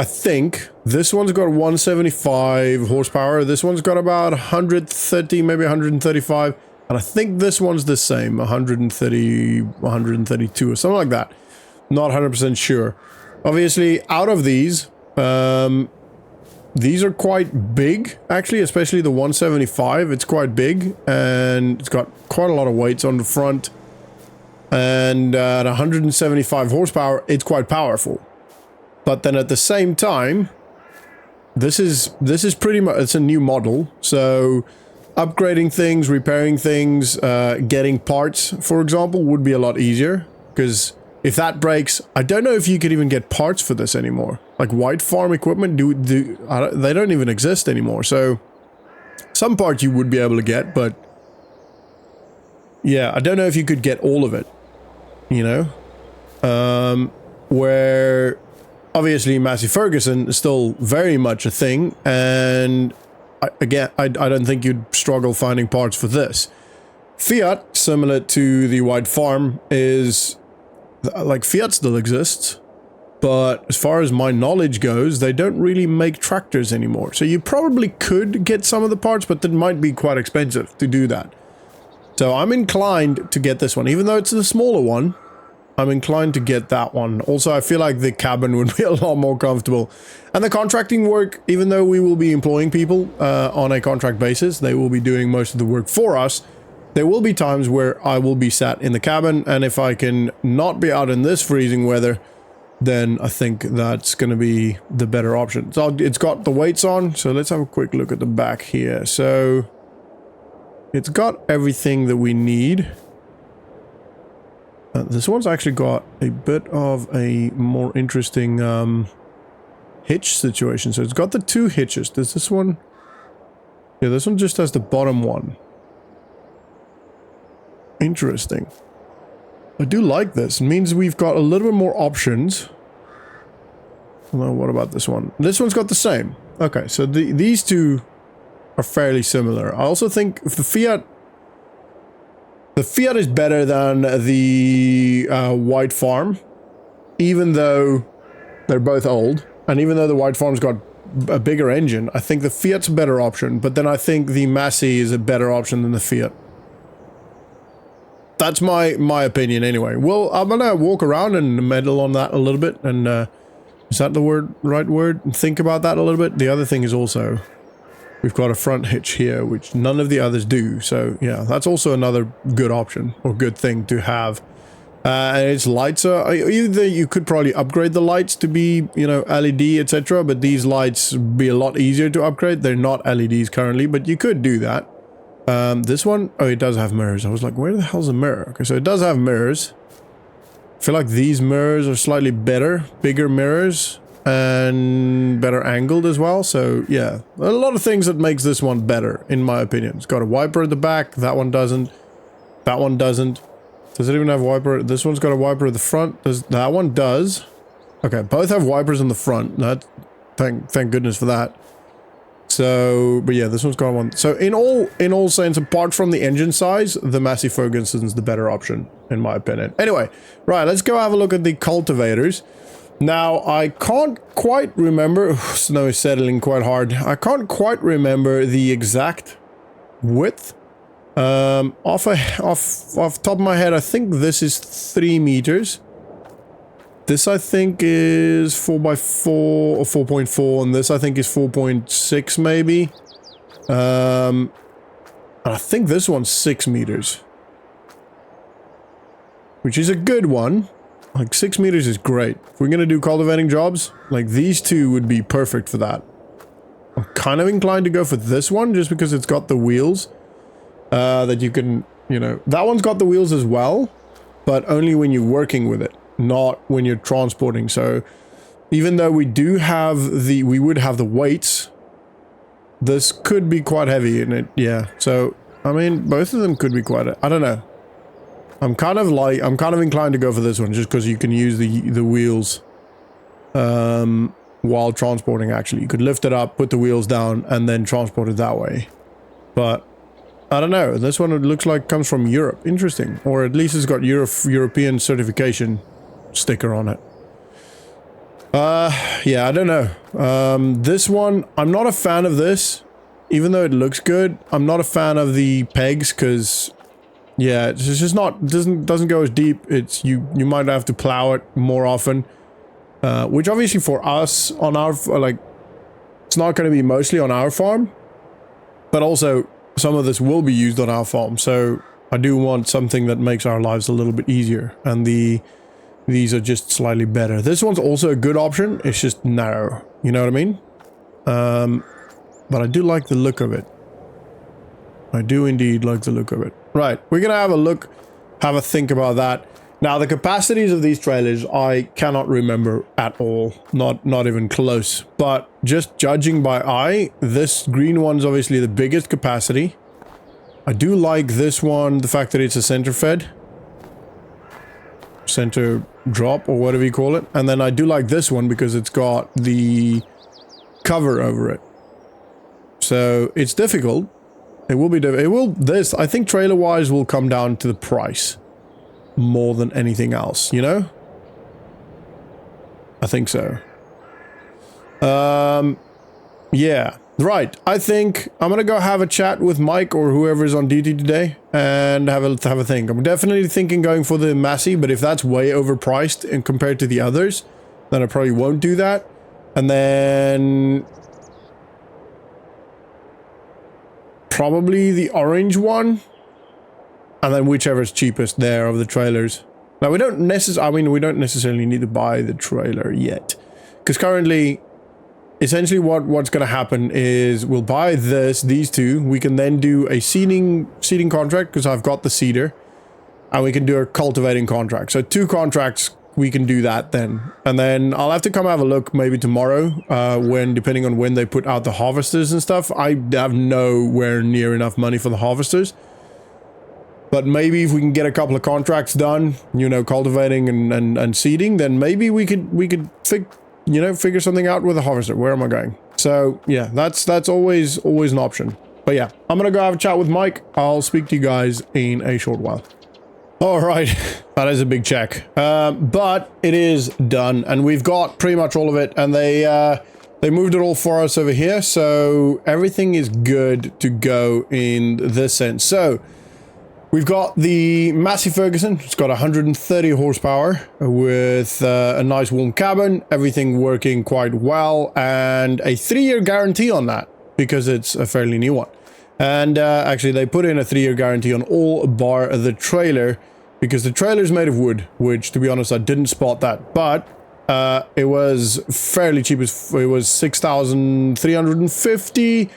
A: think this one's got 175 horsepower. This one's got about 130, maybe 135. And I think this one's the same, 130, 132 or something like that. Not 100% sure. Obviously, out of these are quite big, actually, especially the 175. It's quite big, and it's got quite a lot of weights on the front. And at 175 horsepower, it's quite powerful. But then at the same time, this is pretty much, it's a new model. So upgrading things, repairing things, getting parts, for example, would be a lot easier. Because if that breaks, I don't know if you could even get parts for this anymore. Like white farm equipment, they don't even exist anymore. So some parts you would be able to get, but yeah, I don't know if you could get all of it. You know, where obviously Massey Ferguson is still very much a thing, and I don't think you'd struggle finding parts for this. Fiat, similar to the White Farm, is like Fiat still exists, but as far as my knowledge goes, they don't really make tractors anymore. So you probably could get some of the parts, but it might be quite expensive to do that. So I'm inclined to get this one, even though it's the smaller one. I'm inclined to get that one. Also, I feel like the cabin would be a lot more comfortable. And the contracting work, even though we will be employing people on a contract basis, they will be doing most of the work for us. There will be times where I will be sat in the cabin, and if I can not be out in this freezing weather, then I think that's going to be the better option. So it's got the weights on, so let's have a quick look at the back here. So it's got everything that we need. This one's actually got a bit of a more interesting hitch situation. So it's got the two hitches. Does this one? Yeah, this one just has the bottom one. Interesting. I do like this. It means we've got a little bit more options. Well, what about this one? This one's got the same. Okay, so these two are fairly similar. I also think if the Fiat is better than the White Farm, even though they're both old, and even though the White Farm's got a bigger engine, I think the Fiat's a better option, but then I think the Massey is a better option than the Fiat. That's my opinion anyway. Well, I'm gonna walk around and meddle on that a little bit, and is that the right word? Think about that a little bit. The other thing is also, we've got a front hitch here, which none of the others do. So yeah, that's also another good option or good thing to have. And its lights are, either you could probably upgrade the lights to be, you know, LED, etc. But these lights be a lot easier to upgrade. They're not LEDs currently, but you could do that. This one, oh, it does have mirrors. I was like, where the hell's a mirror? Okay, so it does have mirrors. I feel like these mirrors are slightly better, bigger mirrors, and better angled as well. So yeah, a lot of things that makes this one better, in my opinion. It's got a wiper at the back. That one doesn't. That one doesn't. Does it even have a wiper? This one's got a wiper at the front. That one does. Okay, both have wipers in the front. That, thank goodness for that. So, but yeah, this one's got one. So in all sense, apart from the engine size, the Massey Ferguson's the better option, in my opinion. Anyway, right, let's go have a look at the cultivators. Now, I can't quite remember. Snow is settling quite hard. I can't quite remember the exact width. Off top of my head, I think this is 3 meters. This, I think, is 4x4 or 4.4, and this, I think, is 4.6 maybe. And I think this one's 6 meters. Which is a good one. Like, 6 meters is great. If we're gonna do cultivating jobs, like, these two would be perfect for that. I'm kind of inclined to go for this one just because it's got the wheels that you can, you know, that one's got the wheels as well, but only when you're working with it, not when you're transporting. So even though we would have the weights, this could be quite heavy in it. Yeah. So, I mean, both of them could be quite, I don't know. I'm kind of inclined to go for this one just because you can use the wheels while transporting. Actually, you could lift it up, put the wheels down, and then transport it that way. But I don't know, this one, it looks like comes from Europe. Interesting. Or at least it's got European certification sticker on it. Yeah, I don't know. This one, I'm not a fan of this, even though it looks good. I'm not a fan of the pegs because, yeah, it's just not, doesn't go as deep. It's, you might have to plow it more often. Which obviously for us on our, like, it's not going to be mostly on our farm, but also some of this will be used on our farm. So I do want something that makes our lives a little bit easier. And these are just slightly better. This one's also a good option. It's just narrow. You know what I mean? But I do like the look of it. I do indeed like the look of it. Right, we're gonna have a think about that. Now, the capacities of these trailers, I cannot remember at all. Not even close. But just judging by eye, this green one's obviously the biggest capacity. I do like this one, the fact that it's a center fed. Center drop, or whatever you call it. And then I do like this one because it's got the cover over it. So, it's difficult. It will be difficult. This, I think trailer-wise, will come down to the price. More than anything else, you know? I think so. Yeah. Right. I think I'm gonna go have a chat with Mike or whoever's on duty today and have a think. I'm definitely thinking going for the Massey, but if that's way overpriced and compared to the others, then I probably won't do that. And then probably the orange one. And then whichever's cheapest there of the trailers. Now, we don't necessarily need to buy the trailer yet. Because currently, essentially what's going to happen is we'll buy these two. We can then do a seeding contract because I've got the seeder. And we can do a cultivating contract. So 2 contracts, we can do that then. And then I'll have to come have a look maybe tomorrow depending on when they put out the harvesters and stuff. I have nowhere near enough money for the harvesters. But maybe if we can get a couple of contracts done, you know, cultivating and seeding, then maybe we could figure something out with a harvester. Where am I going? So yeah, that's always an option. But yeah, I'm gonna go have a chat with Mike. I'll speak to you guys in a short while. All right, that is a big check, but it is done, and we've got pretty much all of it, and they moved it all for us over here, so everything is good to go in this sense. So. We've got the Massey Ferguson. It's got 130 horsepower with a nice warm cabin, everything working quite well, and a 3-year guarantee on that because it's a fairly new one. And actually, they put in a 3-year guarantee on all bar the trailer because the trailer's made of wood, which, to be honest, I didn't spot that. But it was fairly cheap. It was 6,350.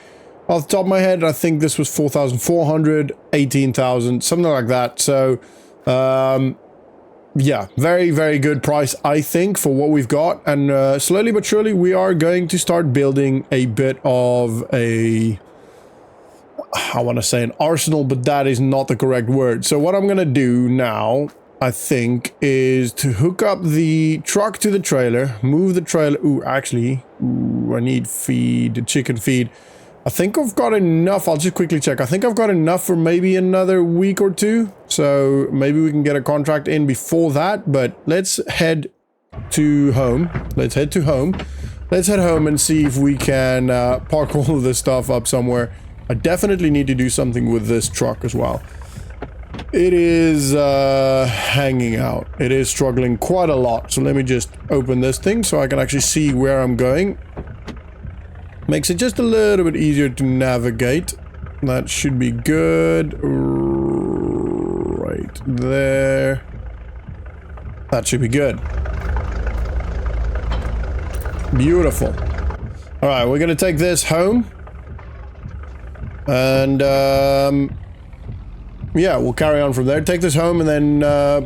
A: Off the top of my head, I think this was 4,400, 18,000, something like that. So, yeah, very, very good price, I think, for what we've got. And slowly but surely, we are going to start building a bit of I want to say an arsenal, but that is not the correct word. So what I'm going to do now, I think, is to hook up the truck to the trailer, move the trailer. I need feed, chicken feed. I think I've got enough. I'll just quickly check. I think I've got enough for maybe another week or 2. So maybe we can get a contract in before that. But let's head to home. Let's head home and see if we can park all of this stuff up somewhere. I definitely need to do something with this truck as well. It is hanging out. It is struggling quite a lot. So let me just open this thing so I can actually see where I'm going. Makes it just a little bit easier to navigate. That should be good. Right there. That should be good. Beautiful. All right, we're gonna take this home, and yeah, we'll carry on from there. Take this home, and then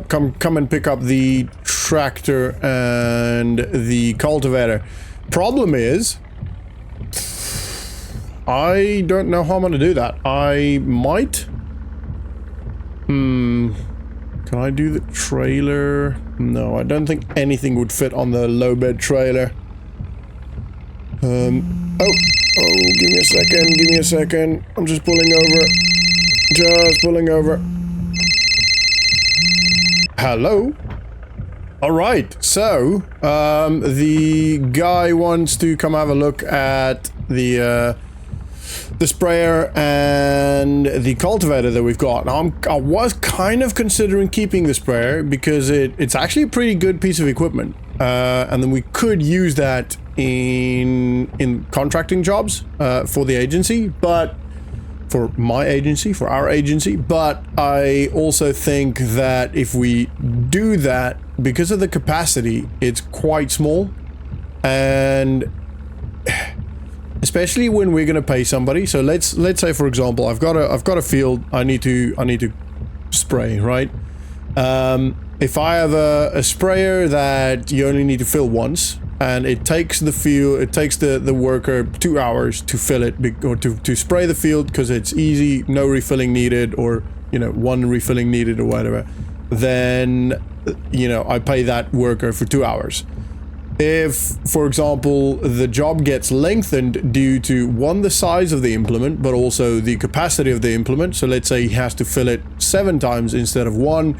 A: come and pick up the tractor and the cultivator. Problem is, I don't know how I'm gonna do that. I might. Can I do the trailer? No, I don't think anything would fit on the low bed trailer. Oh, give me a second. I'm just pulling over. Hello? Alright, so, the guy wants to come have a look at the sprayer and the cultivator that we've got. Now, I was kind of considering keeping the sprayer because it's actually a pretty good piece of equipment. And then we could use that in contracting jobs for the agency, but for our agency. But I also think that if we do that, because of the capacity, it's quite small, and especially when we're going to pay somebody. So let's say, for example, I've got a field I need to spray, right? If I have a sprayer that you only need to fill once, and it takes the worker 2 hours to fill it, or to spray the field, because it's easy, no refilling needed, or one refilling needed or whatever, then I pay that worker for 2 hours. If, for example, the job gets lengthened due to, one, the size of the implement, but also the capacity of the implement, so let's say he has to fill it 7 times instead of 1,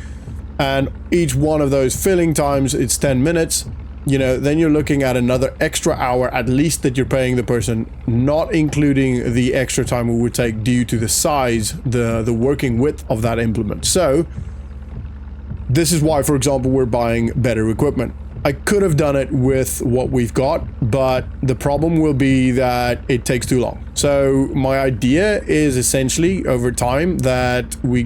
A: and each one of those filling times, it's 10 minutes, then you're looking at another extra hour at least that you're paying the person, not including the extra time it would take due to the size, the working width of that implement. So, this is why, for example, we're buying better equipment. I could have done it with what we've got, but the problem will be that it takes too long. So my idea is essentially over time that we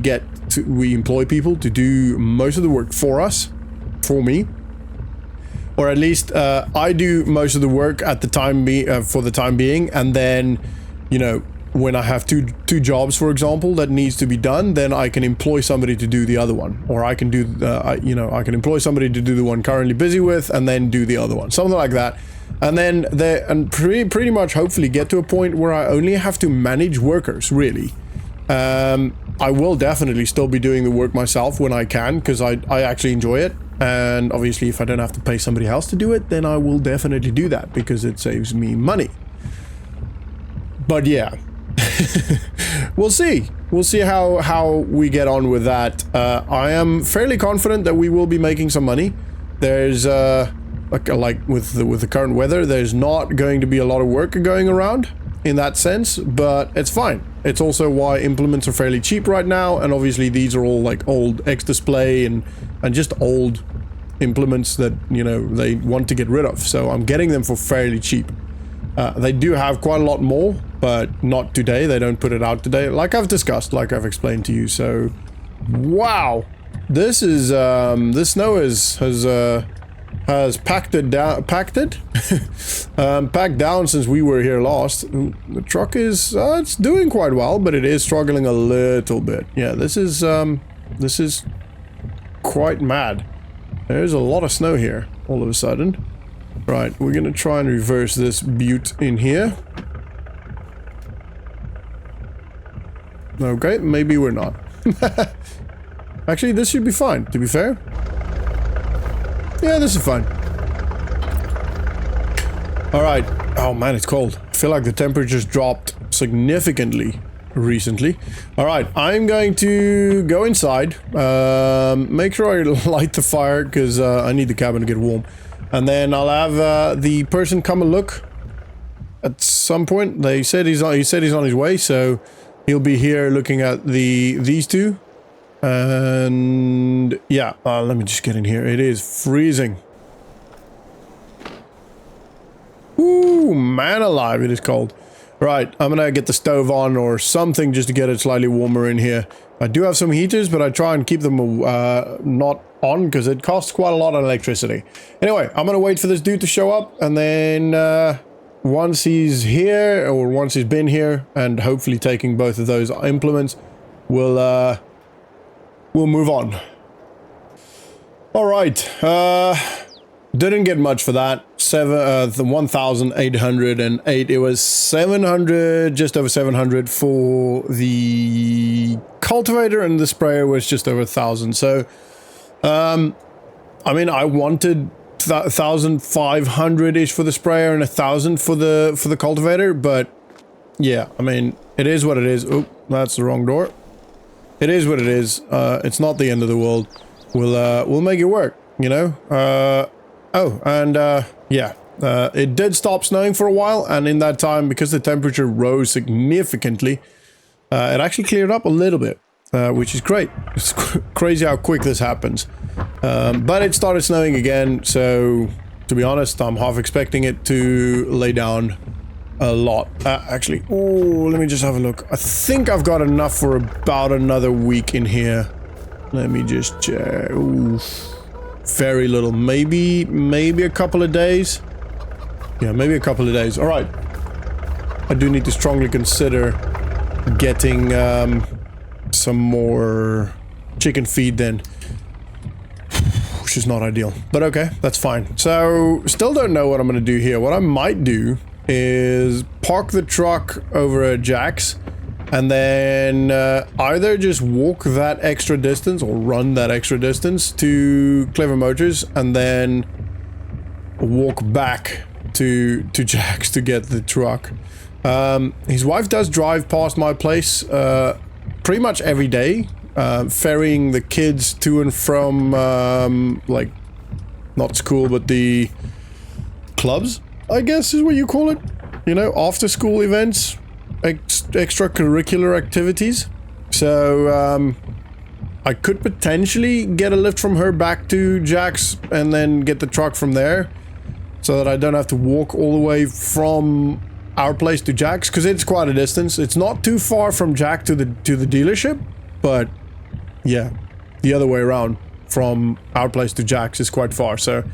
A: employ people to do most of the work for me, or at least I do most of the work at the time for the time being, and then when I have two jobs, for example, that needs to be done, then I can employ somebody to do the other one, or I can do I can employ somebody to do the one currently busy with, and then do the other one, something like that, and then pretty much hopefully get to a point where I only have to manage workers, really. I will definitely still be doing the work myself when I can, because I actually enjoy it, and obviously if I don't have to pay somebody else to do it, then I will definitely do that because it saves me money. But yeah. We'll see how we get on with that. I am fairly confident that we will be making some money. There's like with the current weather, there's not going to be a lot of work going around in that sense, but it's fine. It's also why implements are fairly cheap right now, and obviously these are all like old X-Display and just old implements that they want to get rid of, so I'm getting them for fairly cheap. They do have quite a lot more, but not today. They don't put it out today, like I've discussed, like I've explained to you. So, wow, this is this snow has packed down since we were here last. The truck is it's doing quite well, but it is struggling a little bit. Yeah, this is quite mad. There's a lot of snow here all of a sudden. Right, we're gonna try and reverse this butte in here. Okay, maybe we're not. Actually, this should be fine, to be fair. Yeah, this is fine. Alright. Oh man, it's cold. I feel like the temperature's dropped significantly recently. Alright, I'm going to go inside. Make sure I light the fire, because I need the cabin to get warm. And then I'll have the person come and look at some point. He said he's on his way, so he'll be here looking at these two. And yeah, let me just get in here. It is freezing. Ooh, man alive, it is cold. Right, I'm gonna get the stove on or something just to get it slightly warmer in here. I do have some heaters, but I try and keep them not on because it costs quite a lot of electricity. Anyway, I'm gonna wait for this dude to show up, and then once he's here, or once he's been here, and hopefully taking both of those implements, we'll move on. All right. Didn't get much for that. The 1,808. It was 700, just over 700 for the cultivator, and the sprayer was just over 1,000. So, I mean, I wanted 1,500-ish for the sprayer and 1,000 for the cultivator, but yeah, I mean, it is what it is. Oh, that's the wrong door. It is what it is. It's not the end of the world. We'll make it work, you know. Oh, and yeah, it did stop snowing for a while, and in that time, because the temperature rose significantly, it actually cleared up a little bit, which is great. It's crazy how quick this happens. But it started snowing again, so to be honest, I'm half expecting it to lay down a lot. Actually, oh, let me just have a look. I think I've got enough for about another week in here. Let me just check. Ooh. Very little, maybe a couple of days. Yeah, maybe a couple of days. All right. I do need to strongly consider getting some more chicken feed then, which is not ideal, but okay, that's fine. So still don't know what I'm gonna do here. What I might do is park the truck over at Jack's, and then either just walk that extra distance or run that extra distance to Clever Motors, and then walk back to Jack's to get the truck. His wife does drive past my place pretty much every day, ferrying the kids to and from like, not school, but the clubs, I guess is what you call it, you know, after school events, extracurricular activities. So I could potentially get a lift from her back to Jack's and then get the truck from there, so that I don't have to walk all the way from our place to Jack's, because it's quite a distance. It's not too far from Jack to the dealership, but yeah, the other way around from our place to Jack's is quite far. So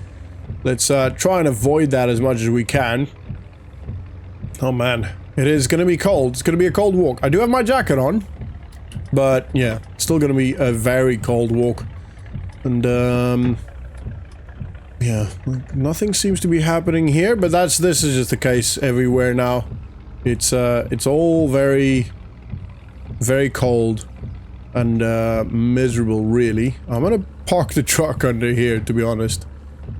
A: let's try and avoid that as much as we can. Oh man, it is going to be cold. It's going to be a cold walk. I do have my jacket on, but yeah, still going to be a very cold walk. And yeah, nothing seems to be happening here, but this is just the case everywhere now. It's all very, very cold and miserable, really. I'm gonna park the truck under here, to be honest,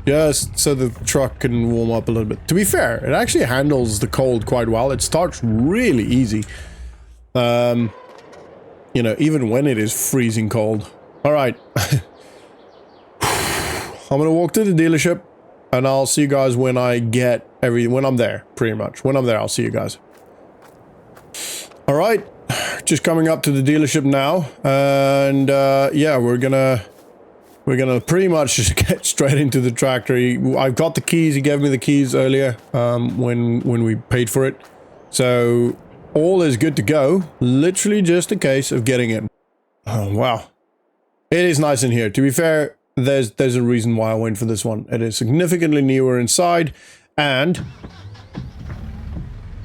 A: just so the truck can warm up a little bit. To be fair, it actually handles the cold quite well. It starts really easy, you know, even when it is freezing cold. All right. I'm gonna walk to the dealership, and I'll see you guys when I get when I'm there, pretty much. When I'm there, I'll see you guys. All right, just coming up to the dealership now, and yeah, we're gonna pretty much just get straight into the tractor. I've got the keys. He gave me the keys earlier when we paid for it, so all is good to go. Literally just a case of getting in. Oh wow, it is nice in here. To be fair, there's a reason why I went for this one. It is significantly newer inside, and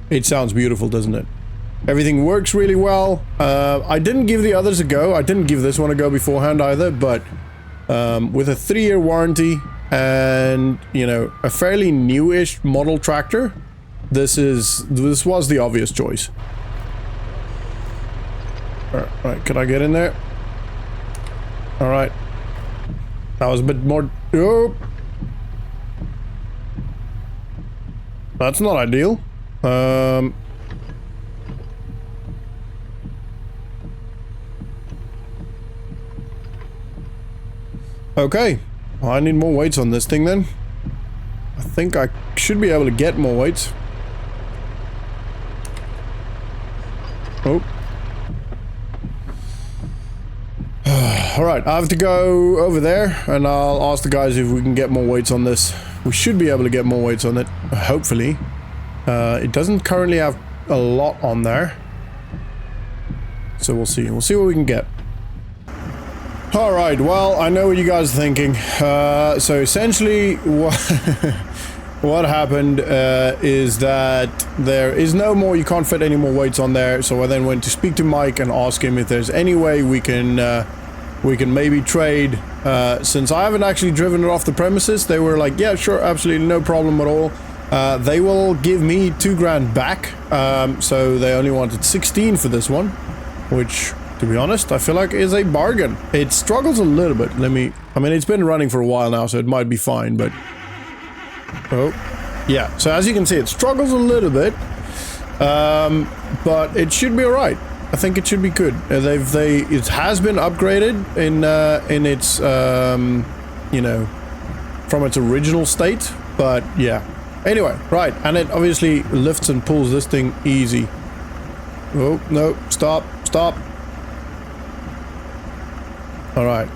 A: it sounds beautiful, doesn't it? Everything works really well. I didn't give the others a go. I didn't give this one a go beforehand either, but with a 3-year warranty and, you know, a fairly newish model tractor, this was the obvious choice. All right, can I get in there? All right. That was a bit more... Oh. That's not ideal. Okay. Well, I need more weights on this thing then. I think I should be able to get more weights. Oh. Alright, I have to go over there, and I'll ask the guys if we can get more weights on this. We should be able to get more weights on it, hopefully. It doesn't currently have a lot on there. So we'll see. We'll see what we can get. Alright, well, I know what you guys are thinking. So essentially, what happened is that there is no more, you can't fit any more weights on there. So I then went to speak to Mike and ask him if there's any way we can maybe trade. Since I haven't actually driven it off the premises, they were like, yeah, sure, absolutely no problem at all. They will give me 2 grand back. So they only wanted 16 for this one, which, to be honest, I feel like is a bargain. It struggles a little bit. I mean, it's been running for a while now, so it might be fine, but... Oh, yeah. So as you can see, it struggles a little bit, but it should be alright. I think it should be good. It has been upgraded in its, you know, from its original state, but yeah. Anyway, right, and it obviously lifts and pulls this thing easy. Oh, no, stop. Alright.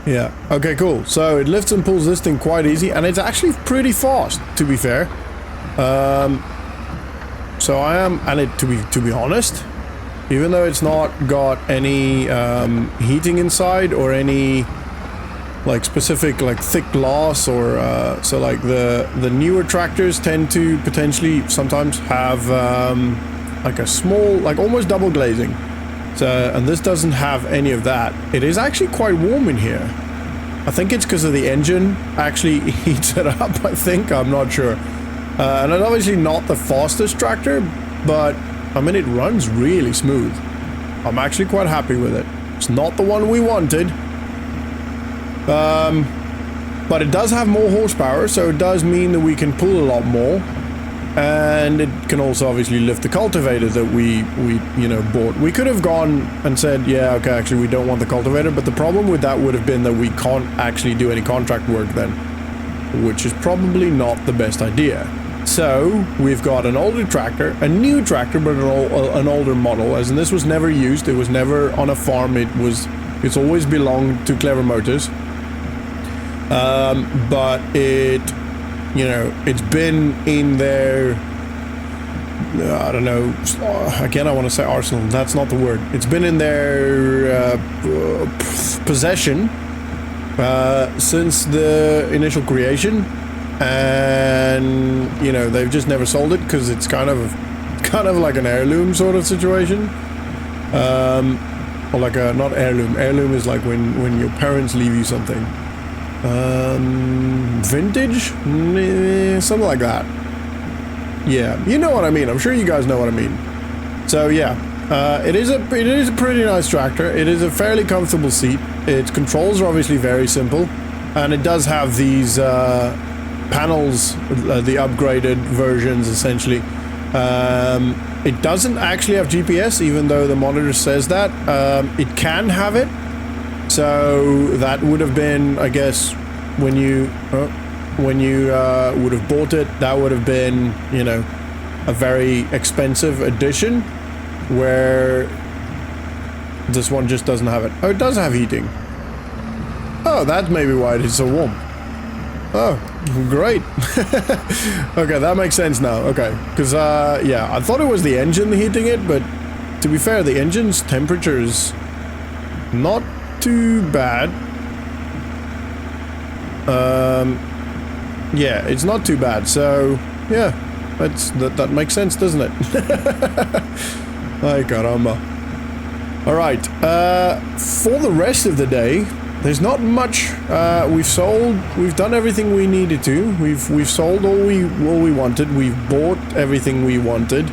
A: Yeah, okay, cool. So it lifts and pulls this thing quite easy, and it's actually pretty fast, to be fair. So I am, and it, to be honest, even though it's not got any heating inside or any like specific like thick glass or so like the newer tractors tend to potentially sometimes have like a small, like almost double glazing. So, and this doesn't have any of that. It is actually quite warm in here. I think it's because of the engine actually heats it up, I think. I'm not sure. And it's obviously not the fastest tractor, but I mean, it runs really smooth. I'm actually quite happy with it. It's not the one we wanted. But it does have more horsepower, so it does mean that we can pull a lot more. And it can also obviously lift the cultivator that we you know, bought. We could have gone and said, yeah, okay, actually we don't want the cultivator, but the problem with that would have been that we can't actually do any contract work then, which is probably not the best idea. So we've got an older tractor, a new tractor, but an older model, as in this was never used. It was never on a farm. It's always belonged to Clever Motors. But it, you know, it's been in their, I don't know, again, I want to say arsenal. That's not the word. It's been in their possession since the initial creation. And, you know, they've just never sold it because it's kind of like an heirloom sort of situation. Or like a, not heirloom. Heirloom is like when your parents leave you something. Vintage? Something like that. Yeah, you know what I mean. I'm sure you guys know what I mean. So yeah, it is a pretty nice tractor. It is a fairly comfortable seat. Its controls are obviously very simple, and it does have these panels, the upgraded versions essentially. It doesn't actually have GPS, even though the monitor says that. It can have it. So that would have been, I guess, when you would have bought it, that would have been, you know, a very expensive edition, where this one just doesn't have it. Oh, it does have heating. Oh, that's maybe why it is so warm. Oh, great. Okay, that makes sense now. Okay, because, yeah, I thought it was the engine heating it, but to be fair, the engine's temperature is not too bad. Yeah, it's not too bad, so yeah, that makes sense, doesn't it? Ay caramba. Alright, for the rest of the day, there's not much. We've done everything we needed to. We've sold all we wanted. We've bought everything we wanted.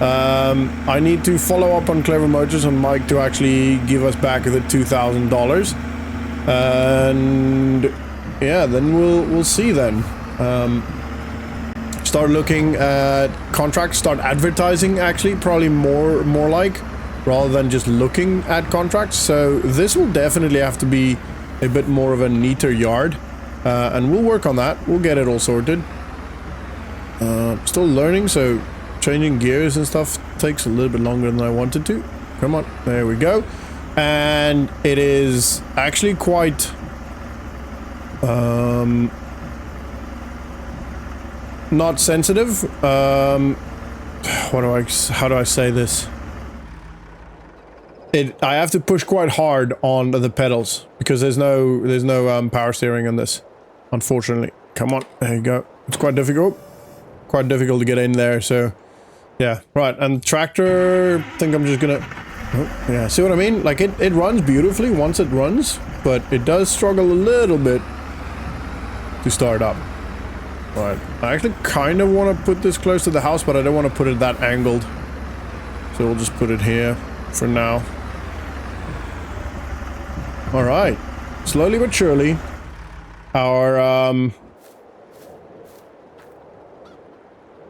A: I need to follow up on Clever Motors on Mike to actually give us back the $2,000, and yeah, then we'll see then. Start looking at contracts, start advertising, actually, probably more like, rather than just looking at contracts. So this will definitely have to be a bit more of a neater yard, and we'll work on that. We'll get it all sorted. Still learning, so changing gears and stuff takes a little bit longer than I wanted to. Come on, there we go. And it is actually quite not sensitive. How do I say this? I have to push quite hard on the pedals because there's no power steering on this, unfortunately. come on. There you go. It's quite difficult. Quite difficult to get in there, so... Yeah, right. And the tractor, I think I'm just gonna... Oh, yeah, see what I mean? Like, it runs beautifully once it runs, but it does struggle a little bit to start up. Right. I actually kind of want to put this close to the house, but I don't want to put it that angled. So we'll just put it here for now. Alright. Slowly but surely, our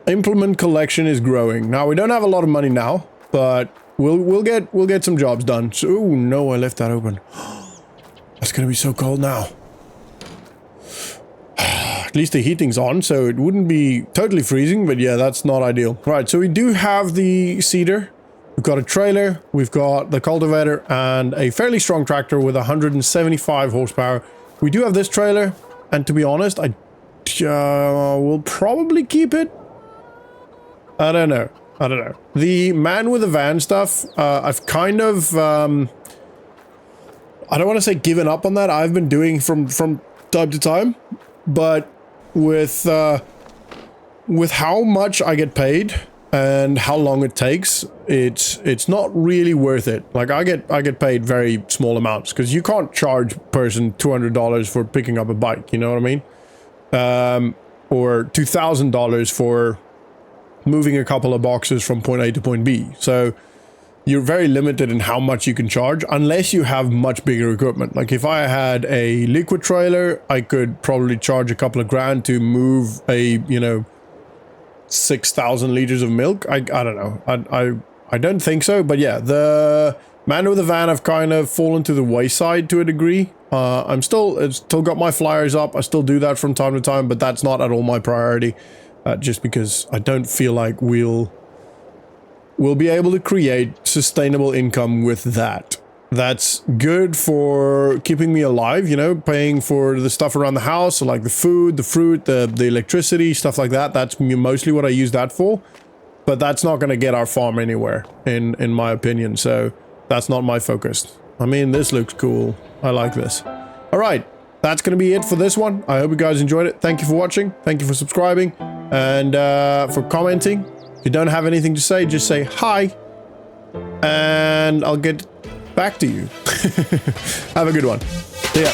A: implement collection is growing. Now, we don't have a lot of money now, but we'll get some jobs done. So, ooh, no, I left that open. That's gonna be so cold now. At least the heating's on, so it wouldn't be totally freezing, but yeah, that's not ideal. Right, so we do have the seeder. We've got a trailer, we've got the cultivator, and a fairly strong tractor with 175 horsepower. We do have this trailer, and to be honest, I will probably keep it. I don't know. The man with the van stuff, I've kind of, I don't want to say given up on that. I've been doing from time to time, but with how much I get paid and how long it takes, it's not really worth it. Like, I get paid very small amounts because you can't charge a person $200 for picking up a bike, you know what I mean? Or $2,000 for moving a couple of boxes from point A to point B. So you're very limited in how much you can charge unless you have much bigger equipment. Like, if I had a liquid trailer, I could probably charge a couple of grand to move a, you know, 6,000 liters of milk. I don't know. I don't think so, but yeah, the man with the van have kind of fallen to the wayside to a degree. I've still got my flyers up. I still do that from time to time, but that's not at all my priority. Just because I don't feel like we'll be able to create sustainable income with that. That's good for keeping me alive, you know, paying for the stuff around the house, so like the food, the fruit, the electricity, stuff like that. That's mostly what I use that for. But that's not going to get our farm anywhere, in my opinion. So that's not my focus. I mean, this looks cool. I like this. All right. That's going to be it for this one. I hope you guys enjoyed it. Thank you for watching. Thank you for subscribing. And for commenting. If you don't have anything to say, just say hi. And I'll get back to you. Have a good one. See ya.